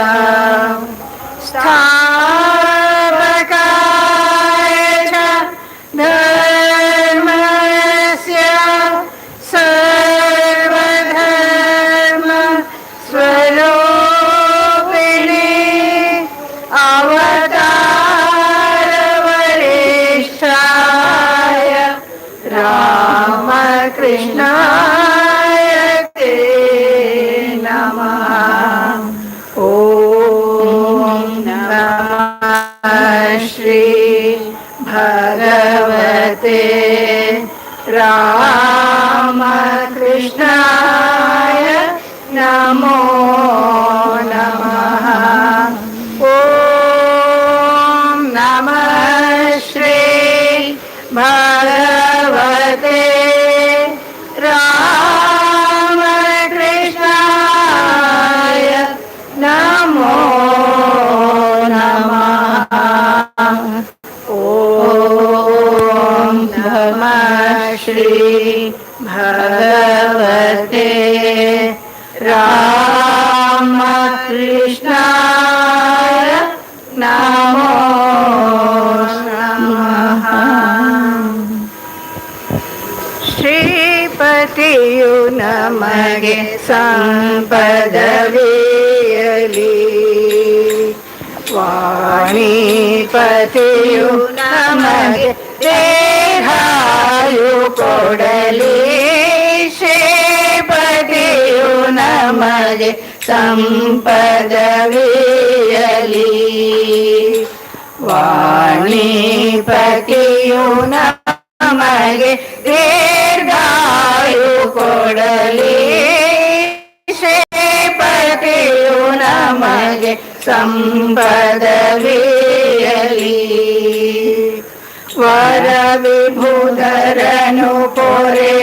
कृष्णाय ते नमः। ॐ नमः श्री भगवते रामकृष्णाय नमो नमः। ॐ नमः श्री भगवते रामकृष्णाय नमो नमः। ॐ नमः श्री भगवते रामकृष्णाय नमो नमः। ಶ್ರೀಪತಿಯು ನಮಗೆ ಸಂಪದವಿಯಲಿ, ವಾಣಿಪತಿಯು ನಮಗೆ ದೇಹಾಯು ಕೊಡಲಿ, ಶ್ರೀಪತಿಯು ನಮಗೆ ಸಂಪದವಿಯಲಿ, ವಾಣಿಪತಿಯು ನಮಗೆ ದೀರ್ಘಾಯು ಕೊಡಲಿ, ಶ್ರೀಪತಿಯು ನಮಗೆ ಸಂಪದವಿಯಲಿ, ವರ ವಿಭುಧರನು ಪೊರೆ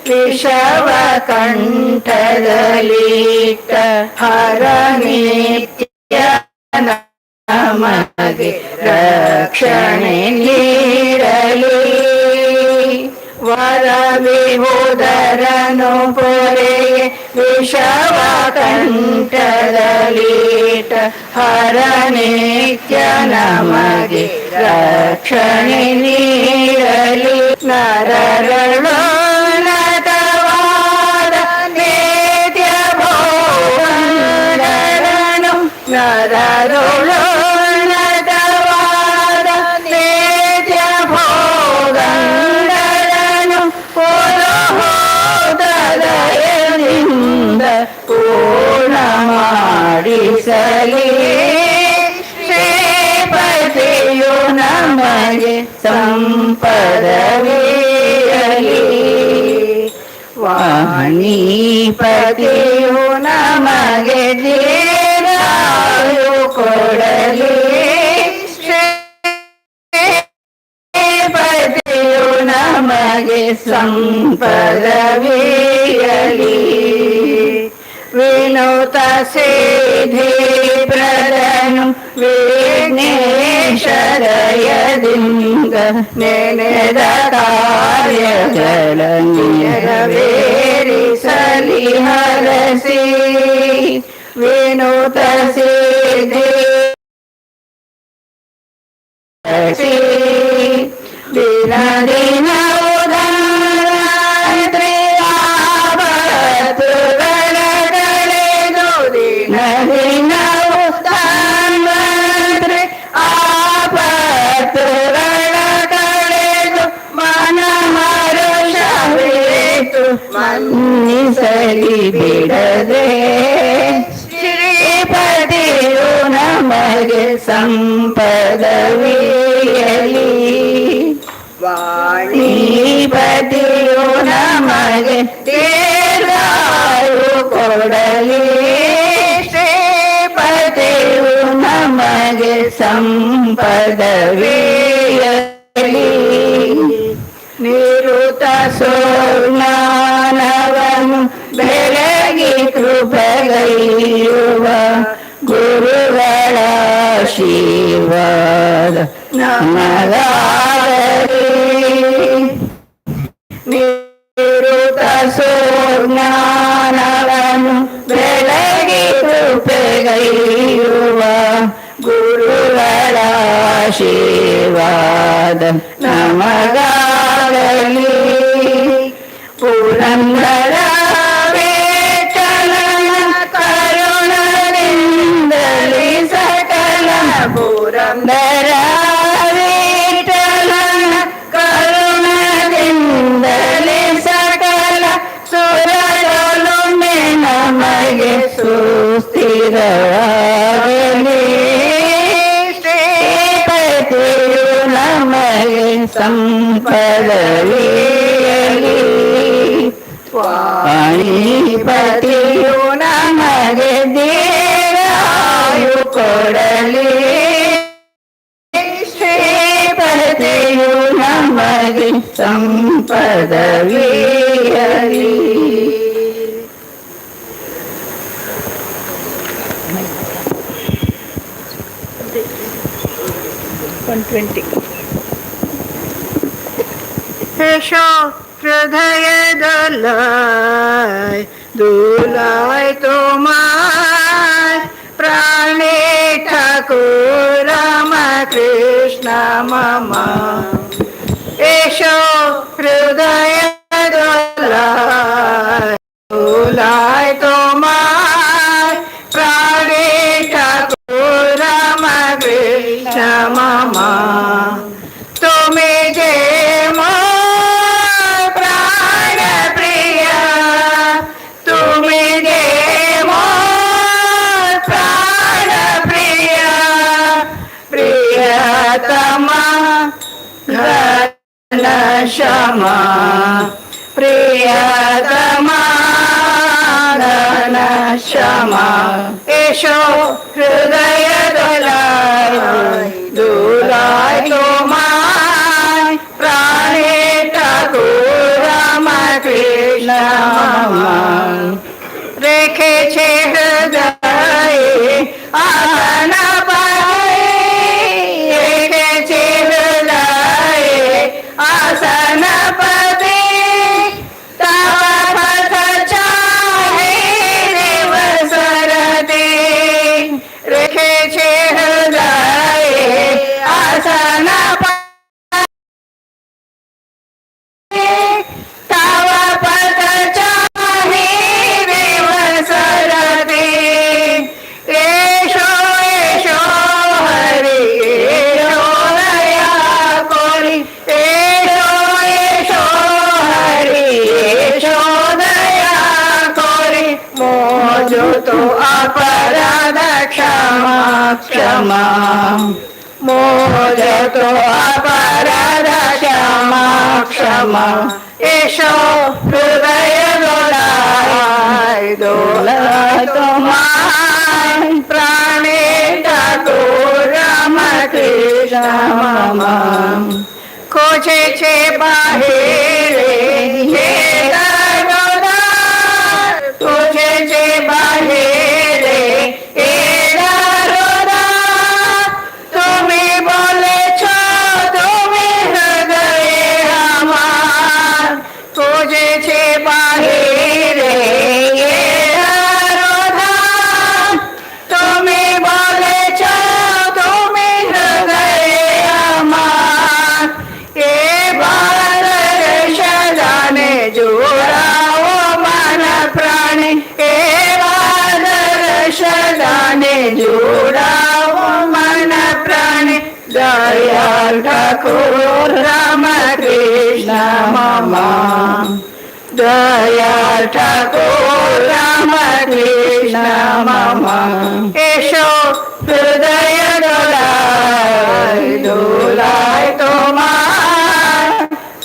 ವಿಷವ ಕಂಠದಲ್ಲಿಟ್ಟ ಹರ ನಿತ್ಯ ನಮಗೆ ರಕ್ಷಣೆ ನೀಡಲಿ, ವರ ವಿಭುಧರನು ಪೊರೆ ವಿಷವ ಕಂಠದಲ್ಲಿಟ್ಟ ಹರ ನಿತ್ಯ ನಮಗೆ ರಕ್ಷಣೆ ನೀಡಲಿ, ನರರುಣತವಾದ ನಿತ್ಯ ಭೋಗರನು ನರರುಣತವಾದ ನಿತ್ಯ ಭೋಗರನು ಪುರೋದಯನಿಂದ ಪೂರ್ಣ ಮಾಡಿಸಲಿ, ಶ್ರೀಪತಿಯು ನಮಗೆ ಸಂಪದವಿಯಲಿ, ವಾಣಿಪತಿಯು ನಮಗೆ ದೀರ್ಘಾಯು ಕೊಡಲಿ, ಶ್ರೀಪತಿಯು ನಮಗೆ ಸಂಪದವಿಯಲಿ. ವಿನೂತ ಸಿದ್ಧಿ ಪ್ರದನು ವಿಘ್ನೇಶ್ವರಯದಿಂದ ನೆನೆದ ಕಾರ್ಯಗಳ ನೆರವೇರಿಸಲಿ ಹರಸಿ. ವಿನೂತ ಸಿದ್ಧಿ ದಿನ ದಿನ ಮನ್ನಿಸಲಿ ಬಿಡದೆ, ಶ್ರೀಪತಿಯು ನಮಗೆ ಸಂಪದವಿಯಲಿ. ವಾಣಿಪತಿಯು ನಮಗೆ ದೀರ್ಘಾಯು ಕೊಡಲಿ, ಶ್ರೀಪತಿಯು ನಮಗೆ ಸಂಪದವಿಯಲಿ. ನಿರುತ ಸುಜ್ಞಾನವನ್ನು ಬೆಳಗಿ ಕೃಪಗೈಯುವ ಗುರುಗಳ ಆಶೀರ್ವಾದ ನಮಗಾಗಲಿ. ನಿರುತ ಸುಜ್ಞಾನವನ್ನು ಬೆಳಗಿ ಕೃಪಗೈಯುವ ಗುರುಗಳ ಆಶೀರ್ವಾದ ನಮಗಾಗಲಿ. ಪುರಂದರ ವೇಟಲನ ಕರುಣದಿಂದಲಿ ಸಕಲ, ಪುರಂದರ ವೇಟಲನ ಕರುಣದಿಂದಲಿ ಸಕಲ ಸುರರೊಲುಮೆ ನಮಗೆ ಸುಸ್ಥಿರವಾಗಲಿ. ಶ್ರೀಪತಿಯು ನಮಗೆ ಸಂಪದವಿಯಲಿ. ವಾಣಿಪತಿಯು ನಮಗೆ ದೀರ್ಘಾಯು ಕೊಡಲಿ, ಶ್ರೀಪತಿಯು ನಮಗೆ ಸಂಪದವಿಯಲಿ. ಯಶೋ ಹೃದಯದಲ್ಲಾಯ್ दूलाय तुम्हार प्राणे ठाकुर राम कृष्ण मम एषो हृदय दूलाय तुम्हार प्राणे ठाकुर राम कृष्ण मम तुम्हें जे क्षमा प्रियतमा क्षमा एषो हृदय दूलाय तुम्हार प्राणे ठाकुर राम कृष्ण रेखे छे हृदय आसन आसन पदे तव पथ चाहे देव सरते रेखे छे हृदय आसन पदे तव पथ चाहे देव सरते एषो एषो हरि एषो दया कोरि जो तो अपराध क्षमा क्षमा मोज तो अपराध क्षमा क्षमा एषो हृदय मम खोजे छे बाहेरे हे दारोदार खोजे छे बाहेरे हे दारोदार तुमी बोले छो तुमी हृदय अमार खोजे छे बाहेरे हे दारोदार तुमी बोले छो तुमी हृदय अमार ए भारत शदाने जोड़ाओ मन प्राणे ए भारत शदाने जोड़ाओ मन प्राणे दयाल ठाकुर राम कृष्ण मम दयाल ठाकुर राम कृष्ण मम एषो हृदय डोलाय डोलाय तोमार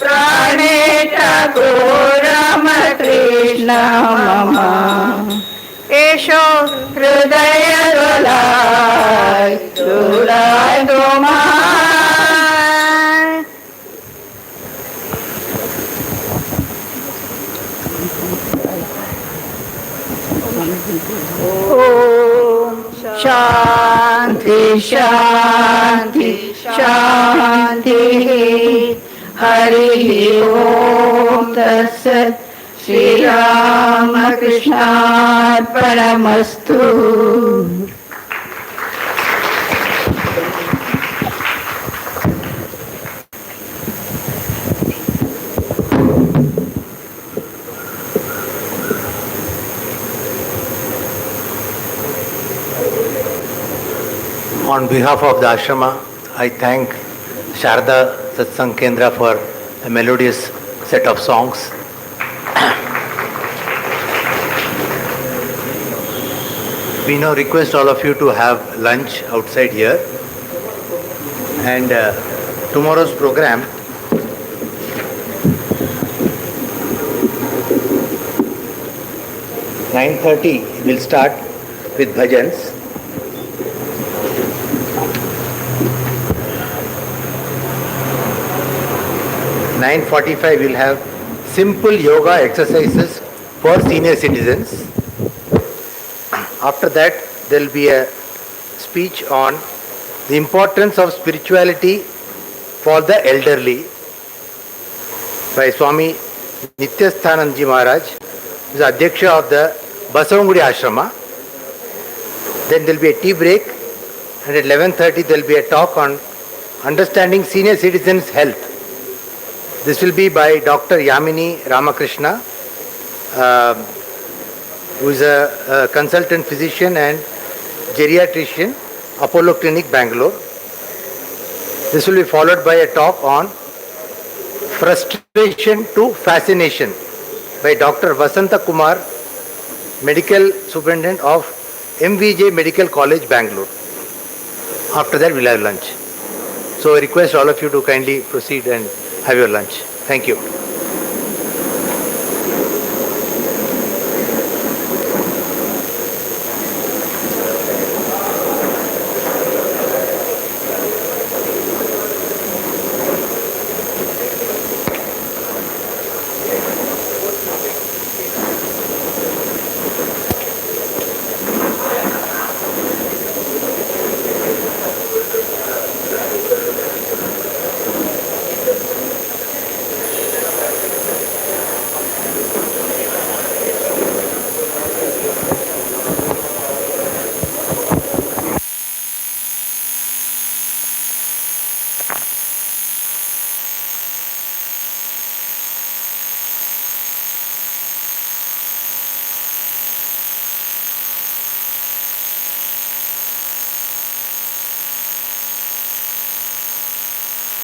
प्राणे ठाकुर राम कृष्ण मम एषो हृदय डोलाय डोलाय तोमार ओम शांति शांति शांति हरि ओम तत्सत् Shri Ram कृष्णार्पणमस्तु On behalf of the ashrama, I thank Sharda Satsang Kendra for a melodious set of songs. We now request all of you to have lunch outside here. And tomorrow's program (9:30) will start with bhajans. 9:45 we'll have simple yoga exercises for senior citizens. After that there will be a speech on the importance of spirituality for the elderly by Swami Nityasthananji Maharaj, who is Adhyaksha of the Basavangudi Ashrama. Then there will be a tea break, and at 11:30 there will be a talk on understanding senior citizens' health. This will be by Dr. Yamini Ramakrishna, who is a consultant physician and geriatrician, Apollo Clinic, Bangalore. This will be followed by a talk on frustration to fascination by Dr. Vasanta Kumar, Medical Superintendent of MVJ Medical College, Bangalore. After that, we'll have lunch. So I request all of you to kindly proceed and have your lunch. Thank you.